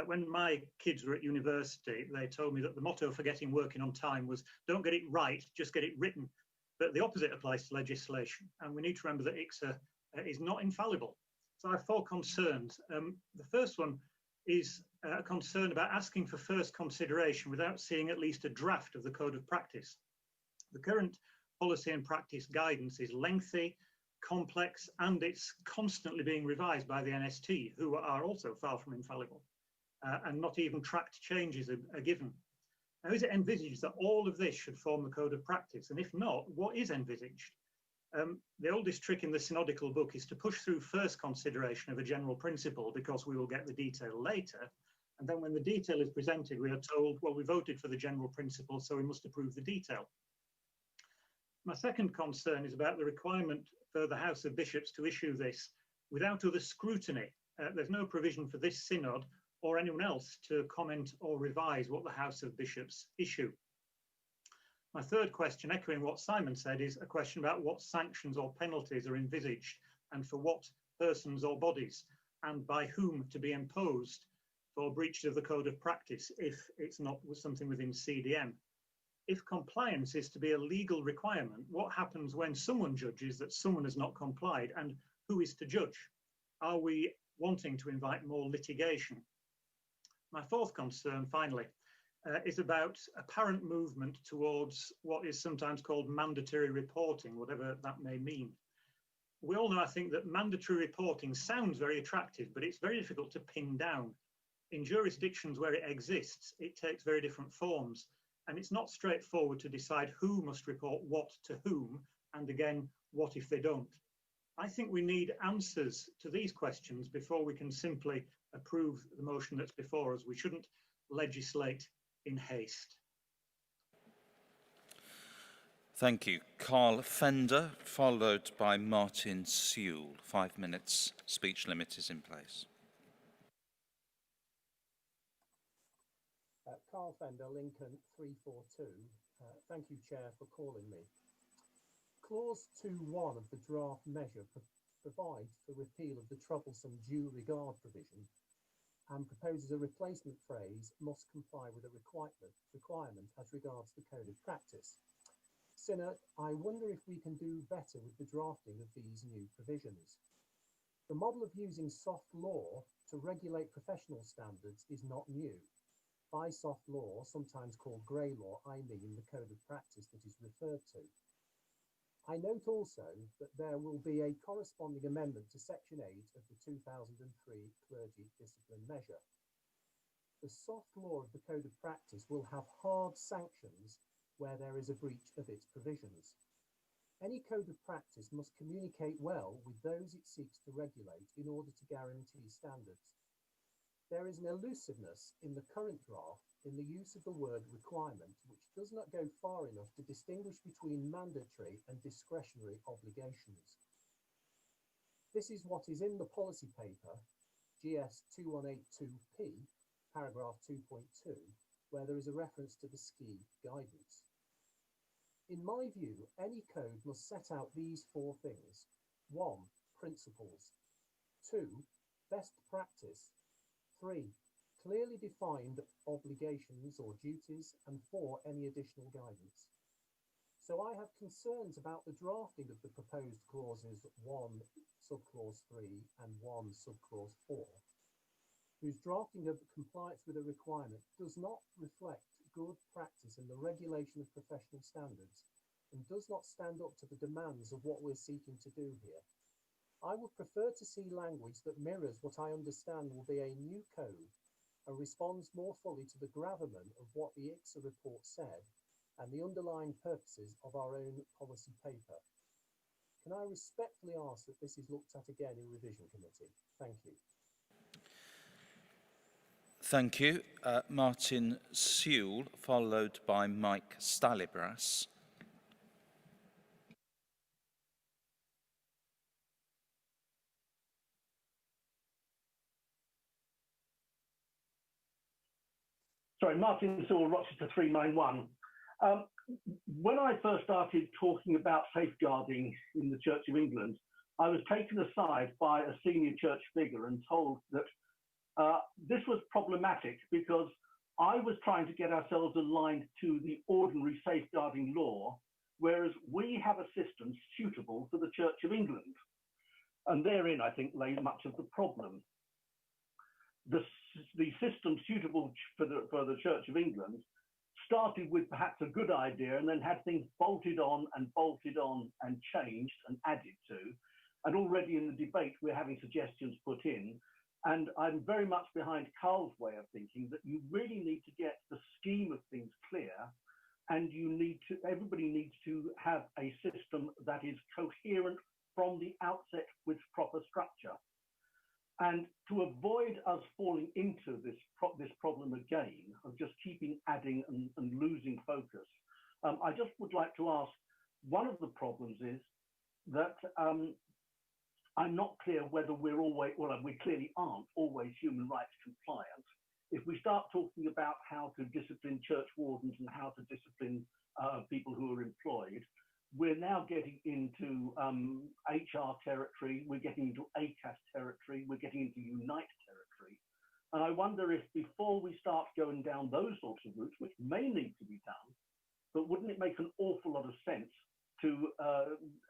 When my kids were at university, they told me that the motto for getting working on time was don't get it right, just get it written. But the opposite applies to legislation, and we need to remember that ICSA is not infallible. So I have 4 concerns. The first one is a concern about asking for first consideration without seeing at least a draft of the Code of Practice. The current policy and practice guidance is lengthy, complex, and it's constantly being revised by the NST, who are also far from infallible, and not even tracked changes are given. Now, is it envisaged that all of this should form the Code of Practice? And if not, what is envisaged? The oldest trick in the synodical book is to push through first consideration of a general principle because we will get the detail later. And then when the detail is presented, we are told, well, we voted for the general principle, so we must approve the detail. My second concern is about the requirement for the House of Bishops to issue this without other scrutiny. There's no provision for this synod or anyone else to comment or revise what the House of Bishops issue. My third question, echoing what Simon said, is a question about what sanctions or penalties are envisaged and for what persons or bodies and by whom to be imposed for breaches of the Code of Practice if it's not something within CDM. If compliance is to be a legal requirement, what happens when someone judges that someone has not complied, and who is to judge? Are we wanting to invite more litigation? My fourth concern, finally, is about apparent movement towards what is sometimes called mandatory reporting, whatever that may mean. we all know, I think, that mandatory reporting sounds very attractive, but it's very difficult to pin down. In jurisdictions where it exists, it takes very different forms, and it's not straightforward to decide who must report what to whom, and again, what if they don't. I think we need answers to these questions before we can simply approve the motion that's before us. We shouldn't legislate in haste. Thank you. Carl Fender, followed by Martin Sewell. 5 minutes. Speech limit is in place. Carl Fender, Lincoln 342. Thank you, Chair, for calling me. Clause 2.1 of the draft measure provides for repeal of the troublesome due regard provision and proposes a replacement phrase must comply with a requirement as regards the code of practice. Synod, I wonder if we can do better with the drafting of these new provisions. The model of using soft law to regulate professional standards is not new. By soft law, sometimes called grey law, I mean the code of practice that is referred to. I note also that there will be a corresponding amendment to Section 8 of the 2003 Clergy Discipline Measure. The soft law of the Code of Practice will have hard sanctions where there is a breach of its provisions. Any code of practice must communicate well with those it seeks to regulate in order to guarantee standards. There is an elusiveness in the current draft in the use of the word requirement, which does not go far enough to distinguish between mandatory and discretionary obligations. This is what is in the policy paper, GS 2182P, paragraph 2.2, where there is a reference to the SCI guidance. In my view, any code must set out these 4 things. 1. Principles. 2. Best practice. 3. Clearly defined obligations or duties, and 4. Any additional guidance. So I have concerns about the drafting of the proposed clauses 1 subclause 3 and 1 subclause 4, whose drafting of compliance with a requirement does not reflect good practice in the regulation of professional standards and does not stand up to the demands of what we're seeking to do here. I would prefer to see language that mirrors what I understand will be a new code and responds more fully to the gravamen of what the ICSA report said and the underlying purposes of our own policy paper. Can I respectfully ask that this is looked at again in revision committee? Thank you. Thank you. Martin Sewell, followed by Mike Stalibras. Sorry, Martin Sewell, Rochester 391. When I first started talking about safeguarding in the Church of England, I was taken aside by a senior church figure and told that this was problematic because I was trying to get ourselves aligned to the ordinary safeguarding law, whereas we have a system suitable for the Church of England. And therein, I think, lay much of the problem. The system suitable for the Church of England started with perhaps a good idea and then had things bolted on and changed and added to. And already in the debate, we're having suggestions put in. And I'm very much behind Carl's way of thinking that you really need to get the scheme of things clear, and everybody needs to have a system that is coherent from the outset with proper structure. And to avoid us falling into this problem again of just keeping adding and losing focus, I just would like to ask, one of the problems is that I'm not clear whether we're always, well, we clearly aren't always human rights compliant. If we start talking about how to discipline church wardens and how to discipline people who are employed, we're now getting into HR territory, we're getting into ACAS territory, we're getting into Unite territory. And I wonder if before we start going down those sorts of routes, which may need to be done, but wouldn't it make an awful lot of sense to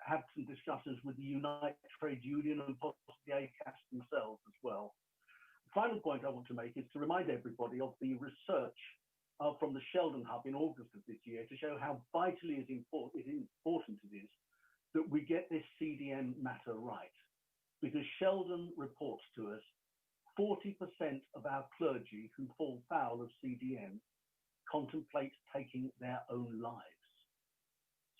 have some discussions with the Unite Trade Union and possibly ACAS themselves as well? The final point I want to make is to remind everybody of the research from the Sheldon Hub in August of this year to show how vitally important it is that we get this CDM matter right, because Sheldon reports to us 40% of our clergy who fall foul of CDM contemplate taking their own lives.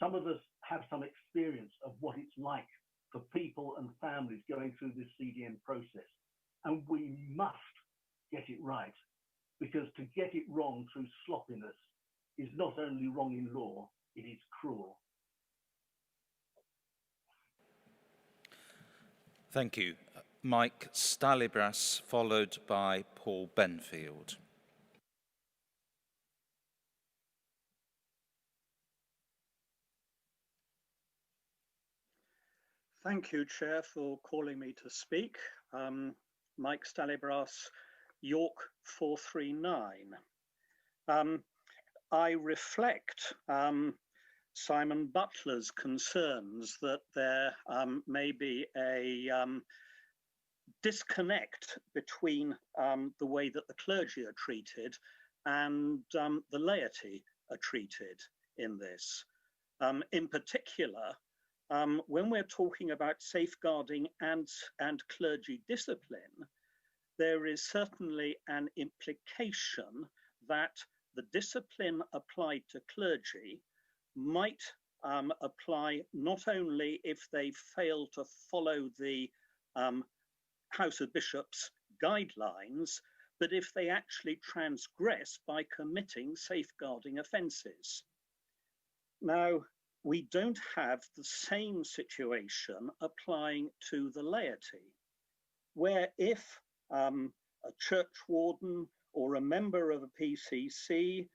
Some of us have some experience of what it's like for people and families going through this CDM process, and we must get it right, because to get it wrong through sloppiness is not only wrong in law, it is cruel. Thank you. Mike Stalibras, followed by Paul Benfield. Thank you, Chair, for calling me to speak. Mike Stalibras, York 439. I reflect Simon Butler's concerns that there may be a disconnect between the way that the clergy are treated and the laity are treated in this. In particular, when we're talking about safeguarding and clergy discipline, there is certainly an implication that the discipline applied to clergy might apply not only if they fail to follow the House of Bishops guidelines, but if they actually transgress by committing safeguarding offences. Now, we don't have the same situation applying to the laity, where if a church warden or a member of a PCC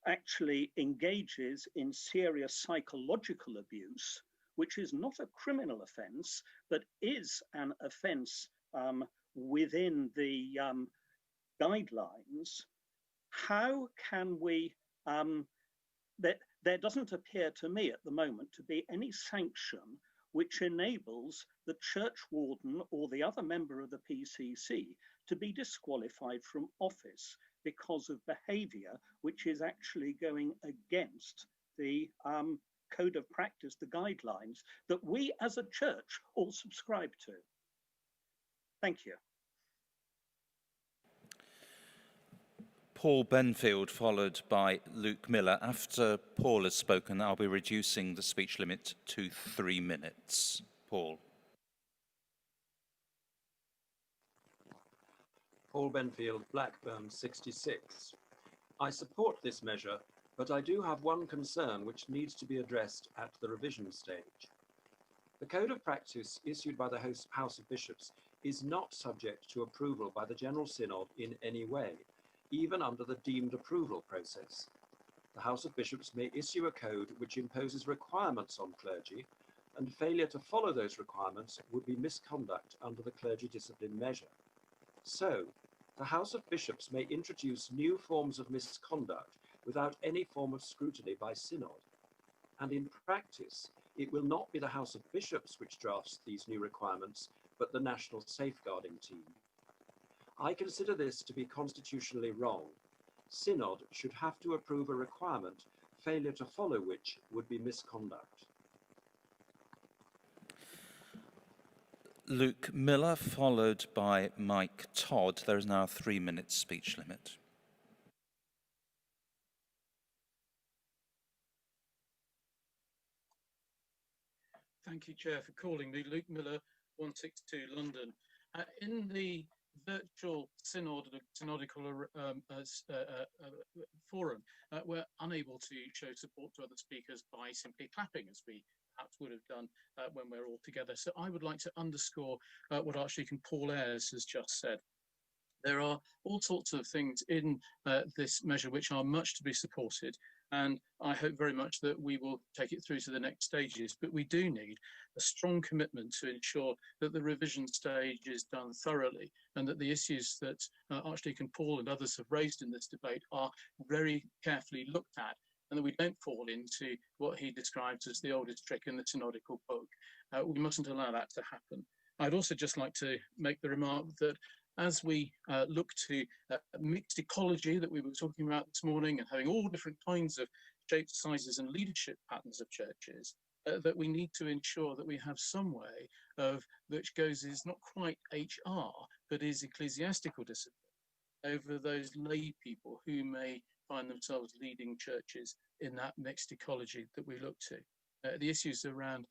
actually engages in serious psychological abuse, which is not a criminal offence, but is an offence within the guidelines, how can we, there doesn't appear to me at the moment to be any sanction which enables the church warden or the other member of the PCC to be disqualified from office because of behaviour which is actually going against the code of practice, the guidelines that we as a church all subscribe to. Thank you. Paul Benfield, followed by Luke Miller. After Paul has spoken, I'll be reducing the speech limit to 3 minutes. Paul. Paul Benfield, Blackburn 66. I support this measure, but I do have one concern which needs to be addressed at the revision stage. The Code of Practice issued by the House of Bishops is not subject to approval by the General Synod in any way, even under the deemed approval process. The House of Bishops may issue a code which imposes requirements on clergy, and failure to follow those requirements would be misconduct under the clergy discipline measure. So, the House of Bishops may introduce new forms of misconduct without any form of scrutiny by Synod. And in practice, it will not be the House of Bishops which drafts these new requirements, but the National Safeguarding Team. I consider this to be constitutionally wrong. Synod should have to approve a requirement, failure to follow which would be misconduct. Luke Miller, followed by Mike Todd. There is now a 3-minute speech limit. Thank you, Chair, for calling me. Luke Miller, 162 London. In the virtual synodical forum, we're unable to show support to other speakers by simply clapping, as we perhaps would have done when we're all together. So I would like to underscore what Archdeacon Paul Ayres has just said. There are all sorts of things in this measure which are much to be supported, and I hope very much that we will take it through to the next stages. But we do need a strong commitment to ensure that the revision stage is done thoroughly, and that the issues that Archdeacon Paul and others have raised in this debate are very carefully looked at, and that we don't fall into what he describes as the oldest trick in the synodical book. We mustn't allow that to happen. I'd also just like to make the remark that as we look to mixed ecology that we were talking about this morning, and having all different kinds of shapes, sizes and leadership patterns of churches, that we need to ensure that we have some way of which is not quite HR, but is ecclesiastical discipline over those lay people who may find themselves leading churches in that mixed ecology that we look to. The issues around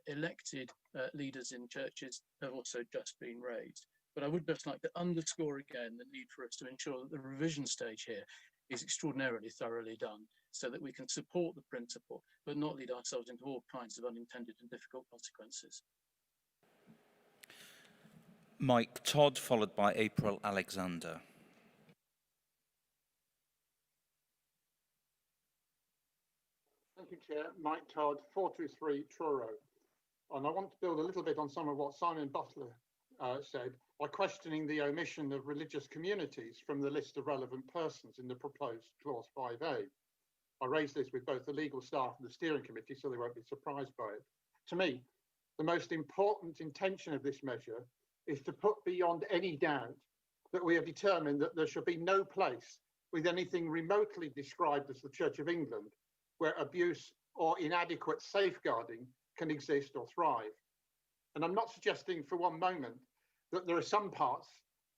elected leaders in churches have also just been raised. But I would just like to underscore again the need for us to ensure that the revision stage here is extraordinarily thoroughly done so that we can support the principle, but not lead ourselves into all kinds of unintended and difficult consequences. Mike Todd, followed by April Alexander. Thank you, Chair. Mike Todd, 423 Truro. And I want to build a little bit on some of what Simon Butler said by questioning the omission of religious communities from the list of relevant persons in the proposed clause 5A. I raised this with both the legal staff and the steering committee, so they won't be surprised by it. To me, the most important intention of this measure is to put beyond any doubt that we have determined that there should be no place with anything remotely described as the Church of England where abuse or inadequate safeguarding can exist or thrive. And I'm not suggesting for one moment that there are some parts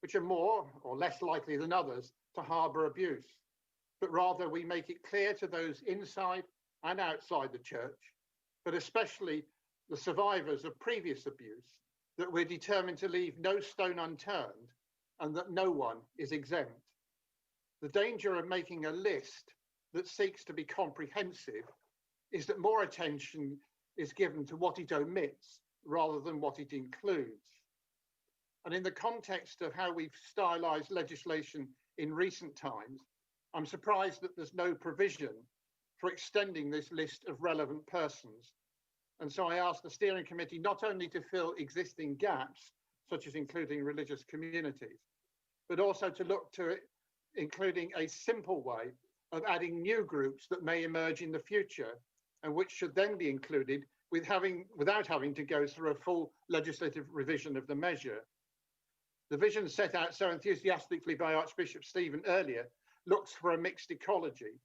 which are more or less likely than others to harbour abuse, but rather we make it clear to those inside and outside the church, but especially the survivors of previous abuse, that we're determined to leave no stone unturned and that no one is exempt. The danger of making a list that seeks to be comprehensive is that more attention is given to what it omits rather than what it includes. And in the context of how we've stylized legislation in recent times, I'm surprised that there's no provision for extending this list of relevant persons. And so I asked the steering committee not only to fill existing gaps, such as including religious communities, but also to look to it, including a simple way of adding new groups that may emerge in the future and which should then be included without having to go through a full legislative revision of the measure. The vision set out so enthusiastically by Archbishop Stephen earlier looks for a mixed ecology.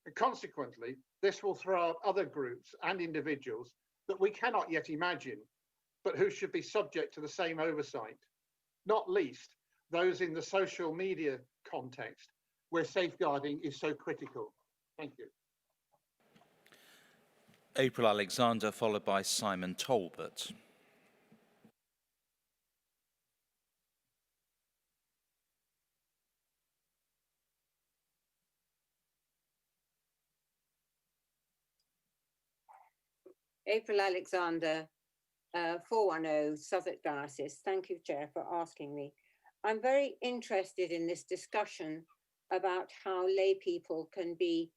And consequently, this will throw up other groups and individuals that we cannot yet imagine, but who should be subject to the same oversight, not least those in the social media context where safeguarding is so critical. Thank you. April Alexander, followed by Simon Talbot. April Alexander, 410 Southwark Diocese. Thank you, Chair, for asking me. I'm very interested in this discussion about how lay people can be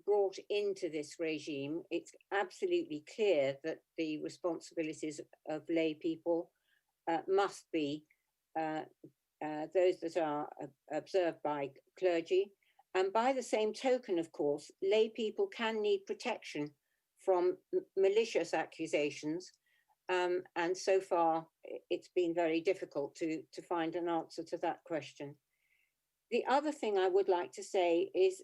brought into this regime. It's absolutely clear that the responsibilities of lay people must be those that are observed by clergy. And by the same token, of course, lay people can need protection from malicious accusations. And so far, it's been very difficult to find an answer to that question. The other thing I would like to say is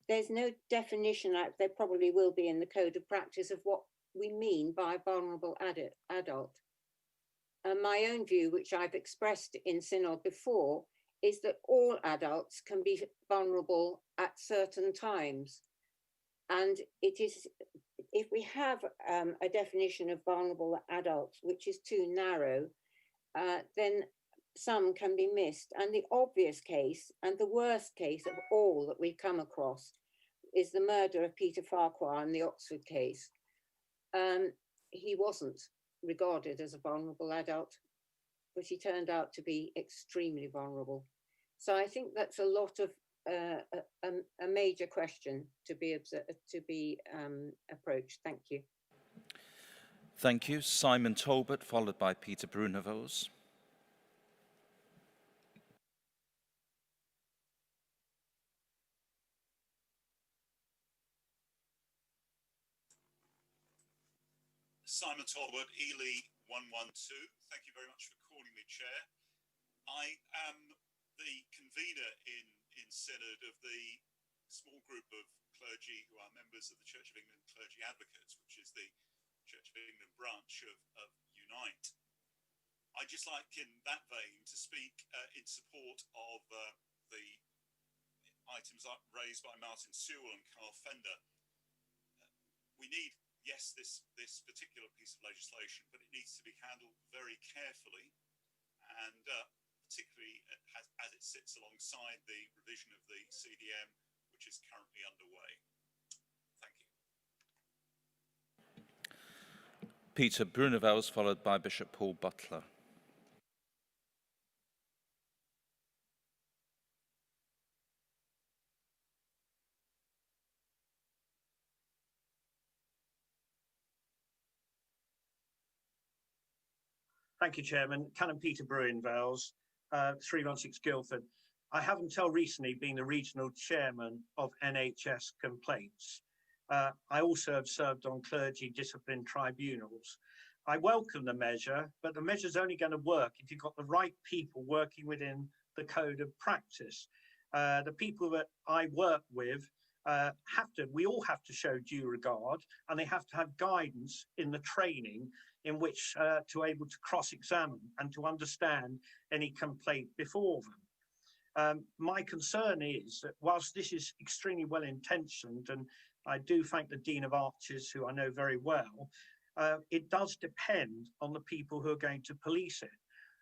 there's no definition out there, probably will be in the Code of Practice, of what we mean by a vulnerable adult. And my own view, which I've expressed in Synod before, is that all adults can be vulnerable at certain times. And it is, if we have a definition of vulnerable adults, which is too narrow, then some can be missed. And the obvious case and the worst case of all that we come across is the murder of Peter Farquhar in the Oxford case. He wasn't regarded as a vulnerable adult, but he turned out to be extremely vulnerable. So I think that's a lot of a major question to be approached. Thank you. Thank you. Simon Talbot, followed by Peter Brunavos. Simon Talbot, Ely 112. Thank you very much for calling me, Chair. I am the convener in Synod of the small group of clergy who are members of the Church of England Clergy Advocates, which is the Church of England branch of Unite. I'd just like, in that vein, to speak in support of the items raised by Martin Sewell and Carl Fender. We need, yes, this particular piece of legislation, but it needs to be handled very carefully, and particularly as it sits alongside the revision of the CDM, which is currently underway. Thank you. Peter Brunevels, followed by Bishop Paul Butler. Thank you, Chairman. Canon Peter Brunevels, 316 Guildford. I have until recently been the regional chairman of NHS complaints. I also have served on clergy discipline tribunals. I welcome the measure, but the measure is only going to work if you've got the right people working within the code of practice. The people that I work with we all have to show due regard, and they have to have guidance in the training in which to able to cross-examine and to understand any complaint before them. My concern is that whilst this is extremely well intentioned, and I do thank the Dean of Arches, who I know very well, it does depend on the people who are going to police it.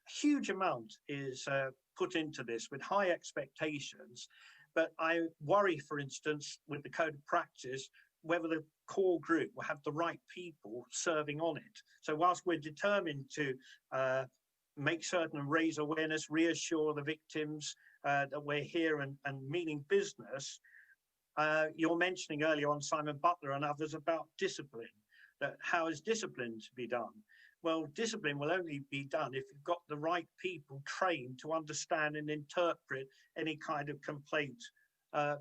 A huge amount is put into this with high expectations, but I worry, for instance, with the code of practice, whether the core group will have the right people serving on it. So whilst we're determined to make certain and raise awareness, reassure the victims that we're here and meaning business, you're mentioning earlier on Simon Butler and others about discipline, that how is discipline to be done? Well, discipline will only be done if you've got the right people trained to understand and interpret any kind of complaint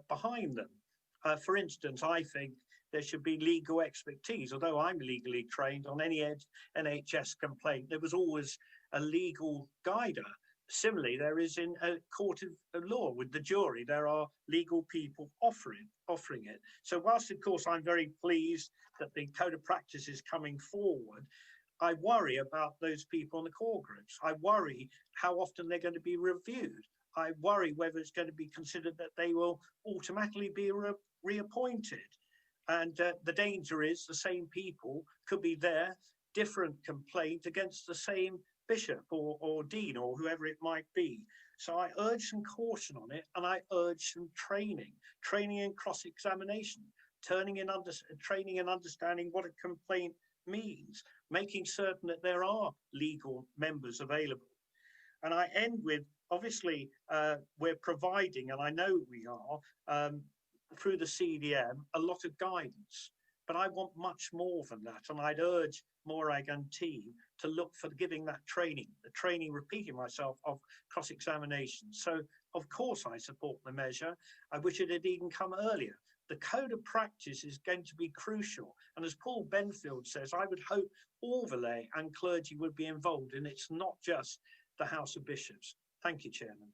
behind them. For instance, I think there should be legal expertise. Although I'm legally trained on any NHS complaint, there was always a legal guider. Similarly, there is in a court of law with the jury, there are legal people offering it. So whilst, of course, I'm very pleased that the code of practice is coming forward, I worry about those people in the core groups. I worry how often they're going to be reviewed. I worry whether it's going to be considered that they will automatically be reappointed. And the danger is the same people could be there, different complaint against the same bishop or dean or whoever it might be. So I urge some caution on it, and I urge some training and cross-examination, training and understanding what a complaint means, making certain that there are legal members available. And I end with, obviously, we're providing, and I know we are, through the CDM, a lot of guidance. But I want much more than that. And I'd urge Morag and team to look for giving that training, repeating myself, of cross-examination. So, of course, I support the measure. I wish it had even come earlier. The code of practice is going to be crucial. And as Paul Benfield says, I would hope all the lay and clergy would be involved, and it's not just the House of Bishops. Thank you, Chairman.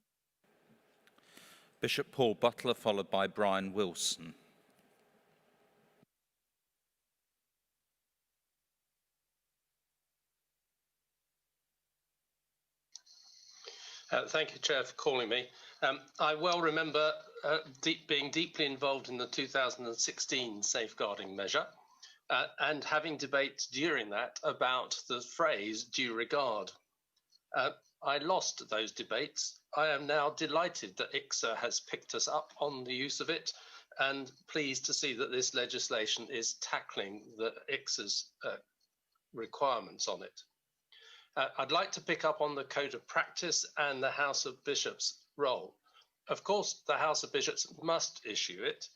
Bishop Paul Butler, followed by Brian Wilson. Thank you, Chair, for calling me. I well remember being deeply involved in the 2016 safeguarding measure and having debates during that about the phrase due regard. I lost those debates. I am now delighted that ICSA has picked us up on the use of it, and pleased to see that this legislation is tackling the ICSA's requirements on it. I'd like to pick up on the Code of Practice and the House of Bishops' role. Of course, the House of Bishops must issue it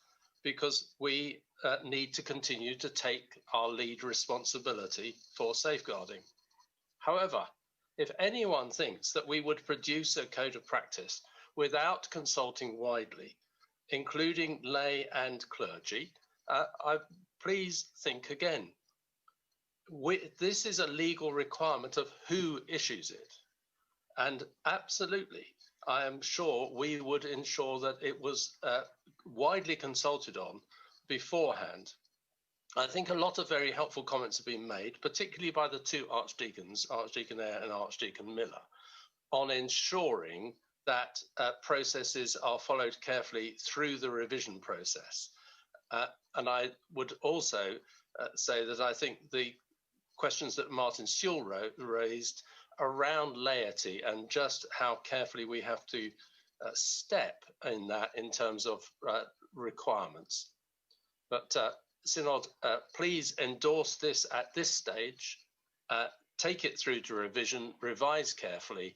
because we need to continue to take our lead responsibility for safeguarding. However, if anyone thinks that we would produce a Code of Practice without consulting widely, including lay and clergy, please think again. This is a legal requirement of who issues it. And absolutely, I am sure we would ensure that it was widely consulted on beforehand. I think a lot of very helpful comments have been made, particularly by the two archdeacons, Archdeacon Eyre and Archdeacon Miller, on ensuring that processes are followed carefully through the revision process. And I would also say that I think the questions that Martin Sewell raised around laity and just how carefully we have to step in that in terms of requirements. But Synod, please endorse this at this stage, take it through to revision, revise carefully,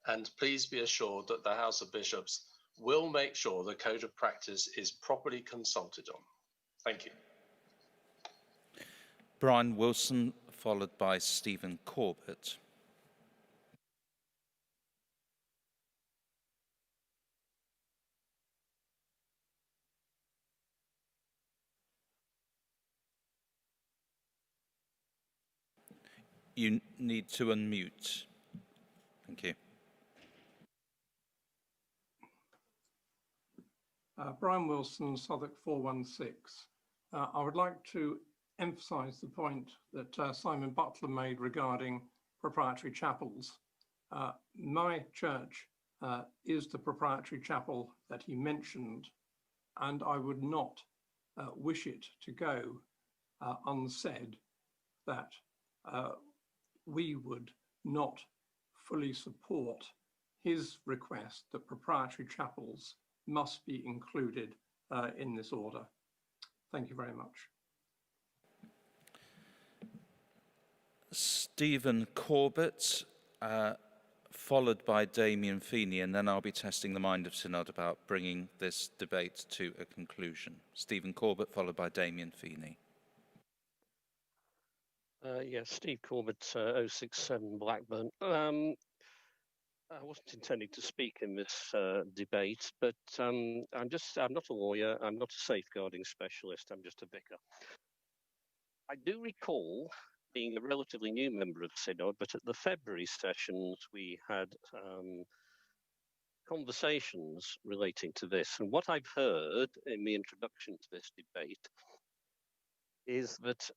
and please be assured that the House of Bishops will make sure the Code of Practice is properly consulted on. Thank you. Brian Wilson, followed by Stephen Corbett. You need to unmute. Thank you. Brian Wilson, Southwark 416. I would like to emphasise the point that Simon Butler made regarding proprietary chapels. My church is the proprietary chapel that he mentioned, and I would not wish it to go unsaid that we would not fully support his request that proprietary chapels must be included in this order. Thank you very much. Stephen Corbett, followed by Damien Feeney, and then I'll be testing the mind of Synod about bringing this debate to a conclusion. Stephen Corbett, followed by Damien Feeney. Yes, Steve Corbett, 067 Blackburn. I wasn't intending to speak in this debate, but I'm not a lawyer, I'm not a safeguarding specialist, I'm just a vicar. I do recall being a relatively new member of Synod, but at the February sessions we had conversations relating to this. And what I've heard in the introduction to this debate is that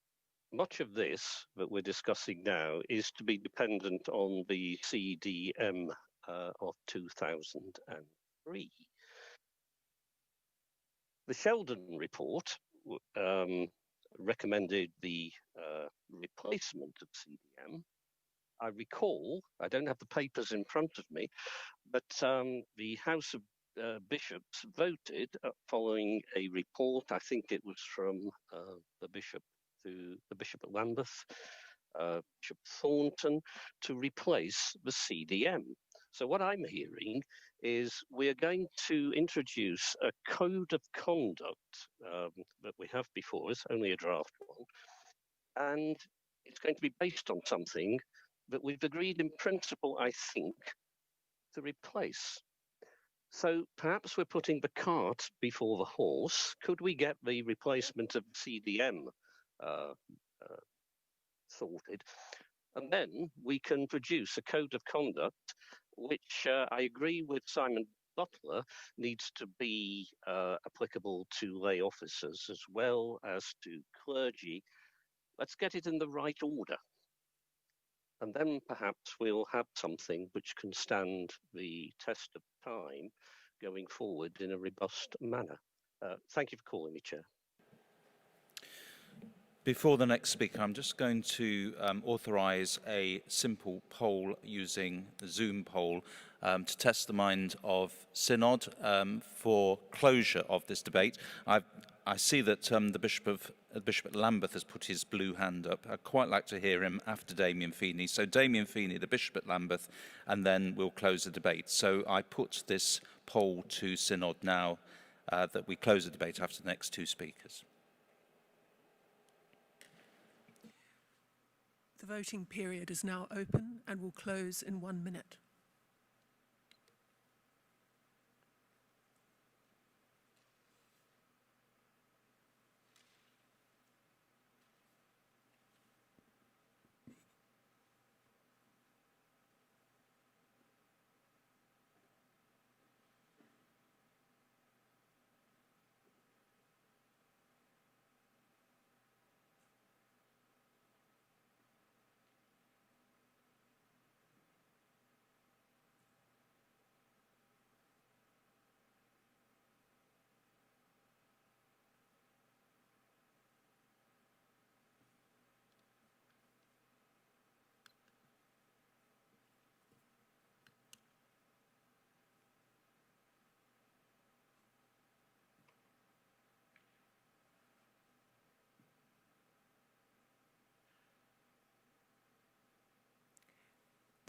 much of this that we're discussing now is to be dependent on the CDM of 2003. The Sheldon report recommended the replacement of CDM. I recall, I don't have the papers in front of me, but the House of Bishops voted following a report, I think it was from the Bishop at Lambeth, Bishop Thornton, to replace the CDM. So what I'm hearing is we're going to introduce a code of conduct that we have before us, only a draft one, and it's going to be based on something that we've agreed in principle, I think, to replace. So perhaps we're putting the cart before the horse. Could we get the replacement of CDM sorted? And then we can produce a code of conduct, which I agree with Simon Butler, needs to be applicable to lay officers as well as to clergy. Let's get it in the right order. And then perhaps we'll have something which can stand the test of time going forward in a robust manner. Thank you for calling me, Chair. Before the next speaker, I'm just going to authorise a simple poll using the Zoom poll to test the mind of Synod for closure of this debate. I see that the Bishop at Lambeth has put his blue hand up. I'd quite like to hear him after Damien Feeney. So Damien Feeney, the Bishop at Lambeth, and then we'll close the debate. So I put this poll to Synod now that we close the debate after the next two speakers. The voting period is now open and will close in 1 minute.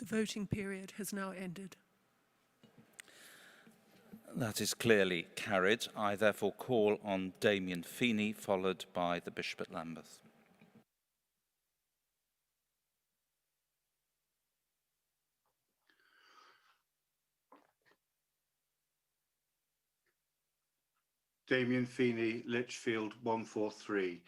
The voting period has now ended. That is clearly carried. I therefore call on Damien Feeney, followed by the Bishop at Lambeth. Damien Feeney, Lichfield 143.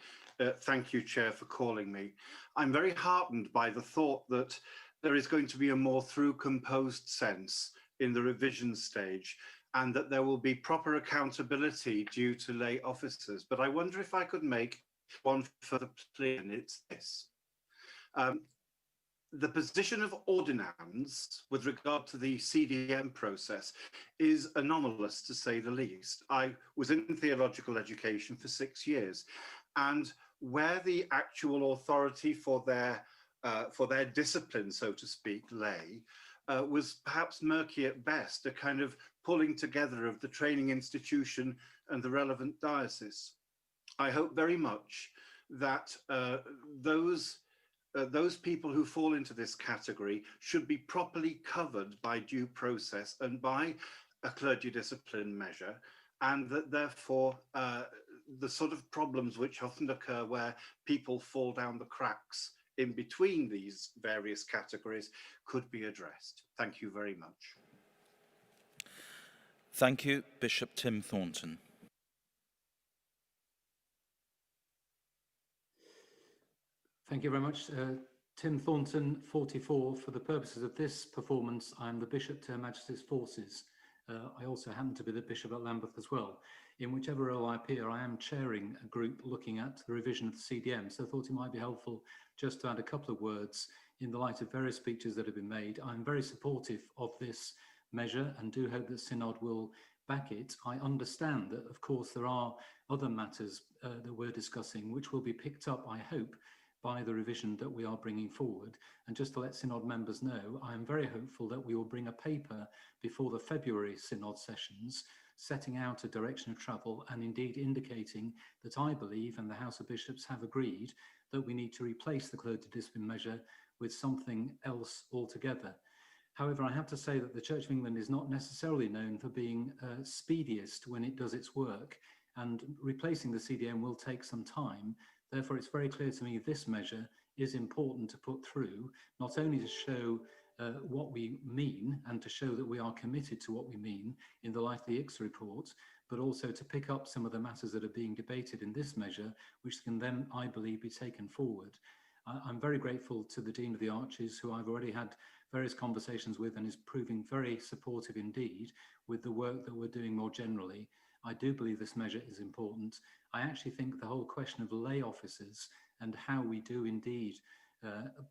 Thank you, Chair, for calling me. I'm very heartened by the thought that there is going to be a more through composed sense in the revision stage, and that there will be proper accountability due to lay officers. But I wonder if I could make one further plea, and it's this. The position of ordinands with regard to the CDM process is anomalous, to say the least. I was in theological education for 6 years, and where the actual authority for their discipline, so to speak, lay, was perhaps murky at best, a kind of pulling together of the training institution and the relevant diocese. I hope very much that those people who fall into this category should be properly covered by due process and by a clergy discipline measure, and that therefore the sort of problems which often occur where people fall down the cracks in between these various categories could be addressed. Thank you very much. Thank you, Bishop Tim Thornton. Thank you very much. Tim Thornton, 44. For the purposes of this performance, I'm the Bishop to Her Majesty's Forces. I also happen to be the Bishop at Lambeth as well. In whichever role I appear, I am chairing a group looking at the revision of the CDM, so I thought it might be helpful just to add a couple of words in the light of various speeches that have been made. I'm very supportive of this measure and do hope that Synod will back it. I understand that, of course, there are other matters that we're discussing which will be picked up, I hope, by the revision that we are bringing forward. And just to let Synod members know, I am very hopeful that we will bring a paper before the February Synod sessions setting out a direction of travel and indeed indicating that I believe, and the House of Bishops have agreed, that we need to replace the clergy discipline measure with something else altogether. However, I have to say that the Church of England is not necessarily known for being speediest when it does its work, and replacing the CDM will take some time. Therefore, it's very clear to me this measure is important to put through, not only to show what we mean and to show that we are committed to what we mean in the light of the ICSA report, but also to pick up some of the matters that are being debated in this measure, which can then, I believe, be taken forward. I'm very grateful to the Dean of the Arches, who I've already had various conversations with and is proving very supportive indeed with the work that we're doing more generally. I do believe this measure is important. I actually think the whole question of lay officers and how we do indeed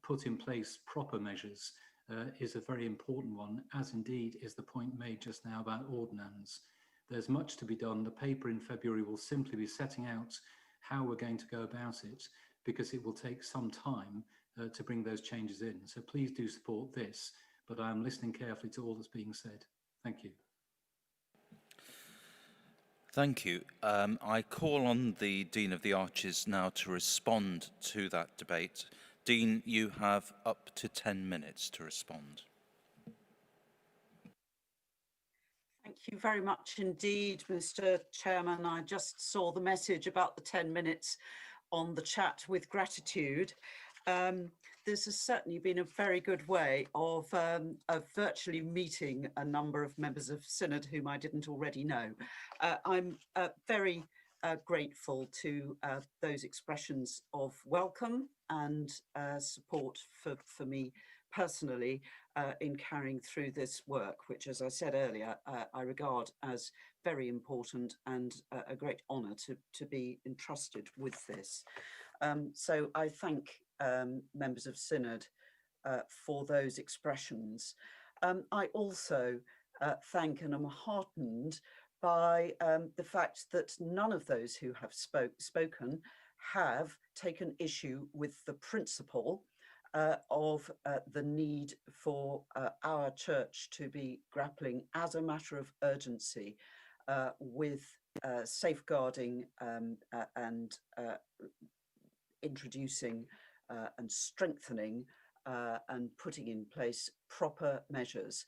put in place proper measures is a very important one, as indeed is the point made just now about ordinands. There's much to be done. The paper in February will simply be setting out how we're going to go about it, because it will take some time to bring those changes in. So please do support this, but I'm listening carefully to all that's being said. Thank you. Thank you. I call on the Dean of the Arches now to respond to that debate. Dean, you have up to 10 minutes to respond. Thank you very much indeed, Mr. Chairman. I just saw the message about the 10 minutes on the chat with gratitude. This has certainly been a very good way of virtually meeting a number of members of Synod whom I didn't already know. I'm very grateful to those expressions of welcome and support for me personally in carrying through this work, which, as I said earlier, I regard as very important and a great honour to be entrusted with this. So I thank members of Synod for those expressions. I also thank and am heartened by the fact that none of those who have spoken have taken issue with the principle of the need for our church to be grappling as a matter of urgency with safeguarding and introducing and strengthening and putting in place proper measures.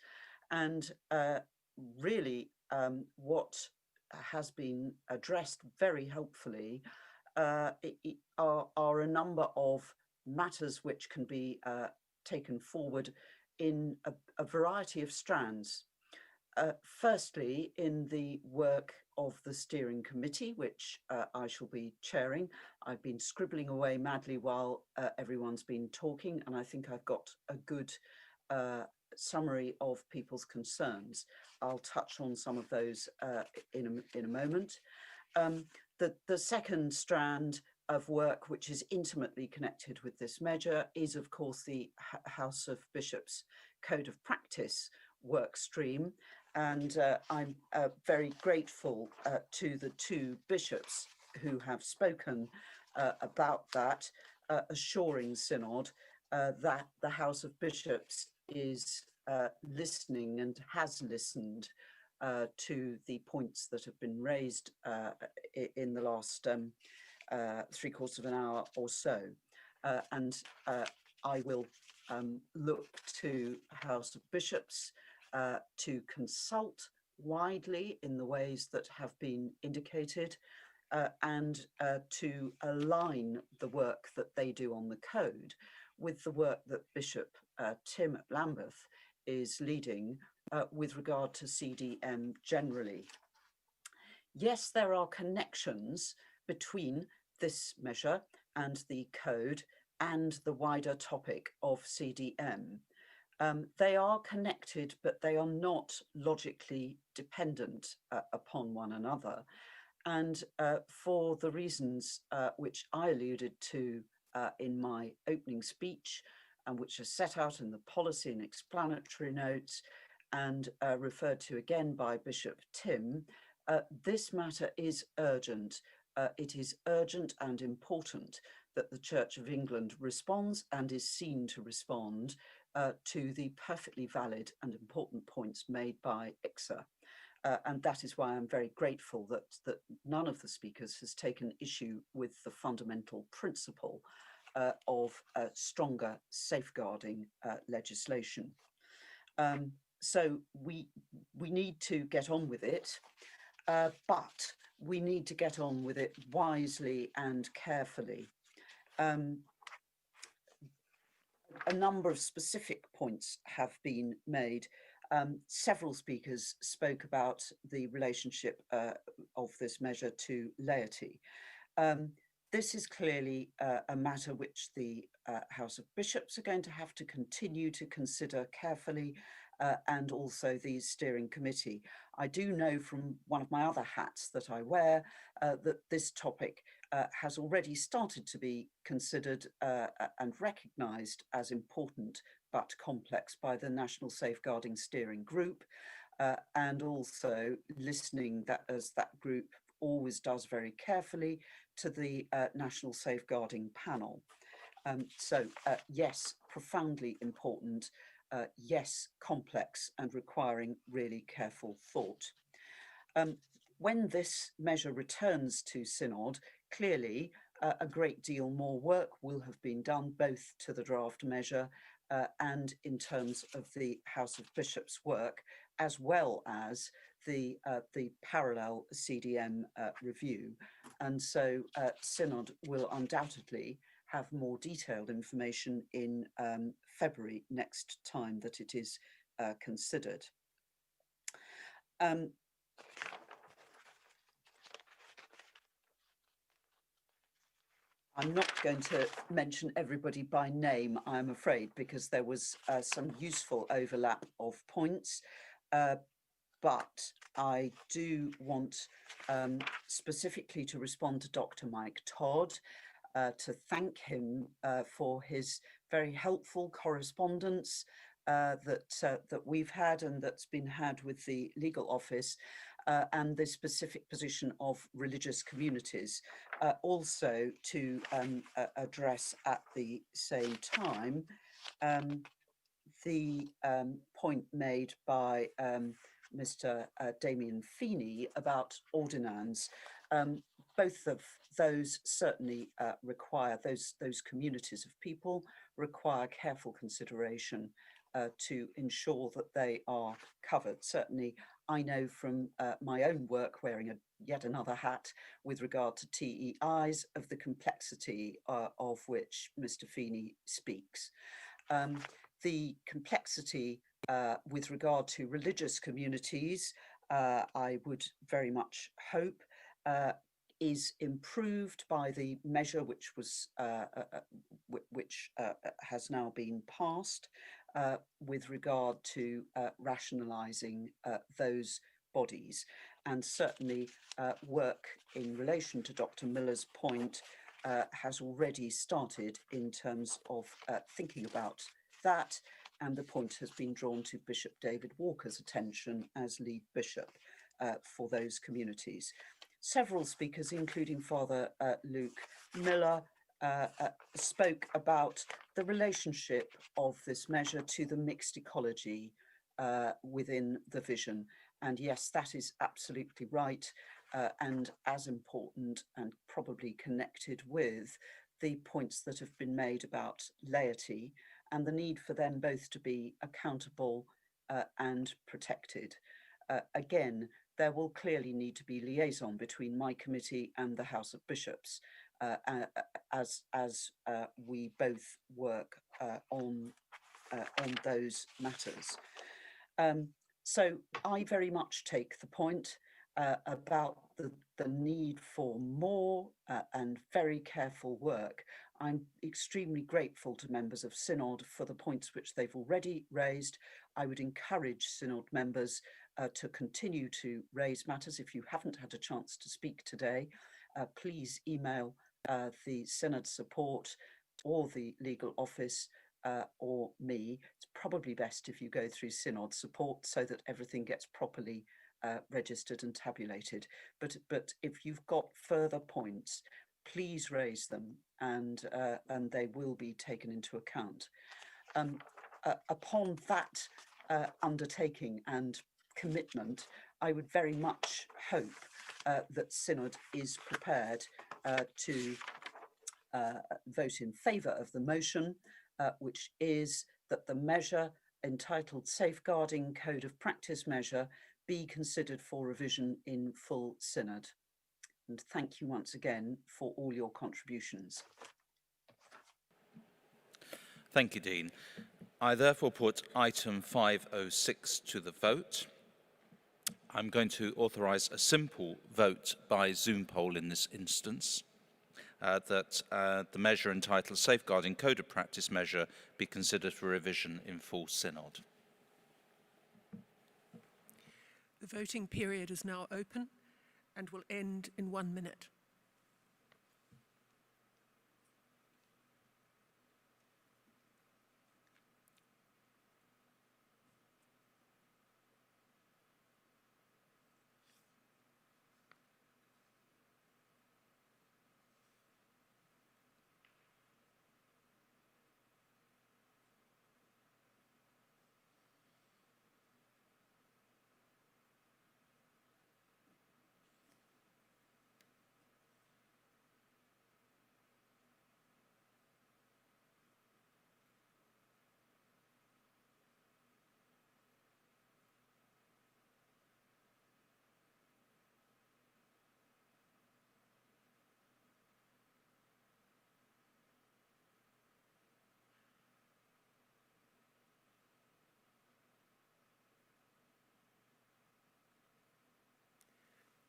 And really what has been addressed very helpfully are a number of matters which can be taken forward in a variety of strands. Firstly, in the work of the steering committee, which I shall be chairing. I've been scribbling away madly while everyone's been talking, and I think I've got a good summary of people's concerns. I'll touch on some of those in a moment. The second strand of work, which is intimately connected with this measure, is of course the House of Bishops Code of Practice work stream. And I'm very grateful to the two bishops who have spoken about that, assuring Synod that the House of Bishops is listening and has listened to the points that have been raised in the last 3/4 of an hour or so. And I will look to House of Bishops to consult widely in the ways that have been indicated and to align the work that they do on the code with the work that Bishop Tim at Lambeth is leading with regard to CDM generally. Yes, there are connections between this measure and the code and the wider topic of CDM. They are connected, but they are not logically dependent upon one another. And for the reasons which I alluded to in my opening speech, and which are set out in the policy and explanatory notes, and referred to again by Bishop Tim, this matter is urgent. It is urgent and important that the Church of England responds and is seen to respond to the perfectly valid and important points made by ICSA. And that is why I'm very grateful that none of the speakers has taken issue with the fundamental principle of stronger safeguarding legislation. So we need to get on with it, but we need to get on with it wisely and carefully. A number of specific points have been made. Several speakers spoke about the relationship of this measure to laity. This is clearly a matter which the House of Bishops are going to have to continue to consider carefully, and also the steering committee. I do know from one of my other hats that I wear that this topic has already started to be considered and recognised as important but complex by the National Safeguarding Steering Group, and also listening as that group always does very carefully to the National Safeguarding Panel. So yes, profoundly important, yes, complex and requiring really careful thought. When this measure returns to Synod, clearly a great deal more work will have been done both to the draft measure and in terms of the House of Bishops work, as well as the parallel CDM review. And so Synod will undoubtedly have more detailed information in February next time that it is considered. I'm not going to mention everybody by name, I'm afraid, because there was some useful overlap of points. But I do want specifically to respond to Dr. Mike Todd, to thank him for his very helpful correspondence that we've had and that's been had with the legal office, and the specific position of religious communities. Also to address at the same time the point made by Mr. Damien Feeney about ordinance. both of those certainly require, those communities of people require careful consideration to ensure that they are covered. Certainly, I know from my own work, wearing yet another hat with regard to TEIs, of the complexity of which Mr. Feeney speaks. The complexity with regard to religious communities, I would very much hope is improved by the measure which was has now been passed with regard to rationalising those bodies, and certainly work in relation to Dr. Miller's point has already started in terms of thinking about that, and the point has been drawn to Bishop David Walker's attention as lead bishop for those communities. Several speakers, including Father Luke Miller, spoke about the relationship of this measure to the mixed ecology within the vision. And yes, that is absolutely right, and as important and probably connected with the points that have been made about laity and the need for them both to be accountable and protected. Again, there will clearly need to be liaison between my committee and the House of Bishops as we both work on those matters. So I very much take the point about the need for more and very careful work. I'm extremely grateful to members of Synod for the points which they've already raised. I would encourage Synod members to continue to raise matters. If you haven't had a chance to speak today, please email the Synod support or the legal office or me. It's probably best if you go through Synod support so that everything gets properly registered and tabulated. But if you've got further points, please raise them, and they will be taken into account. Upon that undertaking and commitment, I would very much hope that Synod is prepared to vote in favour of the motion, which is that the measure entitled Safeguarding Code of Practice Measure be considered for revision in full Synod. And thank you once again for all your contributions. Thank you, Dean. I therefore put item 506 to the vote. I'm going to authorise a simple vote by Zoom poll in this instance, that the measure entitled Safeguarding Code of Practice Measure be considered for revision in full Synod. The voting period is now open and will end in 1 minute.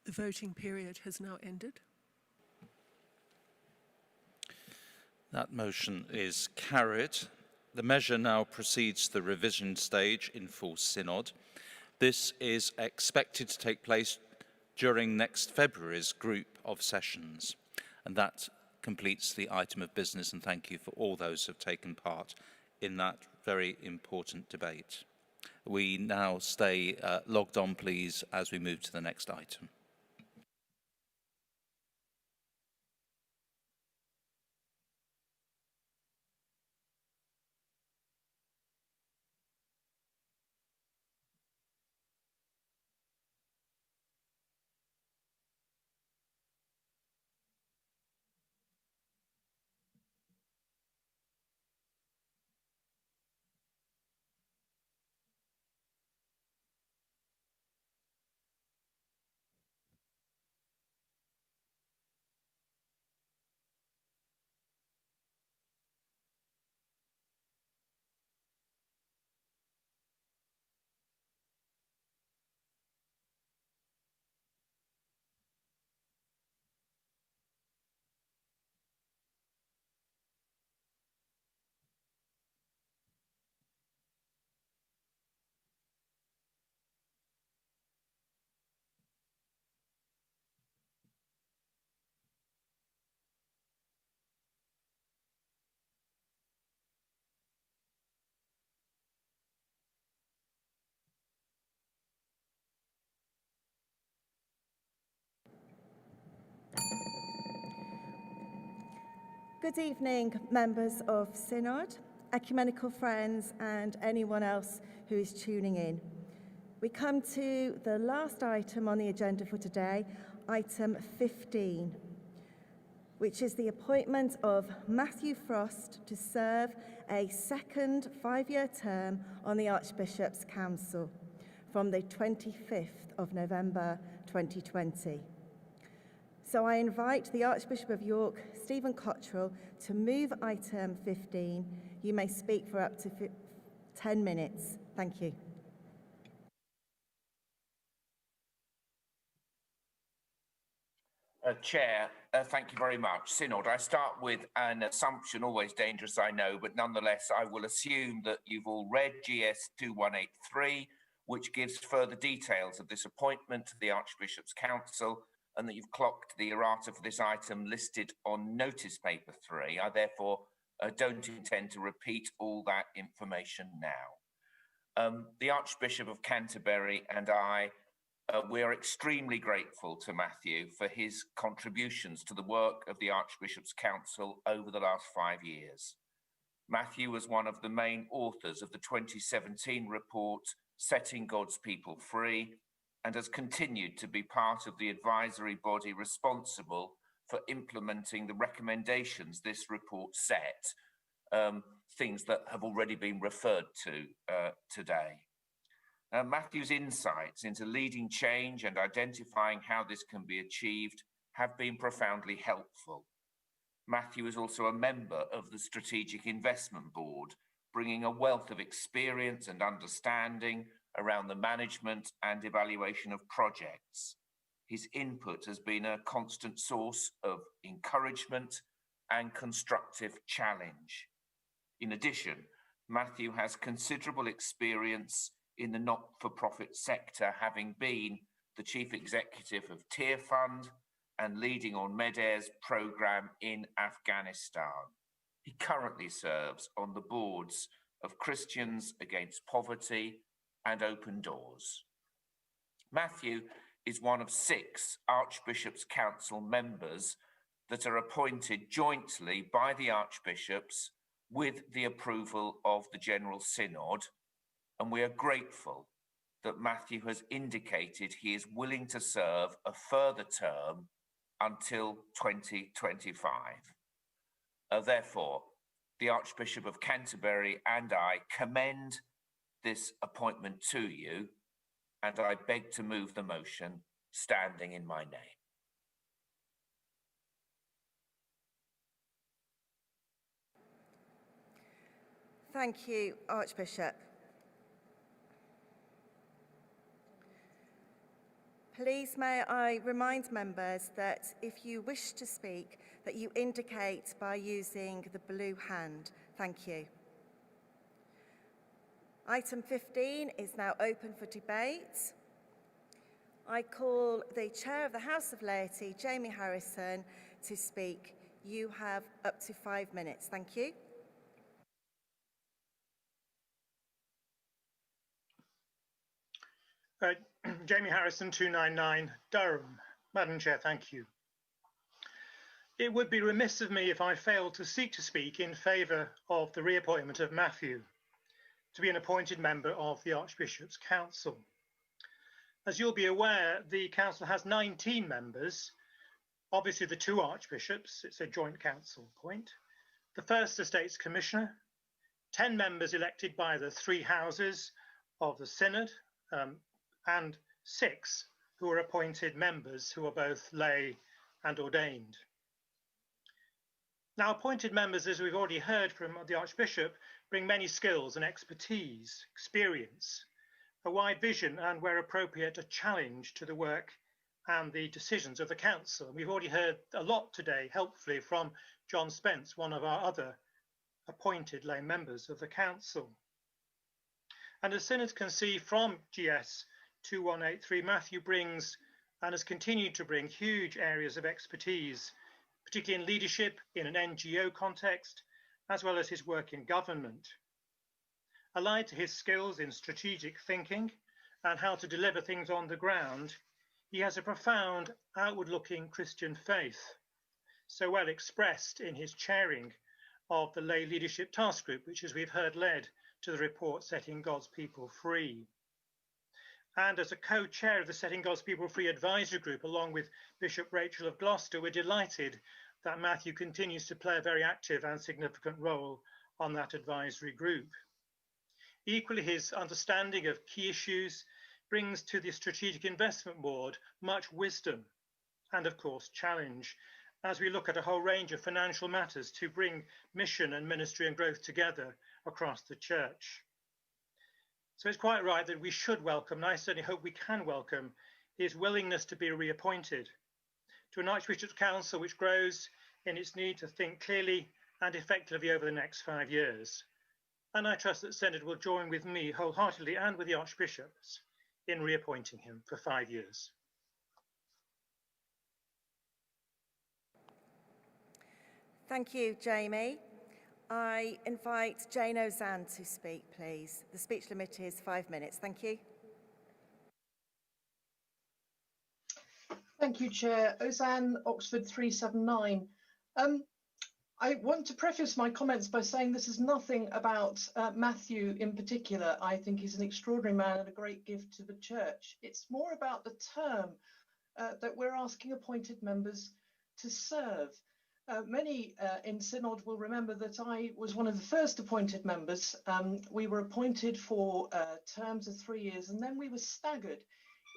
The voting period has now ended. That motion is carried. The measure now proceeds to the revision stage in full Synod. This is expected to take place during next February's group of sessions. And that completes the item of business, and thank you for all those who have taken part in that very important debate. We now stay logged on, please, as we move to the next item. Good evening, members of Synod, ecumenical friends, and anyone else who is tuning in. We come to the last item on the agenda for today, item 15, which is the appointment of Matthew Frost to serve a second 5-year term on the Archbishop's Council from the 25th of November 2020. So I invite the Archbishop of York, Stephen Cottrell, to move item 15. You may speak for up to 10 minutes. Thank you. Chair, thank you very much. Synod, I start with an assumption, always dangerous, I know, but nonetheless, I will assume that you've all read GS 2183, which gives further details of this appointment to the Archbishop's Council, and that you've clocked the errata for this item listed on notice paper 3. I therefore don't intend to repeat all that information now. The Archbishop of Canterbury and I, we are extremely grateful to Matthew for his contributions to the work of the Archbishop's Council over the last 5 years. Matthew was one of the main authors of the 2017 report, Setting God's People Free, and has continued to be part of the advisory body responsible for implementing the recommendations this report set, things that have already been referred to today. Matthew's insights into leading change and identifying how this can be achieved have been profoundly helpful. Matthew is also a member of the Strategic Investment Board, bringing a wealth of experience and understanding around the management and evaluation of projects. His input has been a constant source of encouragement and constructive challenge. In addition, Matthew has considerable experience in the not-for-profit sector, having been the chief executive of Tear Fund and leading on MEDAIR's program in Afghanistan. He currently serves on the boards of Christians Against Poverty and Open Doors. Matthew is one of 6 Archbishop's Council members that are appointed jointly by the Archbishops with the approval of the General Synod, and we are grateful that Matthew has indicated he is willing to serve a further term until 2025. Therefore, the Archbishop of Canterbury and I commend this appointment to you, and I beg to move the motion standing in my name. Thank you, Archbishop. Please may I remind members that if you wish to speak, that you indicate by using the blue hand. Thank you. Item 15 is now open for debate. I call the Chair of the House of Laity, Jamie Harrison, to speak. You have up to 5 minutes. Thank you. Jamie Harrison, 299, Durham. Madam Chair, thank you. It would be remiss of me if I failed to seek to speak in favour of the reappointment of Matthew to be an appointed member of the Archbishop's Council. As you'll be aware, the Council has 19 members, obviously the 2 Archbishops, it's a joint council point, the First Estates Commissioner, 10 members elected by the 3 houses of the Synod, and 6 who are appointed members who are both lay and ordained. Now, appointed members, as we've already heard from the Archbishop, bring many skills and expertise, experience, a wide vision, and where appropriate, a challenge to the work and the decisions of the Council. And we've already heard a lot today, helpfully, from John Spence, one of our other appointed lay members of the Council. And as Synods can see from GS 2183, Matthew brings and has continued to bring huge areas of expertise, particularly in leadership in an NGO context, as well as his work in government. Allied to his skills in strategic thinking and how to deliver things on the ground, he has a profound outward-looking Christian faith, so well expressed in his chairing of the Lay Leadership Task Group, which, as we've heard, led to the report Setting God's People Free. And as a co-chair of the Setting God's People Free Advisory Group, along with Bishop Rachel of Gloucester, we're delighted that Matthew continues to play a very active and significant role on that advisory group. Equally, his understanding of key issues brings to the Strategic Investment Board much wisdom and, of course, challenge as we look at a whole range of financial matters to bring mission and ministry and growth together across the church. So it's quite right that we should welcome, and I certainly hope we can welcome, his willingness to be reappointed to an Archbishop's Council which grows in its need to think clearly and effectively over the next 5 years. And I trust that Synod will join with me wholeheartedly and with the Archbishops in reappointing him for 5 years. Thank you, Jamie. I invite Jane Ozanne to speak, please. The speech limit is 5 minutes. Thank you. Thank you, Chair. Ozanne, Oxford 379. I want to preface my comments by saying this is nothing about Matthew in particular. I think he's an extraordinary man and a great gift to the church. It's more about the term that we're asking appointed members to serve. Many in Synod will remember that I was one of the first appointed members. We were appointed for terms of 3 years, and then we were staggered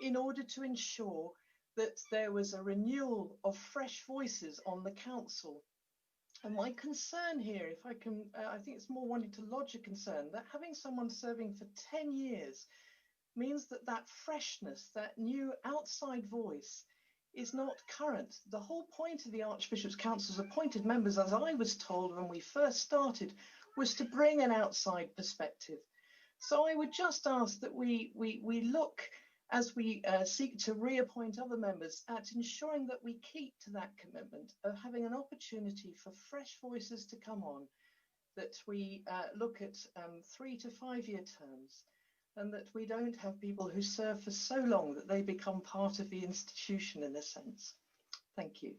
in order to ensure that there was a renewal of fresh voices on the council. And my concern here, if I can, I think it's more wanting to lodge a concern that having someone serving for 10 years means that that freshness, that new outside voice is not current. The whole point of the Archbishop's Council's appointed members, as I was told when we first started, was to bring an outside perspective. So I would just ask that we look, as we seek to reappoint other members, at ensuring that we keep to that commitment of having an opportunity for fresh voices to come on, that we look at 3 to 5 year terms, and that we don't have people who serve for so long that they become part of the institution in a sense. Thank you.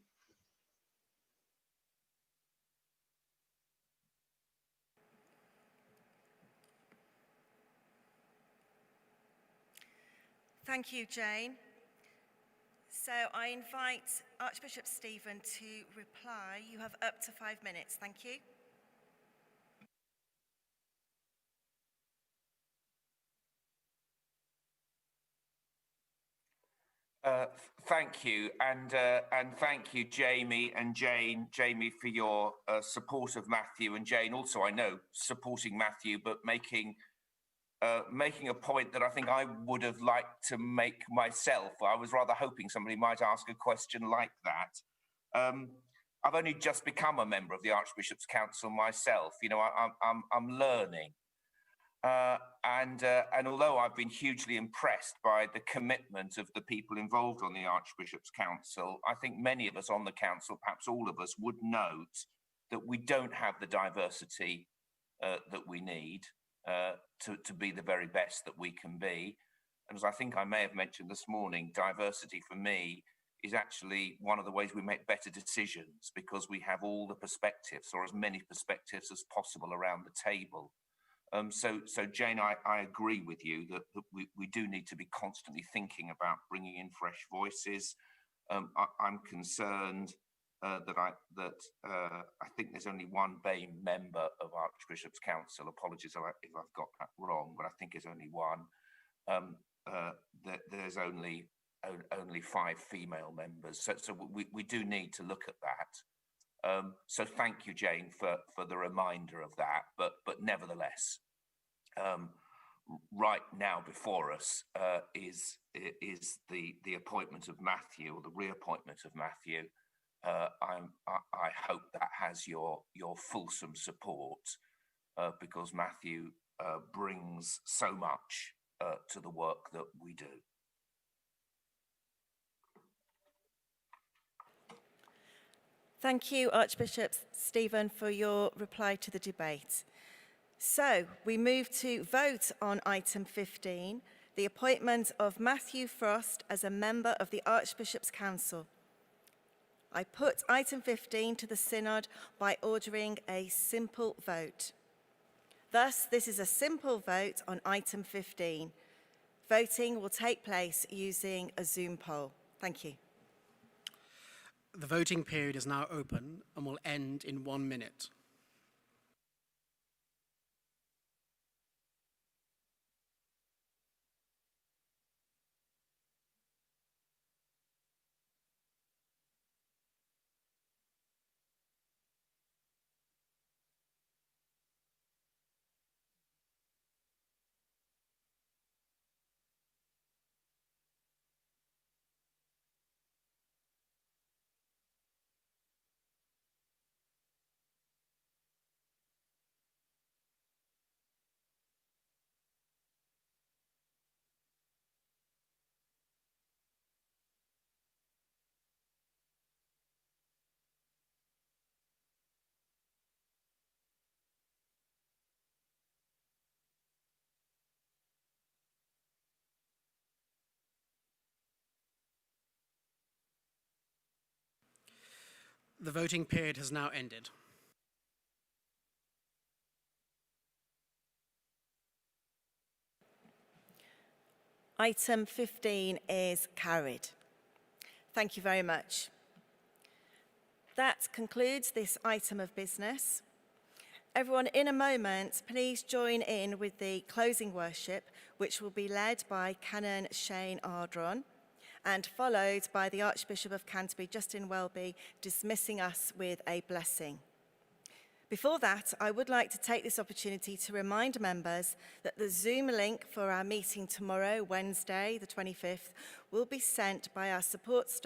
Thank you, Jane. So I invite Archbishop Stephen to reply. You have up to 5 minutes. Thank you. Thank you, and thank you, Jamie and Jane. Jamie, for your support of Matthew, and Jane also, I know, supporting Matthew, but making a point that I think I would have liked to make myself. I was rather hoping somebody might ask a question like that. I've only just become a member of the Archbishop's Council myself. You know, I'm learning. And although I've been hugely impressed by the commitment of the people involved on the Archbishop's Council, I think many of us on the council, perhaps all of us, would note that we don't have the diversity that we need to be the very best that we can be. And as I think I may have mentioned this morning, diversity for me is actually one of the ways we make better decisions, because we have all the perspectives, or as many perspectives as possible, around the table. So Jane, I agree with you that we do need to be constantly thinking about bringing in fresh voices. I'm concerned that I think there's only one BAME member of Archbishop's Council. Apologies if I've got that wrong, but I think there's only one. There's only 5 female members, so we do need to look at that. So thank you, Jane, for the reminder of that. But nevertheless, right now before us is the appointment of Matthew, or the reappointment of Matthew. I hope that has your fulsome support, because Matthew brings so much to the work that we do. Thank you, Archbishop Stephen, for your reply to the debate. So we move to vote on item 15, the appointment of Matthew Frost as a member of the Archbishop's Council. I put item 15 to the Synod by ordering a simple vote. Thus, this is a simple vote on item 15. Voting will take place using a Zoom poll. Thank you. The voting period is now open and will end in 1 minute. The voting period has now ended. Item 15 is carried. Thank you very much. That concludes this item of business. Everyone, in a moment, please join in with the closing worship, which will be led by Canon Shane Ardron and followed by the Archbishop of Canterbury, Justin Welby, dismissing us with a blessing. Before that, I would like to take this opportunity to remind members that the Zoom link for our meeting tomorrow, Wednesday, the 25th, will be sent by our support staff